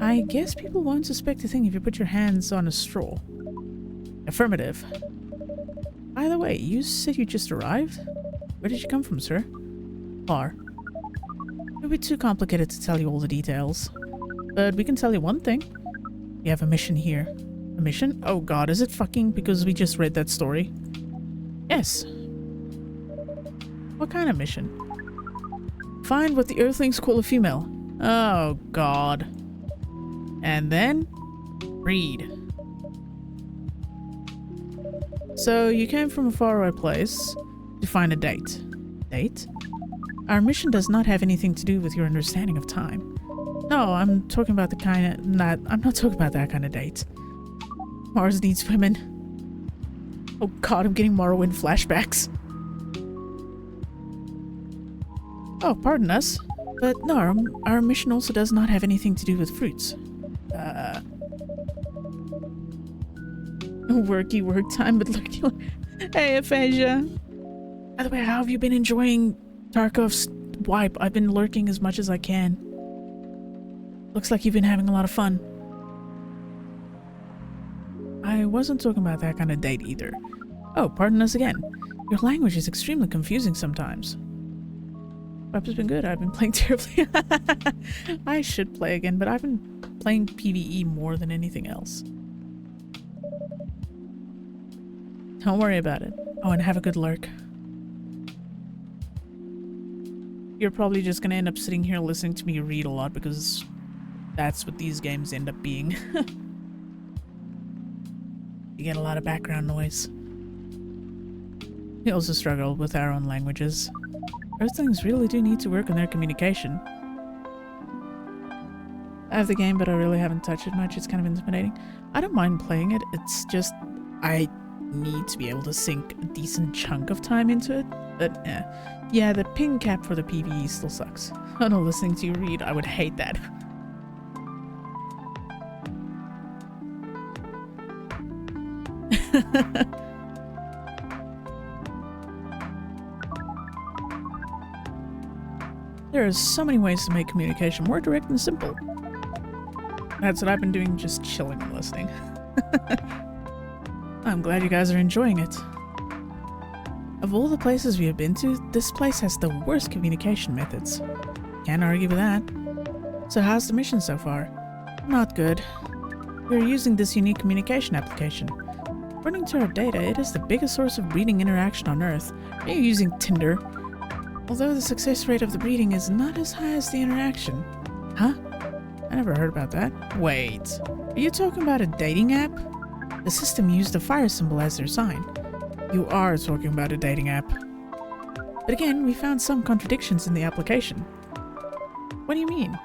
I guess people won't suspect a thing if you put your hands on a straw. Affirmative. By the way, you said you just arrived? Where did you come from, sir? Far. It would be too complicated to tell you all the details. But we can tell you one thing. We have a mission here. A mission? Oh god, is it fucking because we just read that story? Yes. What kind of mission? Find what the Earthlings call a female. Oh god. And then read. So you came from a faraway place to find a date. Date? Our mission does not have anything to do with your understanding of time. No, I'm talking about the kind of... I'm not talking about that kind of date. Mars needs women. Oh god, I'm getting Morrowind flashbacks. Oh, pardon us. But no, our mission also does not have anything to do with fruits. Worky work time, but lurky. Hey, Aphasia. By the way, how have you been enjoying Tarkov's wipe? I've been lurking as much as I can. Looks like you've been having a lot of fun. I wasn't talking about that kind of date either. Oh, pardon us again. Your language is extremely confusing sometimes. Wipe has been good. I've been playing terribly. I should play again, but I've been playing PvE more than anything else. Don't worry about it. Oh, and have a good lurk. You're probably just gonna end up sitting here listening to me read a lot because that's what these games end up being. You get a lot of background noise. We also struggle with our own languages. Earthlings really do need to work on their communication. I have the game, but I really haven't touched it much. It's kind of intimidating. I don't mind playing it. It's just I need to be able to sink a decent chunk of time into it. But yeah, the ping cap for the PvE still sucks. I know, listening to you read, I would hate that. There are so many ways to make communication more direct and simple. That's what I've been doing, just chilling and listening. I'm glad you guys are enjoying it. Of all the places we have been to, this place has the worst communication methods. Can't argue with that. So how's the mission so far? Not good. We're using this unique communication application. According to our data, it is the biggest source of breeding interaction on Earth. Are you using Tinder? Although the success rate of the breeding is not as high as the interaction. Huh? I never heard about that. Wait, are you talking about a dating app? The system used the fire symbol as their sign. You are talking about a dating app. But again, we found some contradictions in the application. What do you mean?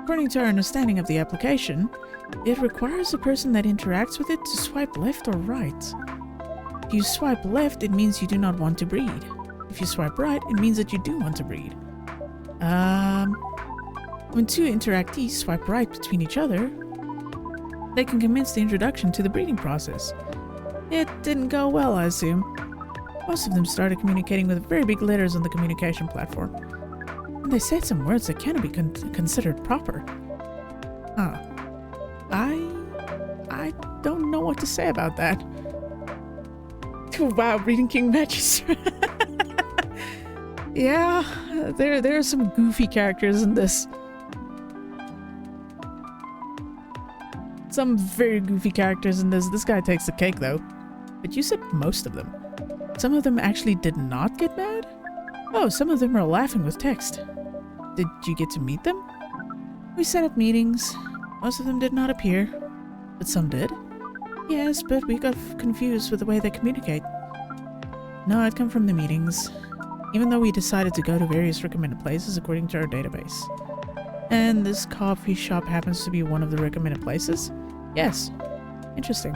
According to our understanding of the application, it requires the person that interacts with it to swipe left or right. If you swipe left, it means you do not want to breed. If you swipe right, it means that you do want to breed. When two interactees swipe right between each other, They can commence the introduction to the breeding process. It didn't go well, I assume. Most of them started communicating with very big letters on the communication platform. And they said some words that cannot be considered proper. Huh. I don't know what to say about that. Wow, Breeding King matches. Yeah, there are some goofy characters in this. Some very goofy characters in this. This guy takes the cake though. But you said most of them. Some of them actually did not get mad? Oh, some of them are laughing with text. Did you get to meet them? We set up meetings. Most of them did not appear. But some did? Yes, but we got confused with the way they communicate. No, it come from the meetings. Even though we decided to go to various recommended places according to our database. And this coffee shop happens to be one of the recommended places? Yes. Interesting.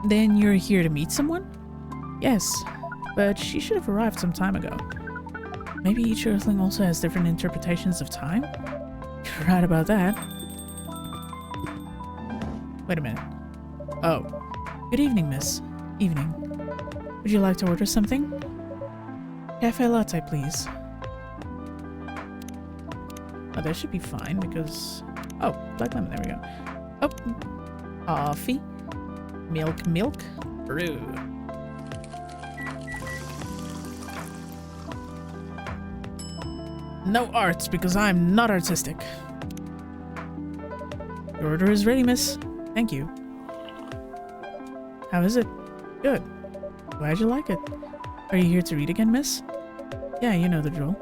Then you're here to meet someone? Yes, but she should have arrived some time ago. Maybe each Earthling also has different interpretations of time? You're right about that. Wait a minute. Oh. Good evening, miss. Evening. Would you like to order something? Cafe latte, please. Oh, that should be fine because... Oh, black lemon, there we go. Oh, coffee. Milk, brew. No arts because I'm not artistic. Your order is ready, miss. Thank you. How is it? Good. Glad you like it. Are you here to read again, miss? Yeah, you know the drill.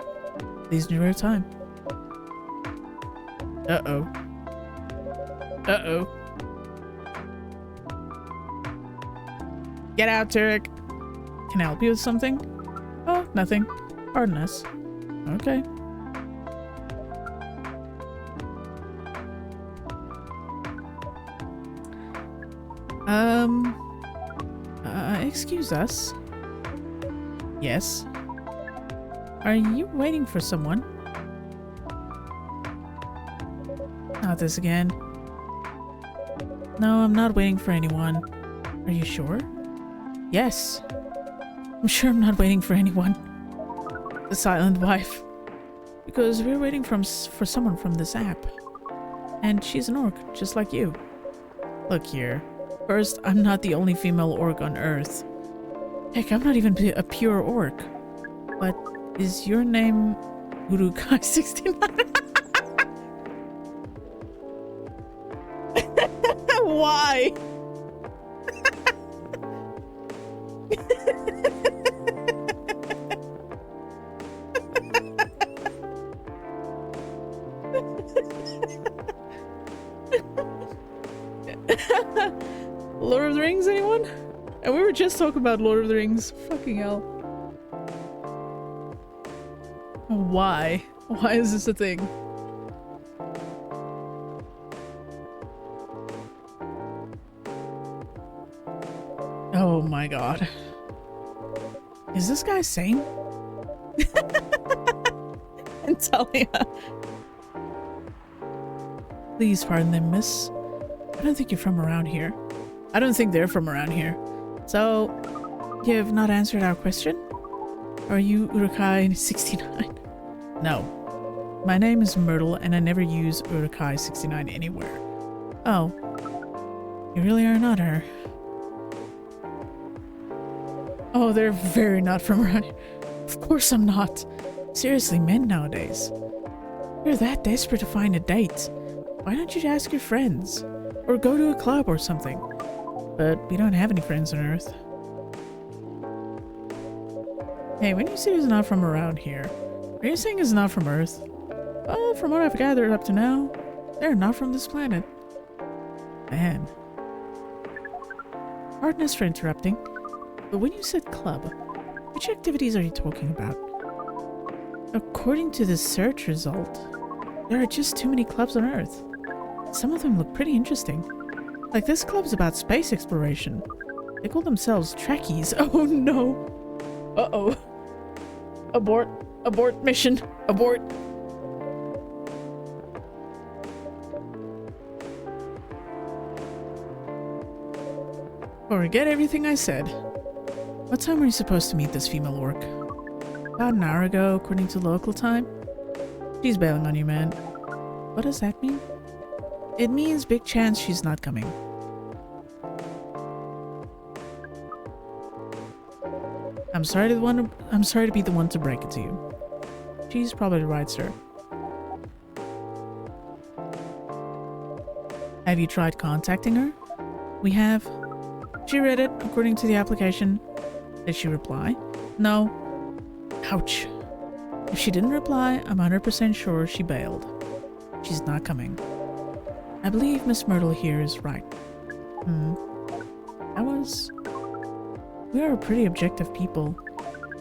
Please do your time. Uh-oh. Uh-oh. Get out, Turek. Can I help you with something? Oh, nothing. Pardon us. Okay. Excuse us. Yes. Are you waiting for someone? Not this again. No, I'm not waiting for anyone. Are you sure? Yes. I'm sure I'm not waiting for anyone. The silent wife. Because we're waiting for someone from this app. And she's an orc, just like you. Look here. First, I'm not the only female orc on Earth. Heck, I'm not even a pure orc. But is your name Urukai69? Why? Lord of the Rings, anyone? And we were just talking about Lord of the Rings. Fucking hell. Why? Why is this a thing? Oh my god. Is this guy sane? Antalya. Please pardon them, miss. I don't think you're from around here. I don't think they're from around here. So, you have not answered our question? Are you Urukai69? No. My name is Myrtle and I never use Urukai69 anywhere. Oh. You really are not her. Oh, they're very not from around here. Of course I'm not. Seriously, men nowadays. You're that desperate to find a date. Why don't you ask your friends? Or go to a club or something. But we don't have any friends on Earth. Hey, when you say he's not from around here, are you saying he's not from Earth? Well, from what I've gathered up to now, they're not from this planet. Man. Pardon us for interrupting, but when you said club, which activities are you talking about? According to the search result, there are just too many clubs on Earth. Some of them look pretty interesting. Like this club's about space exploration. They call themselves Trekkies. Oh no. Uh-oh. Abort. Abort mission. Abort. Forget everything I said. What time were you supposed to meet this female orc? About an hour ago, according to local time. She's bailing on you, man. What does that mean? It means big chance she's not coming. I'm sorry to be the one to break it to you. She's probably right, sir. Have you tried contacting her? We have. She read it according to the application. Did she reply? No. Ouch. If she didn't reply, I'm 100% sure she bailed. She's not coming. I believe Miss Myrtle here is right. We are pretty objective people,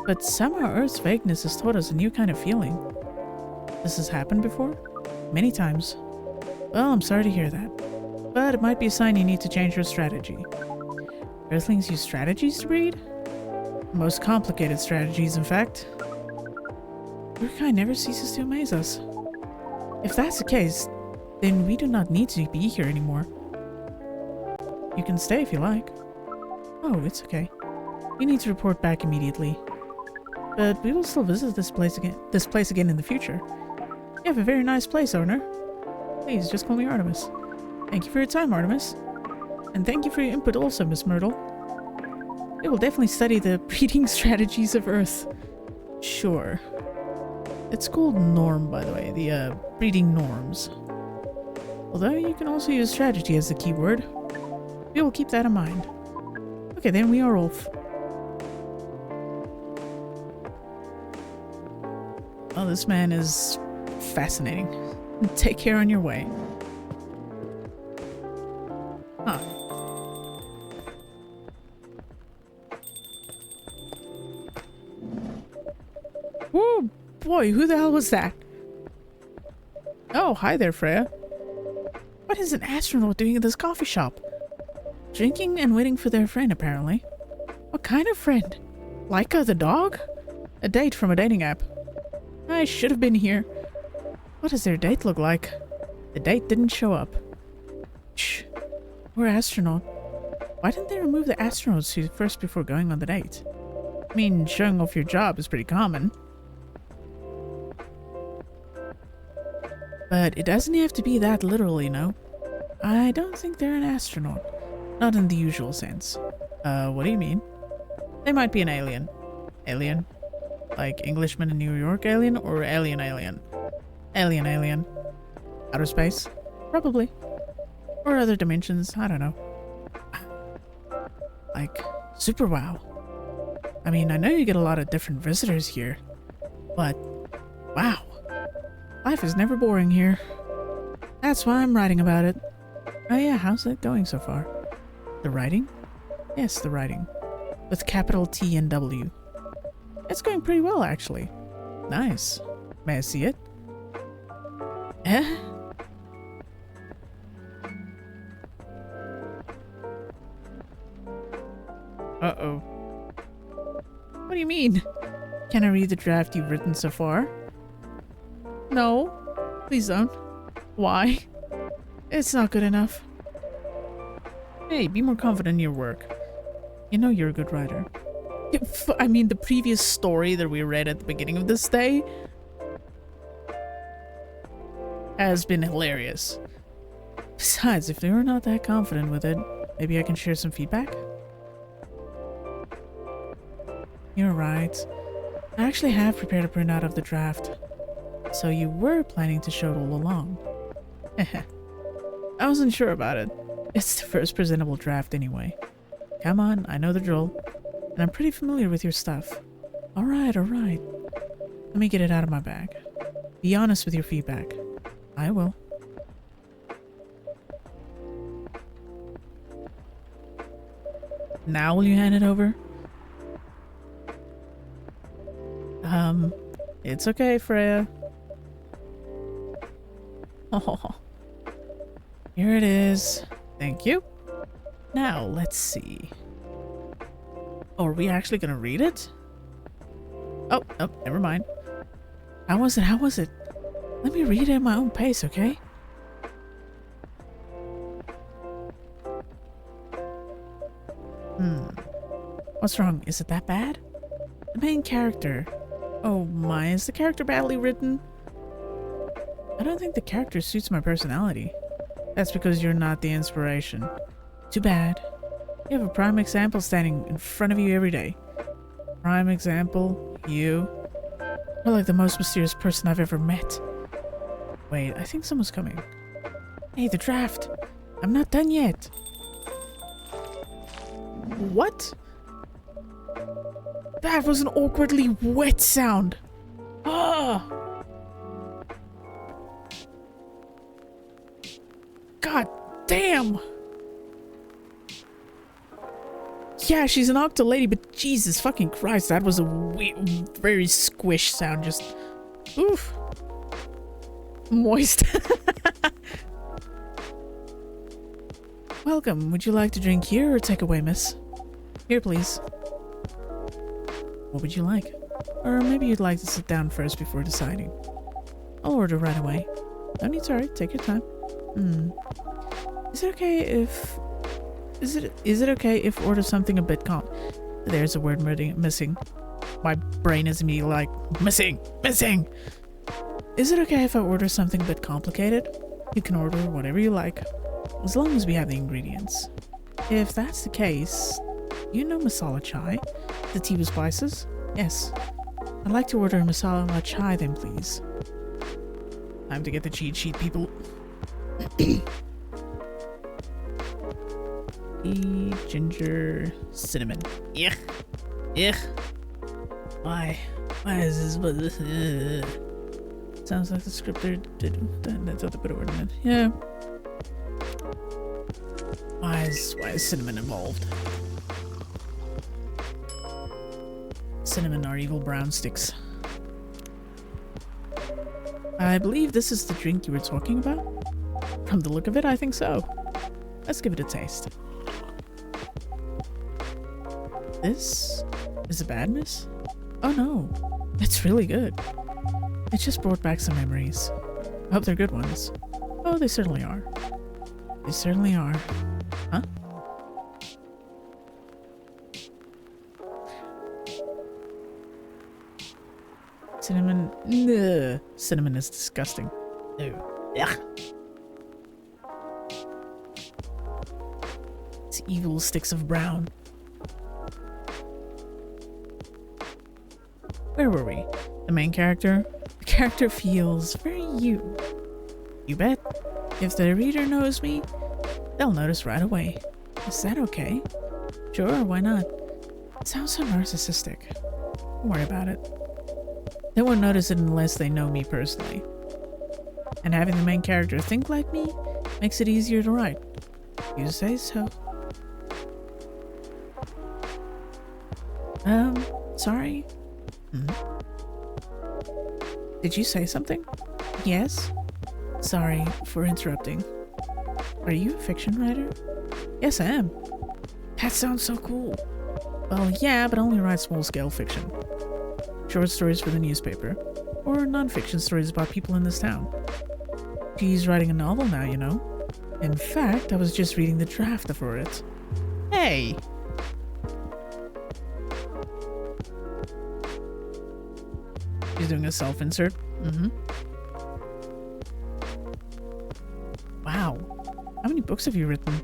but somehow Earth's vagueness has taught us a new kind of feeling. This has happened before? Many times. Well, I'm sorry to hear that, but it might be a sign you need to change your strategy. Earthlings use strategies to breed? Most complicated strategies, in fact. Your kind never ceases to amaze us. If that's the case, then we do not need to be here anymore. You can stay if you like. Oh, it's okay. We need to report back immediately. But we will still visit this place again in the future. You have a very nice place, owner. Please, just call me Artemis. Thank you for your time, Artemis. And thank you for your input also, Miss Myrtle. We will definitely study the breeding strategies of Earth. Sure. It's called norm, by the way, the breeding norms. Although you can also use strategy as the keyword. We will keep that in mind. Okay, then we are off. Oh, this man is fascinating. Take care on your way. Huh. Whoa, boy, who the hell was that? Oh, hi there, Freya. What is an astronaut doing at this coffee shop? Drinking and waiting for their friend, apparently. What kind of friend? Laika the dog? A date from a dating app. I should have been here. What does their date look like? The date didn't show up. Shh. We're astronaut. Why didn't they remove the astronaut suit first before going on the date? I mean, showing off your job is pretty common. But it doesn't have to be that literal, you know? I don't think they're an astronaut. Not in the usual sense. What do you mean? They might be an alien. Alien? Like Englishman in New York alien or alien alien? Alien alien. Outer space? Probably. Or other dimensions, I don't know. Like, super wow. I mean, I know you get a lot of different visitors here, but wow. Life is never boring here. That's why I'm writing about it. Oh yeah, how's it going so far? The writing? Yes, the writing. With capital T and W. It's going pretty well, actually. Nice. May I see it? Eh? Uh-oh. What do you mean? Can I read the draft you've written so far? No. Please don't. Why? It's not good enough. Hey, be more confident in your work. You know you're a good writer. I mean, the previous story that we read at the beginning of this day has been hilarious. Besides, if you're not that confident with it, maybe I can share some feedback? You're right. I actually have prepared a printout of the draft. So you were planning to show it all along. I wasn't sure about it. It's the first presentable draft anyway. Come on, I know the drill. And I'm pretty familiar with your stuff. Alright, alright. Let me get it out of my bag. Be honest with your feedback. I will. Now will you hand it over? It's okay, Freya. Oh, here it is. Thank you. Now, let's see. Oh, are we actually gonna read it? Oh, never mind. How was it? How was it? Let me read it at my own pace, okay? What's wrong? Is it that bad? The main character. Oh my, is the character badly written? I don't think the character suits my personality. That's because you're not the inspiration. Too bad. You have a prime example standing in front of you every day. Prime example, you. You're like the most mysterious person I've ever met. Wait, I think someone's coming. Hey, the draft. I'm not done yet. What? That was an awkwardly wet sound. Ah! God damn! Yeah, she's an octo lady, but Jesus fucking Christ, that was a very squish sound. Just, oof. Moist. Welcome. Would you like to drink here or take away, miss? Here, please. What would you like? Or maybe you'd like to sit down first before deciding. I'll order right away. No need to hurry. Take your time. Is it okay if... Is it okay if order something a bit There's a word missing. My brain is immediately like, missing! Is it okay if I order something a bit complicated? You can order whatever you like, as long as we have the ingredients. If that's the case, you know masala chai? The tea with spices? Yes. I'd like to order a masala chai then, please. Time to get the cheat sheet, people. Tea, ginger, cinnamon. Yuck. Yuck. Why? Why is this? Sounds like the scripter did. That's what they put a word in. Yeah. Why is cinnamon involved? Cinnamon are evil brown sticks. I believe this is the drink you were talking about. From the look of it, I think so. Let's give it a taste. This is a bad miss? Oh no, it's really good. It just brought back some memories. I hope they're good ones. Oh, they certainly are. They certainly are. Huh? Cinnamon. Ugh. Cinnamon is disgusting. Ew. Ugh. It's evil sticks of brown. Where were we? The main character? The character feels very you. You bet. If the reader knows me, they'll notice right away. Is that okay? Sure, why not? It sounds so narcissistic. Don't worry about it. They won't notice it unless they know me personally. And having the main character think like me makes it easier to write. You say so. Sorry? Did you say something? Yes? Sorry for interrupting. Are you a fiction writer? Yes, I am. That sounds so cool. Well, yeah, but I only write small-scale fiction. Short stories for the newspaper. Or non-fiction stories about people in this town. She's writing a novel now, you know. In fact, I was just reading the draft for it. Hey! She's doing a self-insert. Wow. How many books have you written?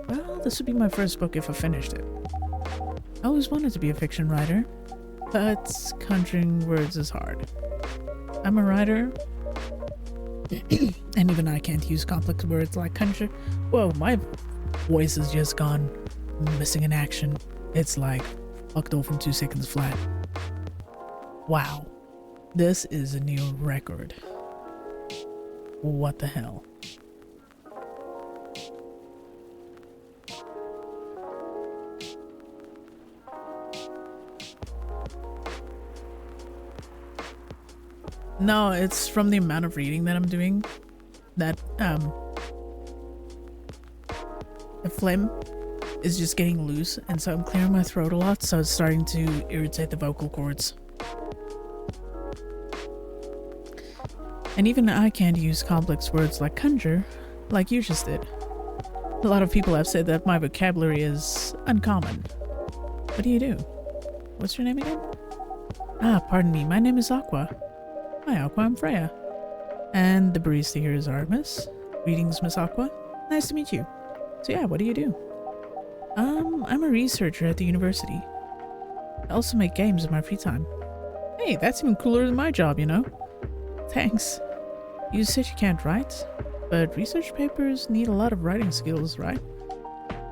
Well, this would be my first book if I finished it. I always wanted to be a fiction writer, but conjuring words is hard. I'm a writer, and even I can't use complex words like conjure. Whoa, my voice has just gone missing in action. It's like fucked off in 2 seconds flat. Wow. This is a new record. What the hell? No, it's from the amount of reading that I'm doing. That, the phlegm is just getting loose, and so I'm clearing my throat a lot, so it's starting to irritate the vocal cords. And even I can't use complex words like conjure, like you just did. A lot of people have said that my vocabulary is uncommon. What do you do? What's your name again? Ah, pardon me. My name is Aqua. Hi, Aqua. I'm Freya. And the barista here is Artemis. Greetings, Miss Aqua. Nice to meet you. So yeah, what do you do? I'm a researcher at the university. I also make games in my free time. Hey, that's even cooler than my job, you know? Thanks. You said you can't write, but research papers need a lot of writing skills, right?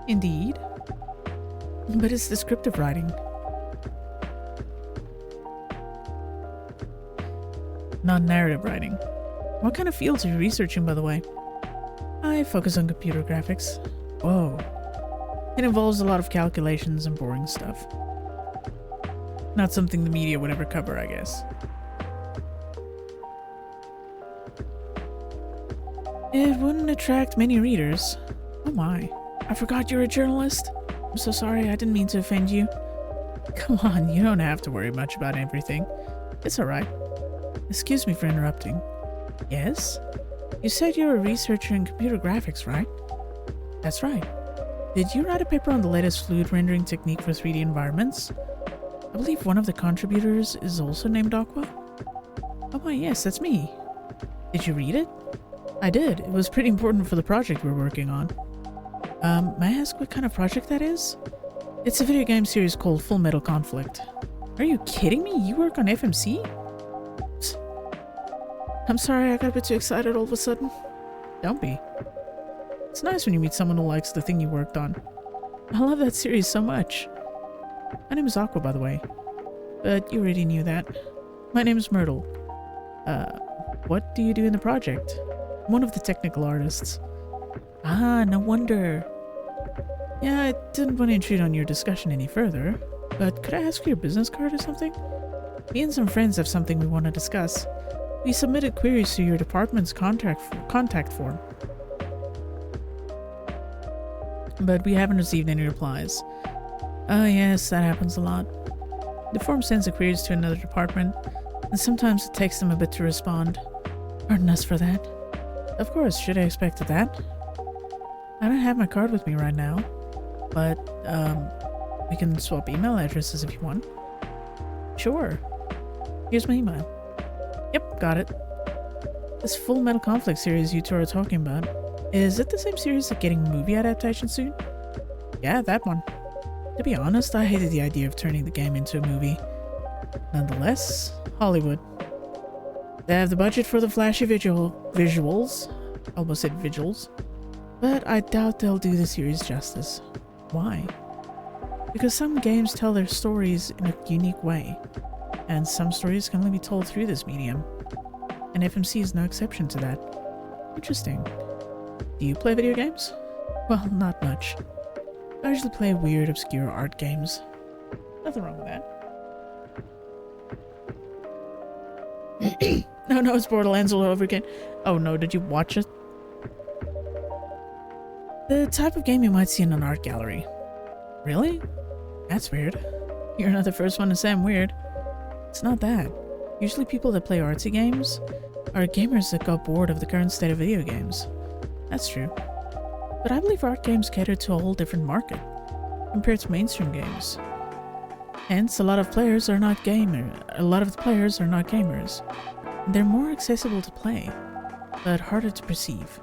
Indeed. But it's descriptive writing. Not narrative writing. What kind of fields are you researching, by the way? I focus on computer graphics. Whoa. It involves a lot of calculations and boring stuff. Not something the media would ever cover, I guess. It wouldn't attract many readers. Oh my. I forgot you're a journalist. I'm so sorry, I didn't mean to offend you. Come on, you don't have to worry much about everything. It's alright. Excuse me for interrupting. Yes? You said you're a researcher in computer graphics, right? That's right. Did you write a paper on the latest fluid rendering technique for 3D environments? I believe one of the contributors is also named Aqua. Oh my, yes, that's me. Did you read it? I did. It was pretty important for the project we're working on. May I ask what kind of project that is? It's a video game series called Full Metal Conflict. Are you kidding me? You work on FMC? I'm sorry, I got a bit too excited all of a sudden. Don't be. It's nice when you meet someone who likes the thing you worked on. I love that series so much. My name is Aqua, by the way. But you already knew that. My name is Myrtle. What do you do in the project? I'm one of the technical artists. Ah, no wonder. Yeah, I didn't want to intrude on your discussion any further, but could I ask for your business card or something? Me and some friends have something we want to discuss. We submitted queries to your department's contact form, but we haven't received any replies. Oh yes, that happens a lot. The form sends the queries to another department, and sometimes it takes them a bit to respond. Pardon us for that. Of course, should I expect that? I don't have my card with me right now, but we can swap email addresses if you want. Sure. Here's my email. Yep, got it. This Full Metal Conflict series you two are talking about, is it the same series that's getting a movie adaptation soon? Yeah, that one. To be honest, I hated the idea of turning the game into a movie. Nonetheless, Hollywood. They have the budget for the flashy visuals. Almost said vigils. But I doubt they'll do the series justice. Why? Because some games tell their stories in a unique way, and some stories can only be told through this medium. And FMC is no exception to that. Interesting. Do you play video games? Well, not much. I usually play weird, obscure art games. Nothing wrong with that. No, it's Borderlands all over again. Oh no, did you watch it? The type of game you might see in an art gallery. Really? That's weird. You're not the first one to say I'm weird. It's not that. Usually people that play artsy games are gamers that got bored of the current state of video games. That's true. But I believe art games cater to a whole different market compared to mainstream games. Hence, a lot of the players are not gamers. They're more accessible to play, but harder to perceive.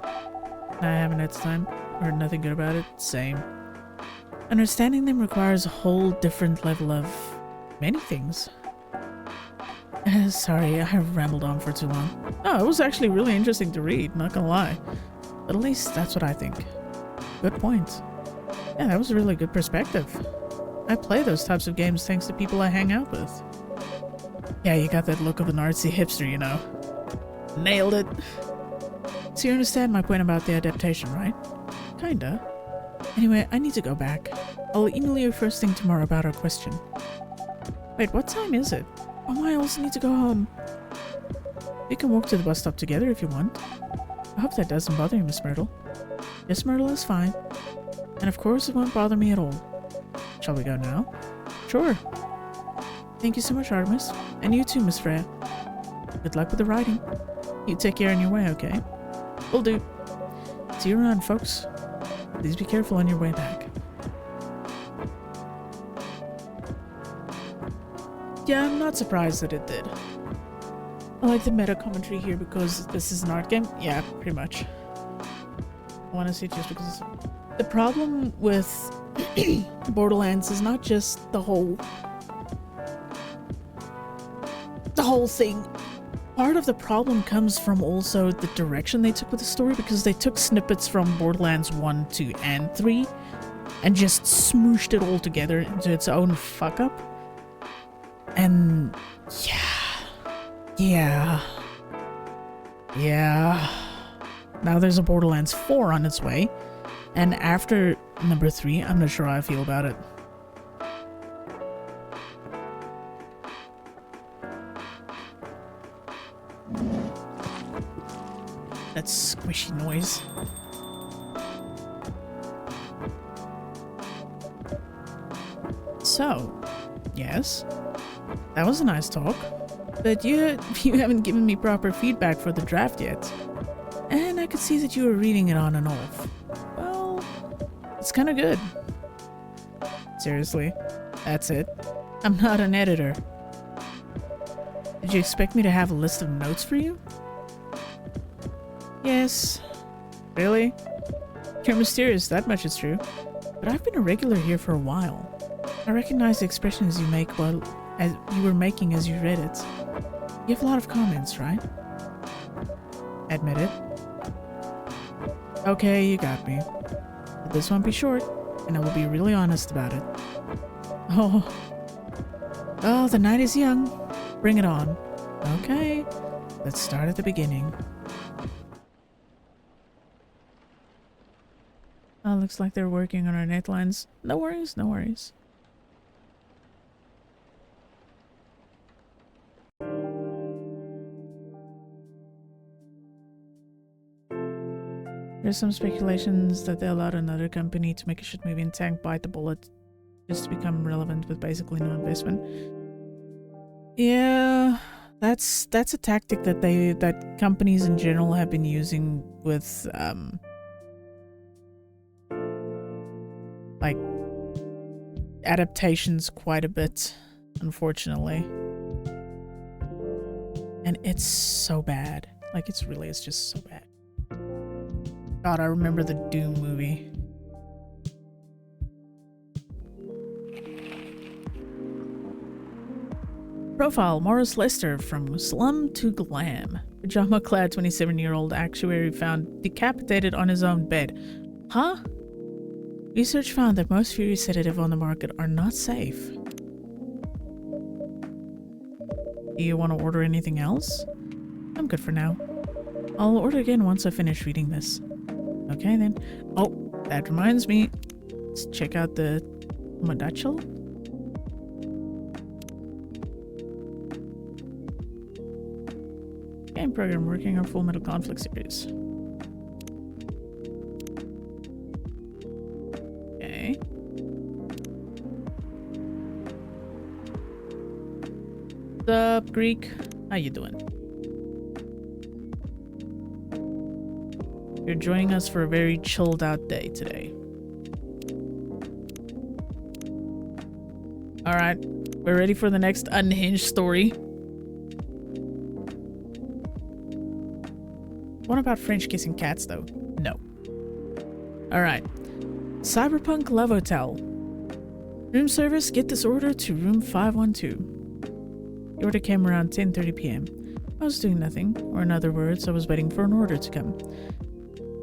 I haven't had time, heard nothing good about it, same. Understanding them requires a whole different level of many things. Sorry, I have rambled on for too long. No, it was actually really interesting to read, not gonna lie. But at least that's what I think. Good point. Yeah, that was a really good perspective. I play those types of games thanks to people I hang out with. Yeah, you got that look of an artsy hipster, you know. Nailed it. So you understand my point about the adaptation, right? Kinda. Anyway, I need to go back. I'll email you first thing tomorrow about our question. Wait, what time is it? Oh, I also need to go home. We can walk to the bus stop together if you want. I hope that doesn't bother you, Miss Myrtle. Yes, Myrtle is fine. And of course it won't bother me at all. Shall we go now? Sure. Thank you so much, Artemis. And you too, Miss Freya. Good luck with the riding. You take care on your way, okay? Will do. See you around, folks. Please be careful on your way back. Yeah, I'm not surprised that it did. I like the meta commentary here because this is an art game. Yeah, pretty much. I want to say just because the problem with Borderlands is not just the whole thing. Part of the problem comes from also the direction they took with the story, because they took snippets from Borderlands 1, 2, and 3 and just smooshed it all together into its own fuck up. And yeah. Now there's a Borderlands 4 on its way, and after number 3, I'm not sure how I feel about it. That squishy noise. So, yes, that was a nice talk, but you haven't given me proper feedback for the draft yet, and I could see that you were reading it on and off. Well, it's kind of good. Seriously, that's it. I'm not an editor. Did you expect me to have a list of notes for you? Yes. Really? You're mysterious, that much is true. But I've been a regular here for a while. I recognize the expressions you make as you were making as you read it. You have a lot of comments, right? Admit it. Okay, you got me. But this won't be short, and I will be really honest about it. Oh, the night is young. Bring it on. Okay, let's start at the beginning. Oh, looks like they're working on our netlines. No worries, no worries. There's some speculations that they allowed another company to make a shit movie and tank bite the bullet just to become relevant with basically no investment. Yeah, that's a tactic that companies in general have been using with like adaptations quite a bit, unfortunately. And it's so bad. Like it's just so bad. God, I remember the Doom movie. Profile, Morris Lester from Slum to Glam. Pajama-clad 27-year-old actuary found decapitated on his own bed. Huh? Research found that most fury sedative on the market are not safe. Do you want to order anything else? I'm good for now. I'll order again once I finish reading this. Okay then. Oh, that reminds me. Let's check out the Modachel. Game program working on Full Metal Conflict series. Okay. What's up, Greek? How you doing? You're joining us for a very chilled out day today. Alright, we're ready for the next unhinged story. What about French kissing cats though? No. Alright. Cyberpunk Love Hotel. Room service, get this order to room 512. The order came around 10:30 p.m. I was doing nothing, or in other words, I was waiting for an order to come.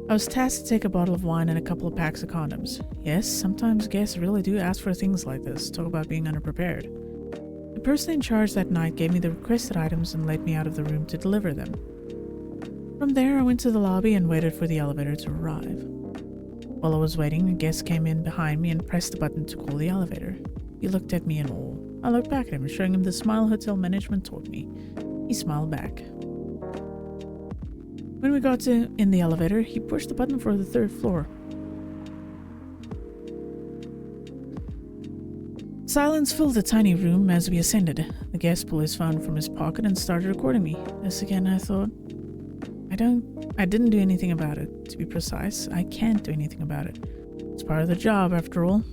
I was tasked to take a bottle of wine and a couple of packs of condoms. Yes, sometimes guests really do ask for things like this. Talk about being underprepared. The person in charge that night gave me the requested items and led me out of the room to deliver them. From there, I went to the lobby and waited for the elevator to arrive. While I was waiting, a guest came in behind me and pressed the button to call the elevator. He looked at me in awe. I looked back at him, showing him the smile hotel management taught me. He smiled back. When we got in the elevator, he pushed the button for the 3rd floor. Silence filled the tiny room as we ascended. The guest pulled his phone from his pocket and started recording me. This again, I thought. I didn't do anything about it. To be precise, I can't do anything about it. It's part of the job, after all.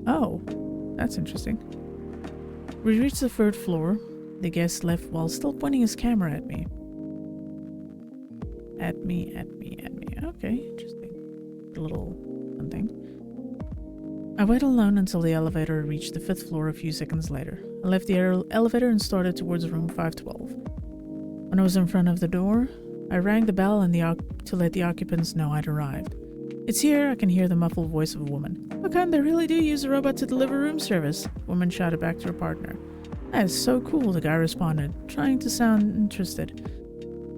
Oh, that's interesting. We reached the third floor. The guest left while still pointing his camera at me. At me. Okay, interesting. A little something. I waited alone until the elevator reached the 5th floor a few seconds later. I left the elevator and started towards room 512. When I was in front of the door, I rang the bell and to let the occupants know I'd arrived. It's here, I can hear the muffled voice of a woman. How come they really do use a robot to deliver room service? The woman shouted back to her partner. That is so cool, the guy responded, trying to sound interested.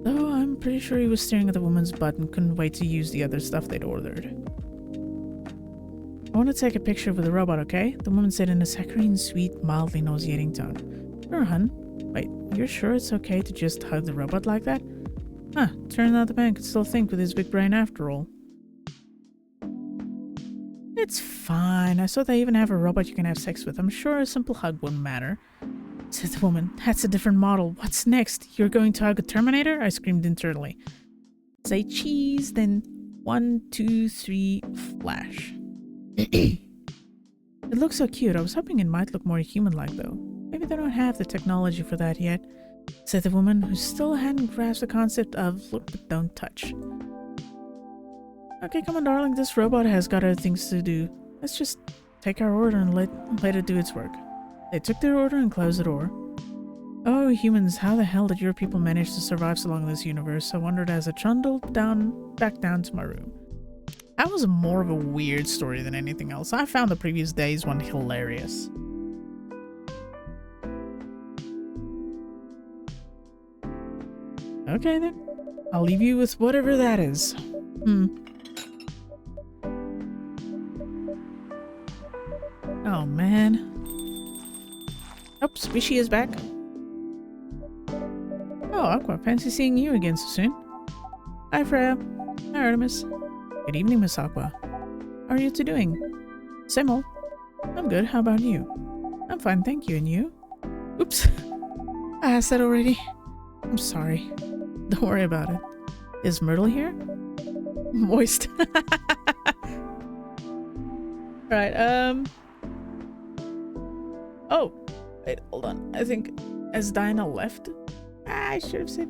Though I'm pretty sure he was staring at the woman's butt and couldn't wait to use the other stuff they'd ordered. I want to take a picture with the robot, okay? The woman said in a saccharine, sweet, mildly nauseating tone. Sure, hun. Wait, you're sure it's okay to just hug the robot like that? Huh, turns out the man could still think with his big brain after all. It's fine. I saw they even have a robot you can have sex with. I'm sure a simple hug wouldn't matter. Said the woman. That's a different model. What's next? You're going to hug a Terminator? I screamed internally. Say cheese, then 1, 2, 3, flash. It looks so cute. I was hoping it might look more human-like though. Maybe they don't have the technology for that yet, said the woman, who still hadn't grasped the concept of look but don't touch. Okay, come on darling, this robot has got other things to do. Let's just take our order and let it do its work. They took their order and closed the door. Oh, humans, how the hell did your people manage to survive so long in this universe? I wondered as I trundled back down to my room. That was more of a weird story than anything else. I found the previous day's one hilarious. Okay then. I'll leave you with whatever that is. Oh man. Oh, Squishy is back. Oh, Aqua, fancy seeing you again so soon. Hi Freya. Hi Artemis. Good evening, Miss Aqua. How are you two doing? Same old. I'm good, how about you? I'm fine, thank you, and you? Oops. I asked that already. I'm sorry. Don't worry about it. Is Myrtle here? Moist. Right, oh, wait, hold on. I think, has Dinah left? I should have said.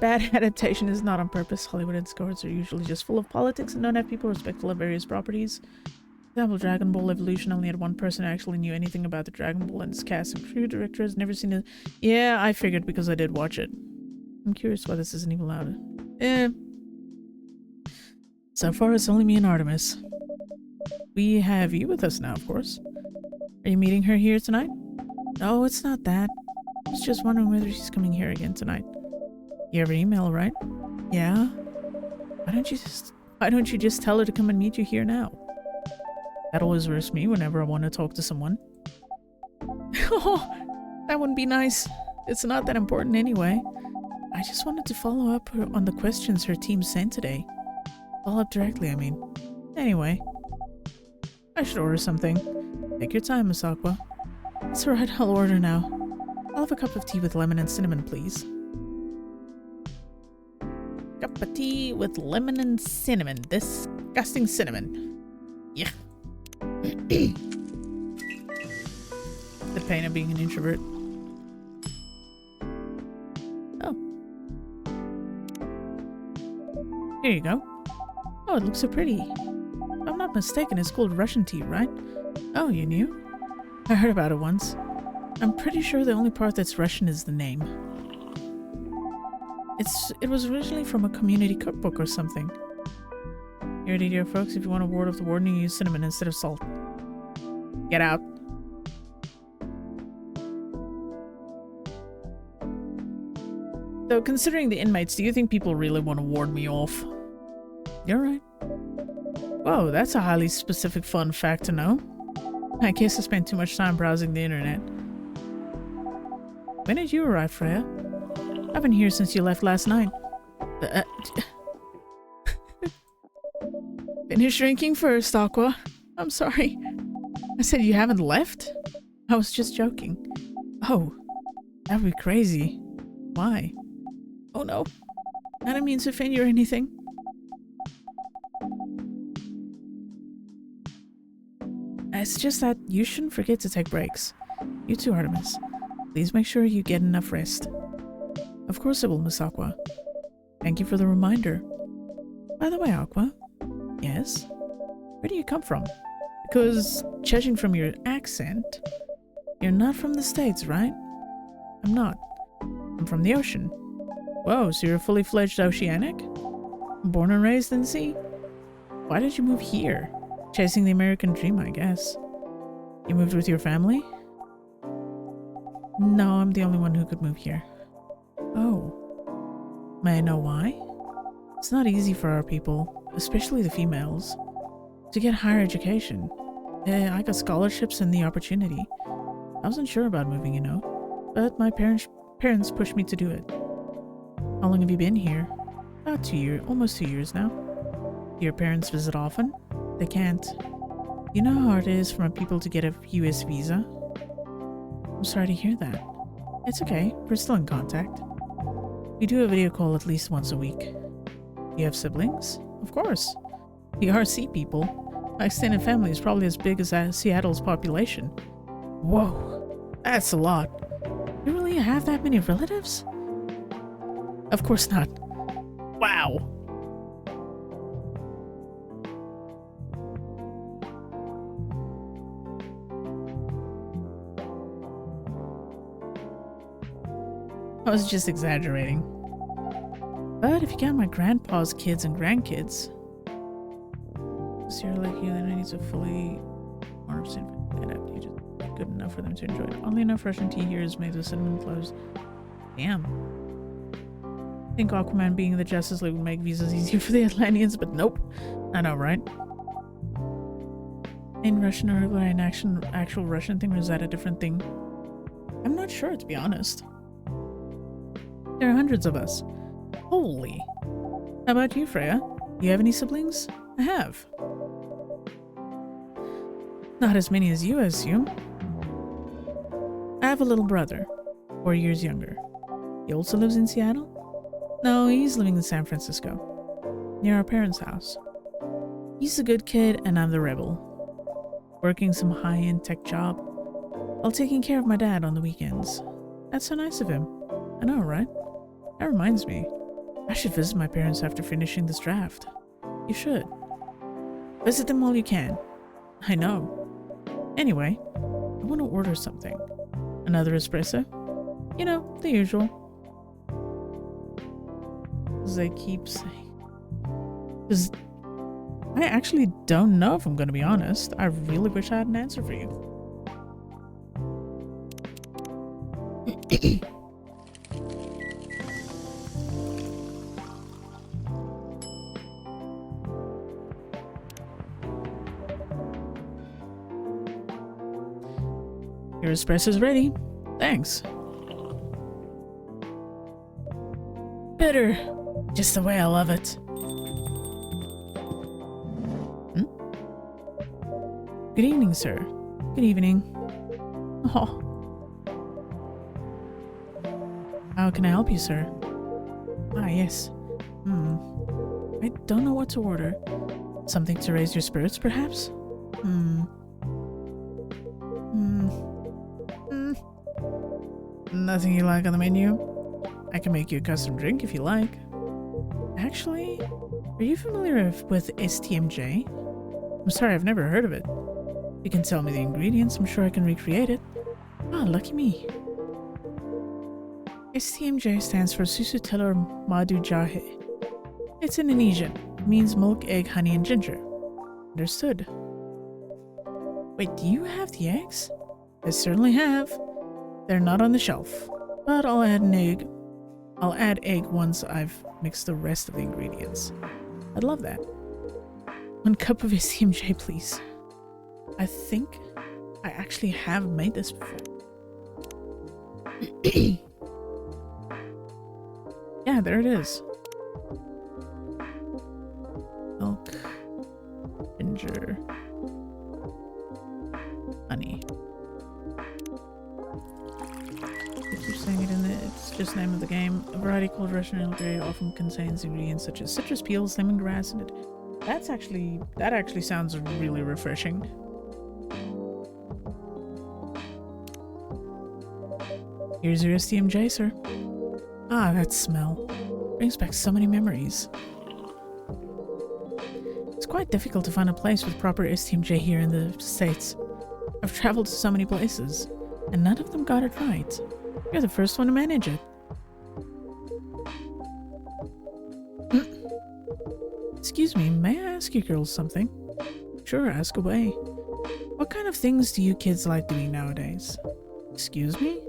Bad adaptation is not on purpose. Hollywood and scores are usually just full of politics and don't have people respectful of various properties. For example, Dragon Ball Evolution only had one person who actually knew anything about the Dragon Ball, and its cast and crew. Director has never seen it. Yeah, I figured because I did watch it. I'm curious why this isn't even allowed. So far it's only me and Artemis. We have you with us now, of course. Are you meeting her here tonight? No, it's not that. I was just wondering whether she's coming here again tonight. You have her email, right? Yeah. Why don't you just tell her to come and meet you here now? That always works me whenever I want to talk to someone. Oh, that wouldn't be nice. It's not that important anyway. I just wanted to follow up on the questions her team sent today. Follow up directly, I mean. Anyway. I should order something. Take your time, Miss Aqua. It's alright, I'll order now. I'll have a cup of tea with lemon and cinnamon, please. Cup of tea with lemon and cinnamon. Disgusting cinnamon. Yeah. The pain of being an introvert. Oh. Here you go. Oh, it looks so pretty. If I'm not mistaken, it's called Russian tea, right? Oh, you knew? I heard about it once. I'm pretty sure the only part that's Russian is the name. It was originally from a community cookbook or something. Here it is, dear folks. If you want a ward of the warden, you use cinnamon instead of salt. Get out. So, considering the inmates, do you think people really want to ward me off? You're right. Whoa, that's a highly specific fun fact to know. I guess I spent too much time browsing the internet. When did you arrive, Freya? I've been here since you left last night. Finish drinking first, Aqua. I'm sorry. I said you haven't left? I was just joking. Oh, that would be crazy. Why? Oh no. I didn't mean to offend you or anything. It's just that you shouldn't forget to take breaks. You too, Artemis. Please make sure you get enough rest. Of course I will, Miss Aqua. Thank you for the reminder. By the way, Aqua. Yes? Where do you come from? Because, judging from your accent, you're not from the States, right? I'm not. I'm from the ocean. Whoa, so you're a fully fledged oceanic? Born and raised in the sea? Why did you move here? Chasing the American dream, I guess. You moved with your family? No, I'm the only one who could move here. Oh. May I know why? It's not easy for our people, especially the females, to get higher education. I got scholarships and the opportunity. I wasn't sure about moving, you know, but my parents pushed me to do it. How long have you been here? About 2 years, almost 2 years now. Do your parents visit often? They can't. You know how hard it is for people to get a US visa? I'm sorry to hear that. It's okay, we're still in contact. We do a video call at least once a week. You have siblings? Of course. The RC people. My extended family is probably as big as Seattle's population. Whoa, that's a lot. You really have that many relatives? Of course not. Wow. I was just exaggerating. But if you count my grandpa's kids and grandkids, so you're like you, then I need to fully 100% adapt. You just good enough for them to enjoy it. Oddly enough, Russian tea here is made with cinnamon cloves. Damn. I think Aquaman being the Justice League would make visas easier for the Atlanteans, but nope. I know, right? In Russian or an actual Russian thing, or is that a different thing? I'm not sure, to be honest. There are hundreds of us. Holy. How about you, Freya? Do you have any siblings? I have. Not as many as you, I assume. I have a little brother, 4 years younger. He also lives in Seattle? No, he's living in San Francisco, near our parents' house. He's a good kid and I'm the rebel, working some high-end tech job while taking care of my dad on the weekends. That's so nice of him. I know, right? That reminds me, I should visit my parents after finishing this draft. You should. Visit them while you can. I know. Anyway, I want to order something. Another espresso? You know, the usual. As they keep saying. Because I actually don't know, if I'm going to be honest. I really wish I had an answer for you. Your espresso's ready. Thanks. Bitter. Just the way I love it. Good evening, sir. Good evening. Oh. How can I help you, sir? Ah, yes. I don't know what to order. Something to raise your spirits, perhaps? Nothing you like on the menu? I can make you a custom drink if you like. Actually, are you familiar with STMJ? I'm sorry, I've never heard of it. You can tell me the ingredients, I'm sure I can recreate it. Ah, lucky me. STMJ stands for Susu Telur Madu Jahe. It's Indonesian. It means milk, egg, honey, and ginger. Understood. Wait, do you have the eggs? I certainly have. They're not on the shelf, but I'll add an egg. I'll add egg once I've mixed the rest of the ingredients. I'd love that. 1 cup of STMJ, please. I think I actually have made this before. Yeah, there it is. Milk, ginger, honey. first name of the game. A variety called Russian ale grey often contains ingredients such as citrus peels, lemongrass, and it. That actually sounds really refreshing. Here's your STMJ, sir. Ah, that smell. Brings back so many memories. It's quite difficult to find a place with proper STMJ here in the States. I've traveled to so many places, and none of them got it right. You're the first one to manage it. Excuse me, may I ask you girls something? Sure, ask away. What kind of things do you kids like doing nowadays? Excuse me?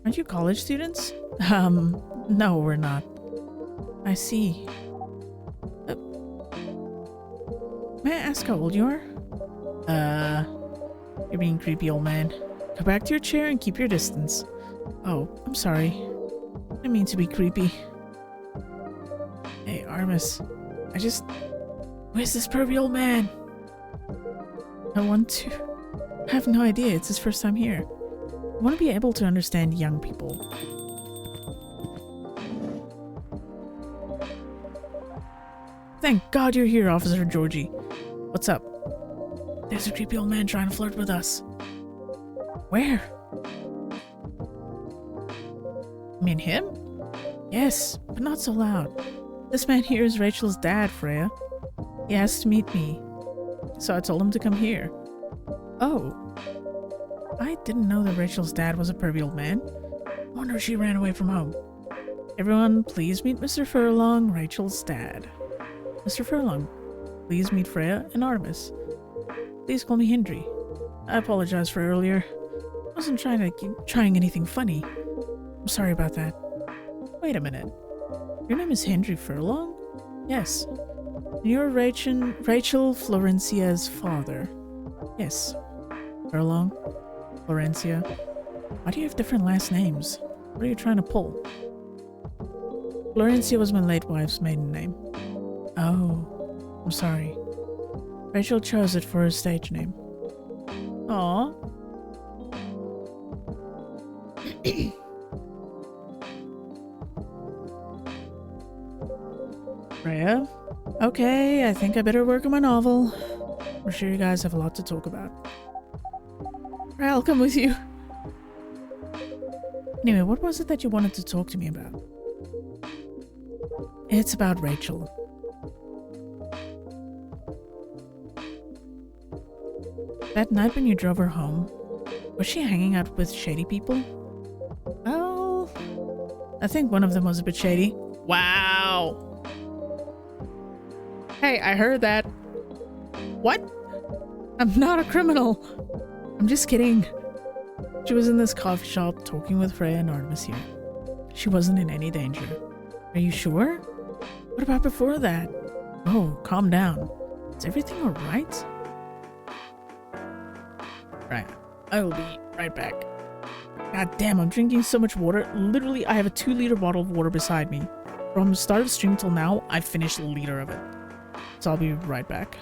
Aren't you college students? No, we're not. I see. May I ask how old you are? You're being creepy, old man. Go back to your chair and keep your distance. Oh, I'm sorry. I didn't mean to be creepy. Hey, Armis. Where's this pervy old man? I have no idea. It's his first time here. I want to be able to understand young people. Thank God you're here, Officer Georgie. What's up? There's a creepy old man trying to flirt with us. Where? You mean him? Yes, but not so loud. This man here is Rachel's dad, Freya. He asked to meet me, so I told him to come here. Oh. I didn't know that Rachel's dad was a pervy old man. I wonder if she ran away from home. Everyone, please meet Mr. Furlong, Rachel's dad. Mr. Furlong, please meet Freya and Artemis. Please call me Hendry. I apologize for earlier. I wasn't trying anything funny. I'm sorry about that. Wait a minute. Your name is Hendry Furlong? Yes. And you're Rachel Florencia's father? Yes. Furlong, Florencia. Why do you have different last names? What are you trying to pull? Florencia was my late wife's maiden name. Oh, I'm sorry. Rachel chose it for her stage name. Aww. Freya? Okay, I think I better work on my novel. I'm sure you guys have a lot to talk about. Freya, I'll come with you. Anyway, what was it that you wanted to talk to me about? It's about Rachel. That night when you drove her home, was she hanging out with shady people? Well, I think one of them was a bit shady. Wow! Hey, I heard that. What? I'm not a criminal. I'm just kidding. She was in this coffee shop talking with Freya and Artemis here. She wasn't in any danger. Are you sure? What about before that? Oh, calm down. Is everything alright? Right. I will be right back. God damn, I'm drinking so much water. Literally, I have a 2-liter bottle of water beside me. From the start of the stream till now, I've finished a liter of it. So I'll be right back.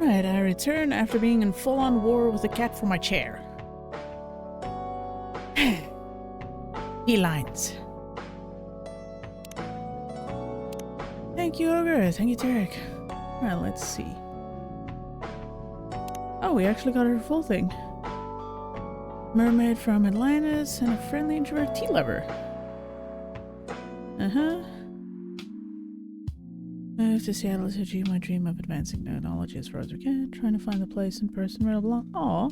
Right, I return after being in full-on war with a cat for my chair. Felines. Thank you, Ogre. Thank you, Tarek. Alright, let's see. Oh, we actually got her full thing. Mermaid from Atlantis and a friendly introvert tea lover. Move to Seattle to achieve my dream of advancing technology as far as we can. Trying to find the place in person where I belong. Aw.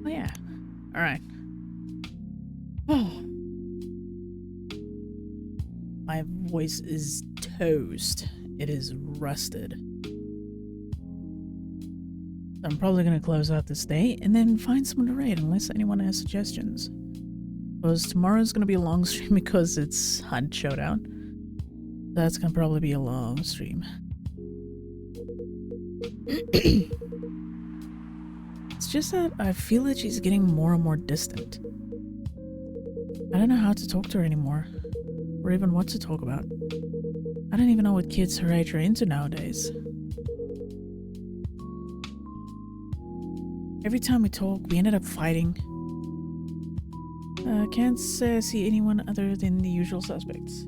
Oh yeah. Alright. Oh. My voice is toast. It is rusted. I'm probably gonna close out this day and then find someone to raid unless anyone has suggestions. Because tomorrow's gonna be a long stream because it's Hunt Showdown. That's gonna probably be a long stream. It's just that I feel that she's getting more and more distant. I don't know how to talk to her anymore. Or even what to talk about. I don't even know what kids her age are into nowadays. Every time we talk, we ended up fighting. Can't say I see anyone other than the usual suspects.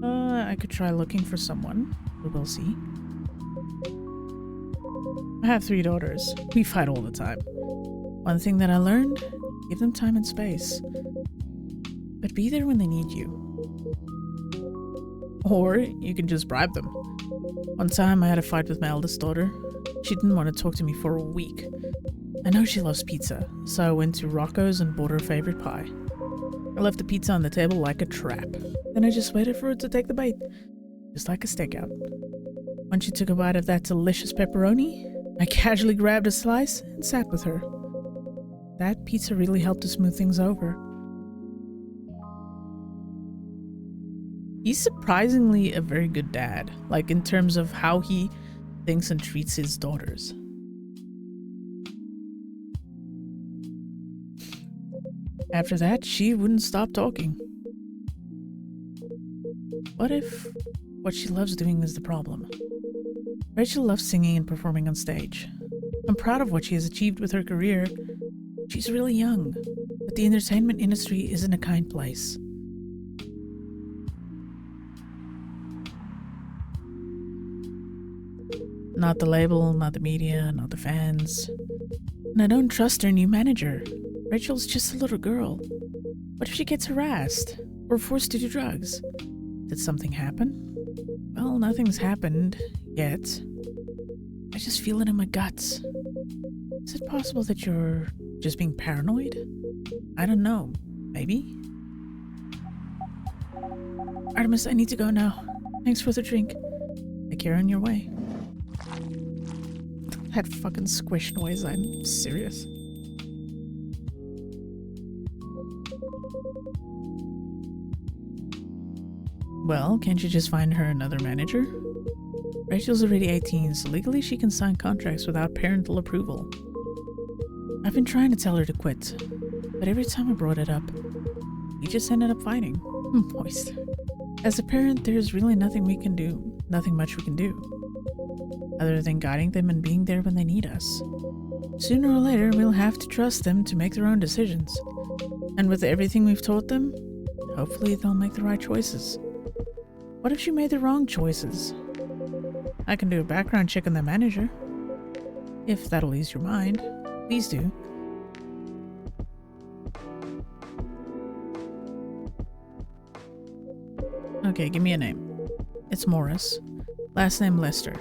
I could try looking for someone. We will see. I have 3 daughters. We fight all the time. One thing that I learned, give them time and space. But be there when they need you. Or you can just bribe them. One time I had a fight with my eldest daughter. She didn't want to talk to me for a week. I know she loves pizza, so I went to Rocco's and bought her favorite pie. I left the pizza on the table like a trap. Then I just waited for her to take the bait. Just like a stakeout. When she took a bite of that delicious pepperoni, I casually grabbed a slice and sat with her. That pizza really helped to smooth things over. He's surprisingly a very good dad, like in terms of how he thinks and treats his daughters. After that, she wouldn't stop talking. What if what she loves doing is the problem? Rachel loves singing and performing on stage. I'm proud of what she has achieved with her career. She's really young, but the entertainment industry isn't a kind place. Not the label, not the media, not the fans. And I don't trust her new manager. Rachel's just a little girl. What if she gets harassed? Or forced to do drugs? Did something happen? Well, nothing's happened. Yet. I just feel it in my guts. Is it possible that you're just being paranoid? I don't know. Maybe? Artemis, I need to go now. Thanks for the drink. Take care on your way. That fucking squish noise, I'm serious. Well, can't you just find her another manager? Rachel's already 18, so legally she can sign contracts without parental approval. I've been trying to tell her to quit, but every time I brought it up, we just ended up fighting. Moist. As a parent, there's really nothing we can do, nothing much we can do, other than guiding them and being there when they need us. Sooner or later, we'll have to trust them to make their own decisions. And with everything we've taught them, hopefully they'll make the right choices. What if she made the wrong choices? I can do a background check on the manager. If that'll ease your mind, please do. Okay, give me a name. It's Morris. Last name Lester.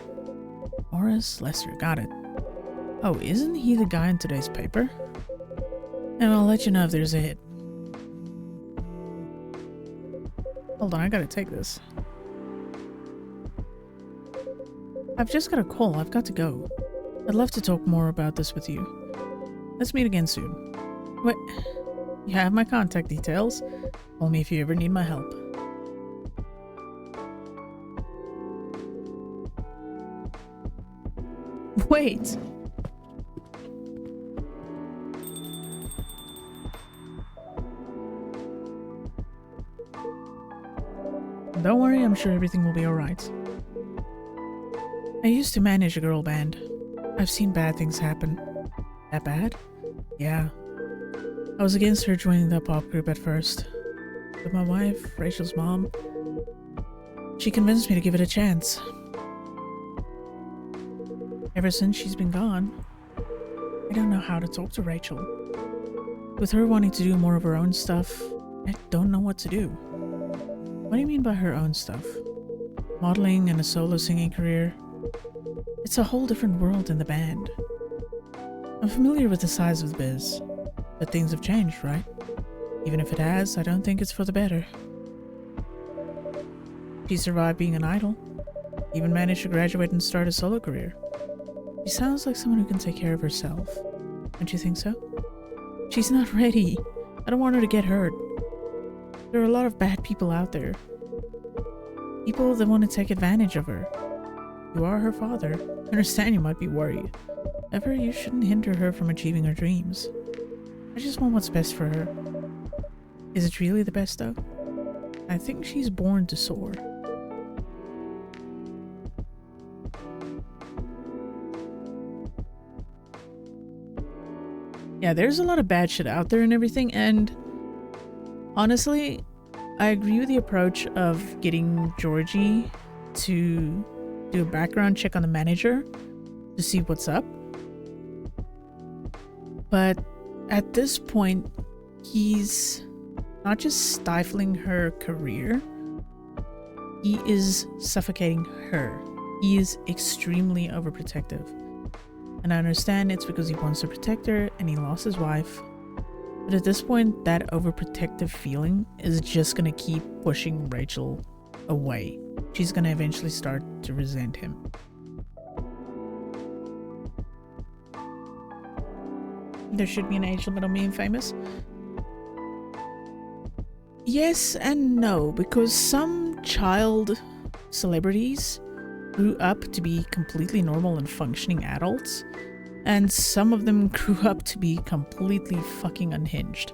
Morris Lester, got it. Oh, isn't he the guy in today's paper? And I'll let you know if there's a hit. Hold on, I gotta take this. I've just got a call, I've got to go. I'd love to talk more about this with you. Let's meet again soon. Wait, you have my contact details. Call me if you ever need my help. Wait. Don't worry, I'm sure everything will be alright. I used to manage a girl band. I've seen bad things happen. That bad? Yeah. I was against her joining the pop group at first. But my wife, Rachel's mom, she convinced me to give it a chance. Ever since she's been gone, I don't know how to talk to Rachel. With her wanting to do more of her own stuff, I don't know what to do. What do you mean by her own stuff? Modeling and a solo singing career? It's a whole different world than the band. I'm familiar with the size of the biz, but things have changed, right? Even if it has, I don't think it's for the better. She survived being an idol, even managed to graduate and start a solo career. She sounds like someone who can take care of herself. Don't you think so? She's not ready. I don't want her to get hurt. There are a lot of bad people out there. People that want to take advantage of her. You are her father. I understand you might be worried. However, you shouldn't hinder her from achieving her dreams. I just want what's best for her. Is it really the best though? I think she's born to soar. Yeah, there's a lot of bad shit out there and everything, and honestly, I agree with the approach of getting Georgie to do a background check on the manager to see what's up. But at this point, he's not just stifling her career, he is suffocating her. He is extremely overprotective. And I understand it's because he wants to protect her and he lost his wife. But at this point, that overprotective feeling is just gonna keep pushing Rachel away. She's gonna eventually start to resent him. There should be an age limit on being famous. Yes and no, because some child celebrities grew up to be completely normal and functioning adults, and some of them grew up to be completely fucking unhinged.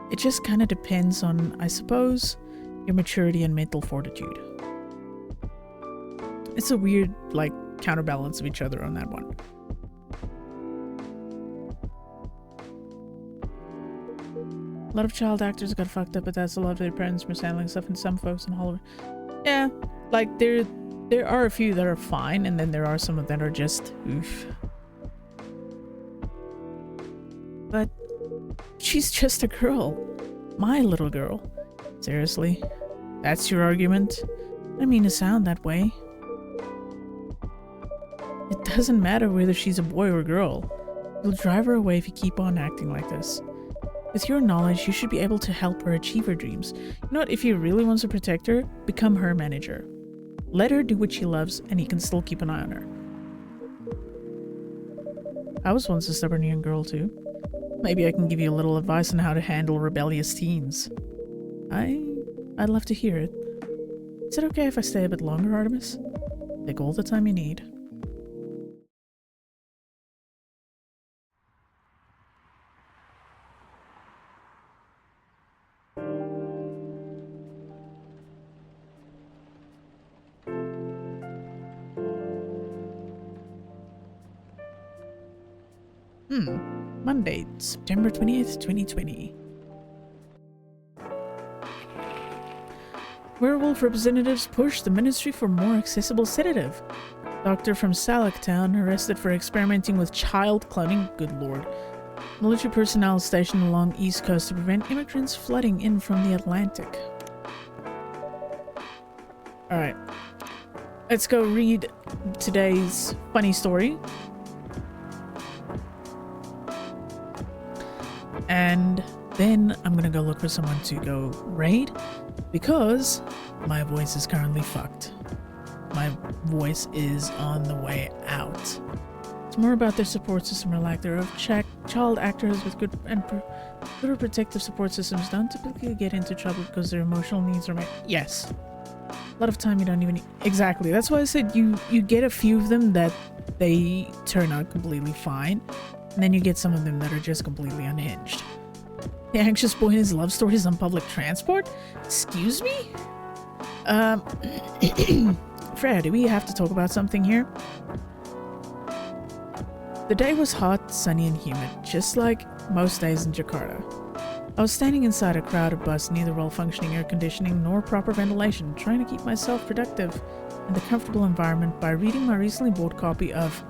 It just kind of depends on, I suppose, your maturity and mental fortitude. It's a weird, like, counterbalance of each other on that one. A lot of child actors got fucked up, but that's a lot of their parents mishandling stuff, and some folks in Hollywood. Yeah, like, there are a few that are fine, and then there are some that are just oof. But she's just a girl. My little girl. Seriously? That's your argument? I didn't mean to sound that way. It doesn't matter whether she's a boy or a girl. You'll drive her away if you keep on acting like this. With your knowledge, you should be able to help her achieve her dreams. You know what? If he really wants to protect her, become her manager. Let her do what she loves, and he can still keep an eye on her. I was once a stubborn young girl too. Maybe I can give you a little advice on how to handle rebellious teens. I'd love to hear it. Is it okay if I stay a bit longer, Artemis? Take all the time you need. Monday, September 20th, 2020. Werewolf representatives push the ministry for more accessible sedative. Doctor from Salaktown arrested for experimenting with child cloning. Good lord. Military personnel stationed along East Coast to prevent immigrants flooding in from the Atlantic. Alright. Let's go read today's funny story. And then I'm gonna go look for someone to go raid because my voice is currently fucked. My voice is on the way out. It's more about their support system or lack thereof. Child actors with good or protective support systems don't typically get into trouble because their emotional needs are met. Yes. A lot of time you don't even need. Exactly. That's why I said you get a few of them that they turn out completely fine, and then you get some of them that are just completely unhinged. The anxious boy and his love stories on public transport? Excuse me? Fred, do we have to talk about something here? The day was hot, sunny, and humid, just like most days in Jakarta. I was standing inside a crowded bus, neither well-functioning air conditioning nor proper ventilation, trying to keep myself productive in the comfortable environment by reading my recently bought copy of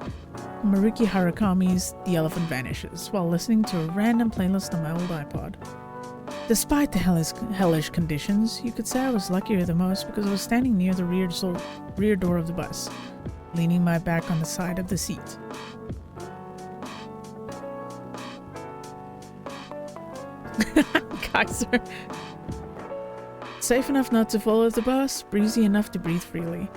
Maruki Harakami's The Elephant Vanishes, while listening to a random playlist on my old iPod. Despite the hellish conditions, you could say I was luckier than most because I was standing near the rear door of the bus, leaning my back on the side of the seat. Kaiser. Safe enough not to fall off the bus, breezy enough to breathe freely.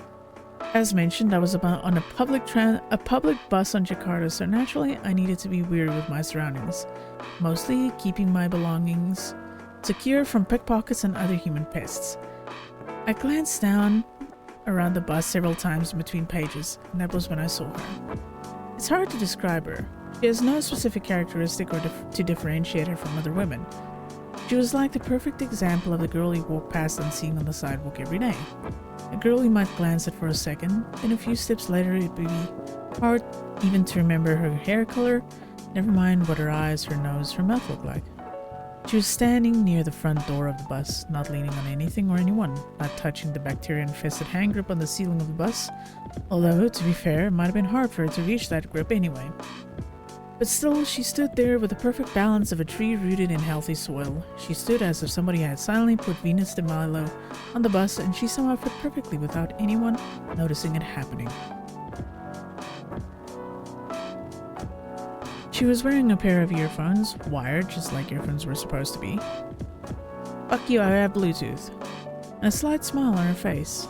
As mentioned, I was on a public bus on Jakarta, so naturally I needed to be weary with my surroundings, mostly keeping my belongings secure from pickpockets and other human pests. I glanced down around the bus several times in between pages, and that was when I saw her. It's hard to describe her. She has no specific characteristic to differentiate her from other women. She was like the perfect example of the girl you walk past unseen on the sidewalk every day. A girl you might glance at for a second, then a few steps later it'd be hard even to remember her hair color, never mind what her eyes, her nose, her mouth looked like. She was standing near the front door of the bus, not leaning on anything or anyone, not touching the bacteria-infested hand grip on the ceiling of the bus, although, to be fair, it might have been hard for her to reach that grip anyway. But still, she stood there with the perfect balance of a tree rooted in healthy soil. She stood as if somebody had silently put Venus de Milo on the bus, and she somehow fit perfectly without anyone noticing it happening. She was wearing a pair of earphones, wired just like earphones were supposed to be. Fuck you, I have Bluetooth. And a slight smile on her face.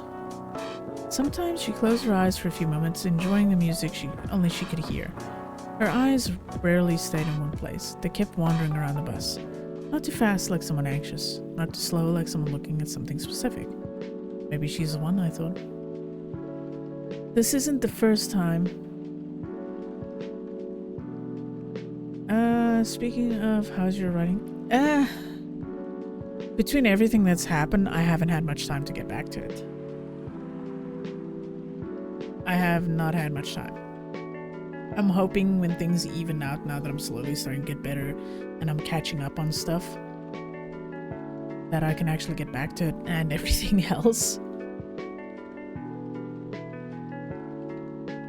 Sometimes she closed her eyes for a few moments, enjoying the music only she could hear. Her eyes rarely stayed in one place. They kept wandering around the bus. Not too fast like someone anxious, not too slow like someone looking at something specific. Maybe she's the one, I thought. This isn't the first time. Speaking of, how's your writing? Between everything that's happened, I haven't had much time to get back to it. I have not had much time. I'm hoping when things even out, now that I'm slowly starting to get better and I'm catching up on stuff, that I can actually get back to it and everything else.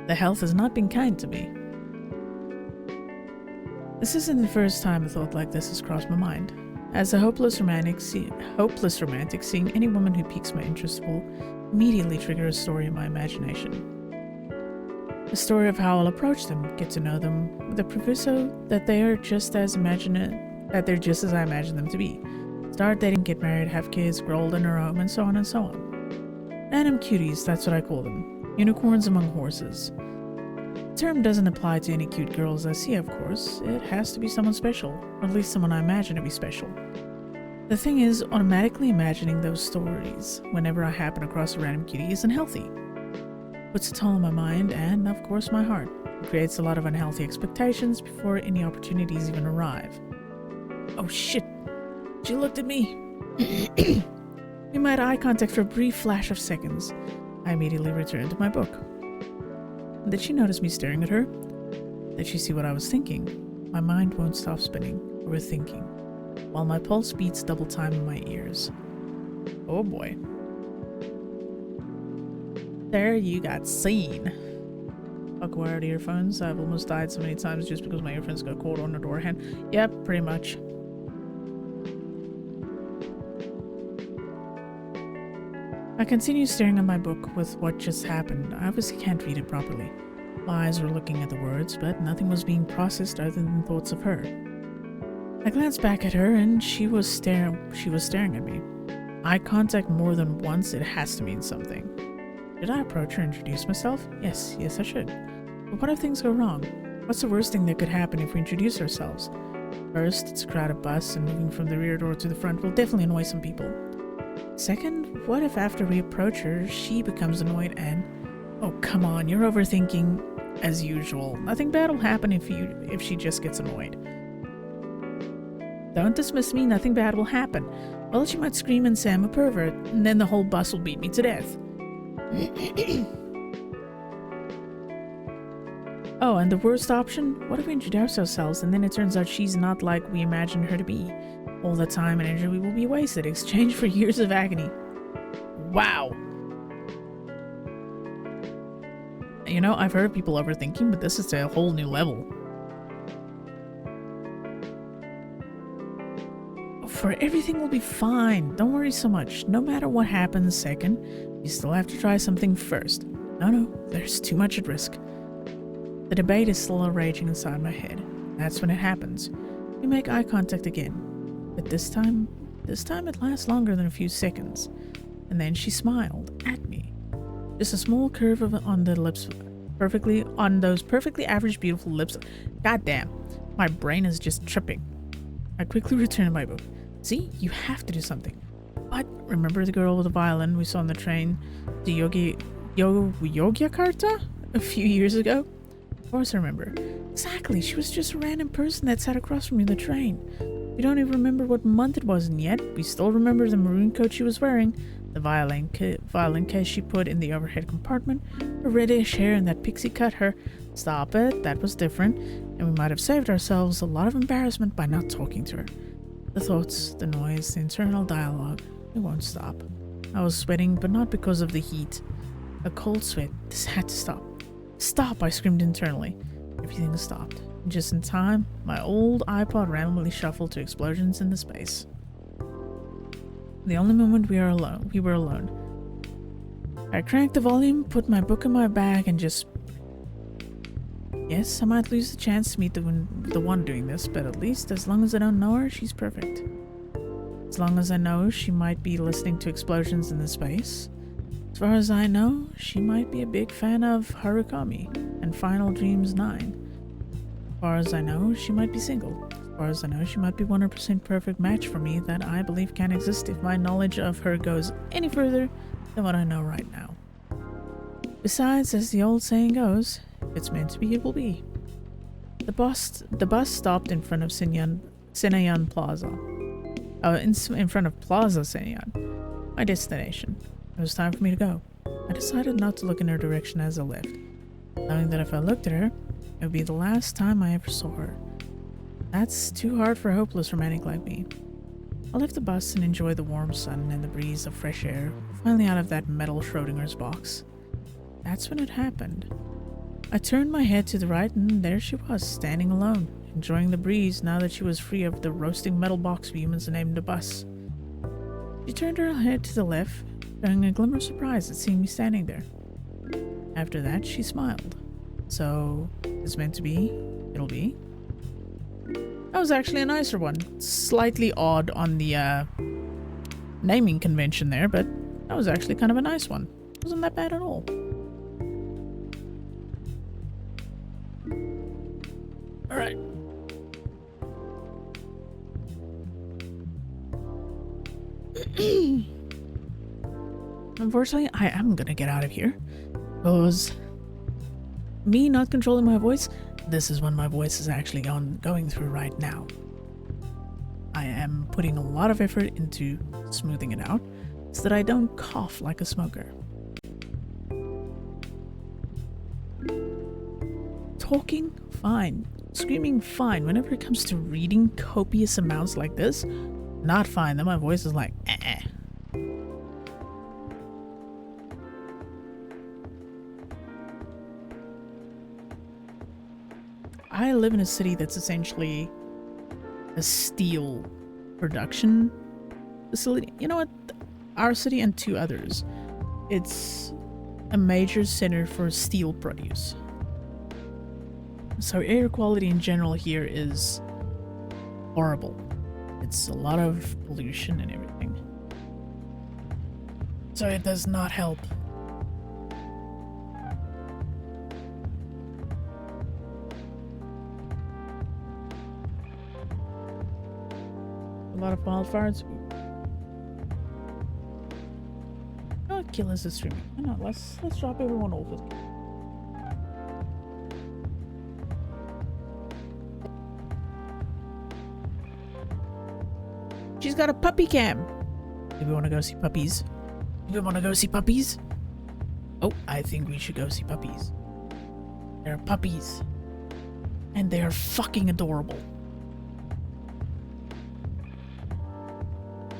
The health has not been kind to me. This isn't the first time a thought like this has crossed my mind. As a hopeless romantic, seeing any woman who piques my interest will immediately trigger a story in my imagination. A story of how I'll approach them, get to know them, with the proviso that they're just as I imagine them to be. Start dating, get married, have kids, grow old in our home, and so on and so on. Random cuties, that's what I call them. Unicorns among horses. The term doesn't apply to any cute girls I see, of course. It has to be someone special, or at least someone I imagine to be special. The thing is, automatically imagining those stories whenever I happen across a random cutie isn't healthy. Puts a toll on my mind and, of course, my heart. It creates a lot of unhealthy expectations before any opportunities even arrive. Oh shit! She looked at me! We made eye contact for a brief flash of seconds. I immediately returned to my book. Did she notice me staring at her? Did she see what I was thinking? My mind won't stop spinning, overthinking, while my pulse beats double time in my ears. Oh boy. There you got seen. Fuck wired earphones. I've almost died so many times just because my earphones got caught on the door hand. Yep, pretty much. I continue staring at my book with what just happened. I obviously can't read it properly. My eyes were looking at the words, but nothing was being processed other than thoughts of her. I glanced back at her and she was staring at me. Eye contact more than once, it has to mean something. Did I approach her and introduce myself? Yes, I should. But what if things go wrong? What's the worst thing that could happen if we introduce ourselves? First, it's a crowded bus, and moving from the rear door to the front will definitely annoy some people. Second, what if after we approach her, she becomes annoyed and... Oh, come on, you're overthinking. as usual. Nothing bad will happen if she just gets annoyed. Don't dismiss me, nothing bad will happen. Well, she might scream and say I'm a pervert, and then the whole bus will beat me to death. Oh, and the worst option? What if we introduce ourselves and then it turns out she's not like we imagined her to be? All the time and energy will be wasted, exchanged for years of agony. Wow. You know, I've heard of people overthinking, but this is a whole new level. For everything will be fine. Don't worry so much. No matter what happens second, you still have to try something first. No, there's too much at risk. The debate is still raging inside my head. That's when it happens. We make eye contact again. But this time it lasts longer than a few seconds. And then she smiled at me. Just a small curve on the lips, on those perfectly average beautiful lips. Goddamn, my brain is just tripping. I quickly returned to my book. See, you have to do something. But remember the girl with the violin we saw on the train to Yogyakarta a few years ago? Of course I remember. Exactly, she was just a random person that sat across from me on the train. We don't even remember what month it was, and yet we still remember the maroon coat she was wearing, the violin case she put in the overhead compartment, her reddish hair and that pixie cut. Her stop it, that was different, and we might have saved ourselves a lot of embarrassment by not talking to her. The thoughts, the noise, the internal dialogue, it won't stop. I was sweating, but not because of the heat. A cold sweat. This had to stop. Stop, I screamed internally. Everything stopped. Just in time, my old iPod randomly shuffled to explosions in the space. The only moment we were alone. I cranked the volume, put my book in my bag, and just... Yes, I might lose the chance to meet the one doing this, but at least as long as I don't know her, she's perfect. As long as I know she might be listening to explosions in the space. As far as I know, she might be a big fan of Harukami and Final Dreams 9. As far as I know, she might be single. As far as I know, she might be 100% perfect match for me that I believe can exist if my knowledge of her goes any further than what I know right now. Besides, as the old saying goes, if it's meant to be, it will be. The bus stopped in front of Senayan Plaza. In front of Plaza Senayan, my destination. It was time for me to go. I decided not to look in her direction as I left, knowing that if I looked at her, it would be the last time I ever saw her. That's too hard for a hopeless romantic like me. I left the bus and enjoyed the warm sun and the breeze of fresh air, finally out of that metal Schrodinger's box. That's when it happened. I turned my head to the right and there she was, standing alone, enjoying the breeze now that she was free of the roasting metal box we humans named the bus. She turned her head to the left, showing a glimmer of surprise at seeing me standing there. After that, she smiled. So, it's meant to be, it'll be. That was actually a nicer one. Slightly odd on the naming convention there, but that was actually kind of a nice one. Wasn't that bad at all. Alright. Unfortunately, I am gonna get out of here. Because me not controlling my voice, this is what my voice is actually going through right now. I am putting a lot of effort into smoothing it out so that I don't cough like a smoker. Talking, fine. Screaming, fine. Whenever it comes to reading copious amounts like this, not fine. Then my voice is like, eh. I live in a city that's essentially a steel production facility. You know what? Our city and two others. It's a major center for steel produce. So air quality in general here is horrible. It's a lot of pollution and everything. So it does not help. A lot of wildfires. Oh, kill us is streaming. Why not? Let's drop everyone over. She's got a puppy cam. Do we want to go see puppies? Do we want to go see puppies? Oh, I think we should go see puppies. There are puppies. And they are fucking adorable.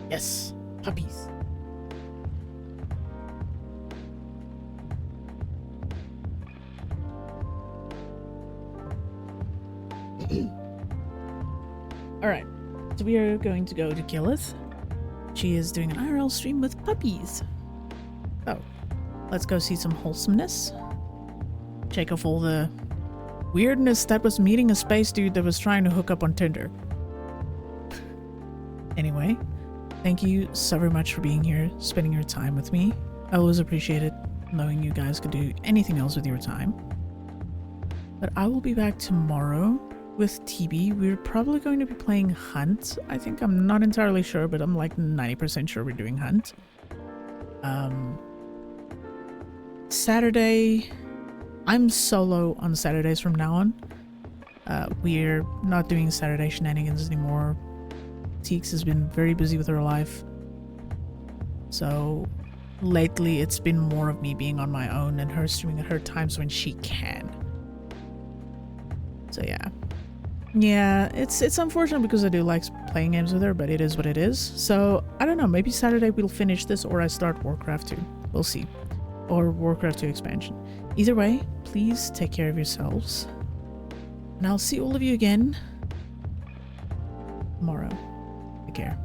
Yes, puppies. Alright, so we are going to go to Killith. She is doing an IRL stream with puppies. So, let's go see some wholesomeness. Check off all the weirdness that was meeting a space dude that was trying to hook up on Tinder. Anyway, thank you so very much for being here, spending your time with me. I always appreciate it, knowing you guys could do anything else with your time. But I will be back tomorrow with TB. We're probably going to be playing Hunt. I think I'm not entirely sure, but I'm like 90% sure we're doing Hunt. Saturday, I'm solo on Saturdays from now on. We're not doing Saturday shenanigans anymore. Teeks has been very busy with her life. So lately it's been more of me being on my own and her streaming at her times when she can. So yeah. Yeah, it's unfortunate because I do like playing games with her, but it is what it is. So I don't know, maybe Saturday we'll finish this or I start Warcraft 2. We'll see. Or Warcraft 2 expansion. Either way, please take care of yourselves. And I'll see all of you again tomorrow. Take care.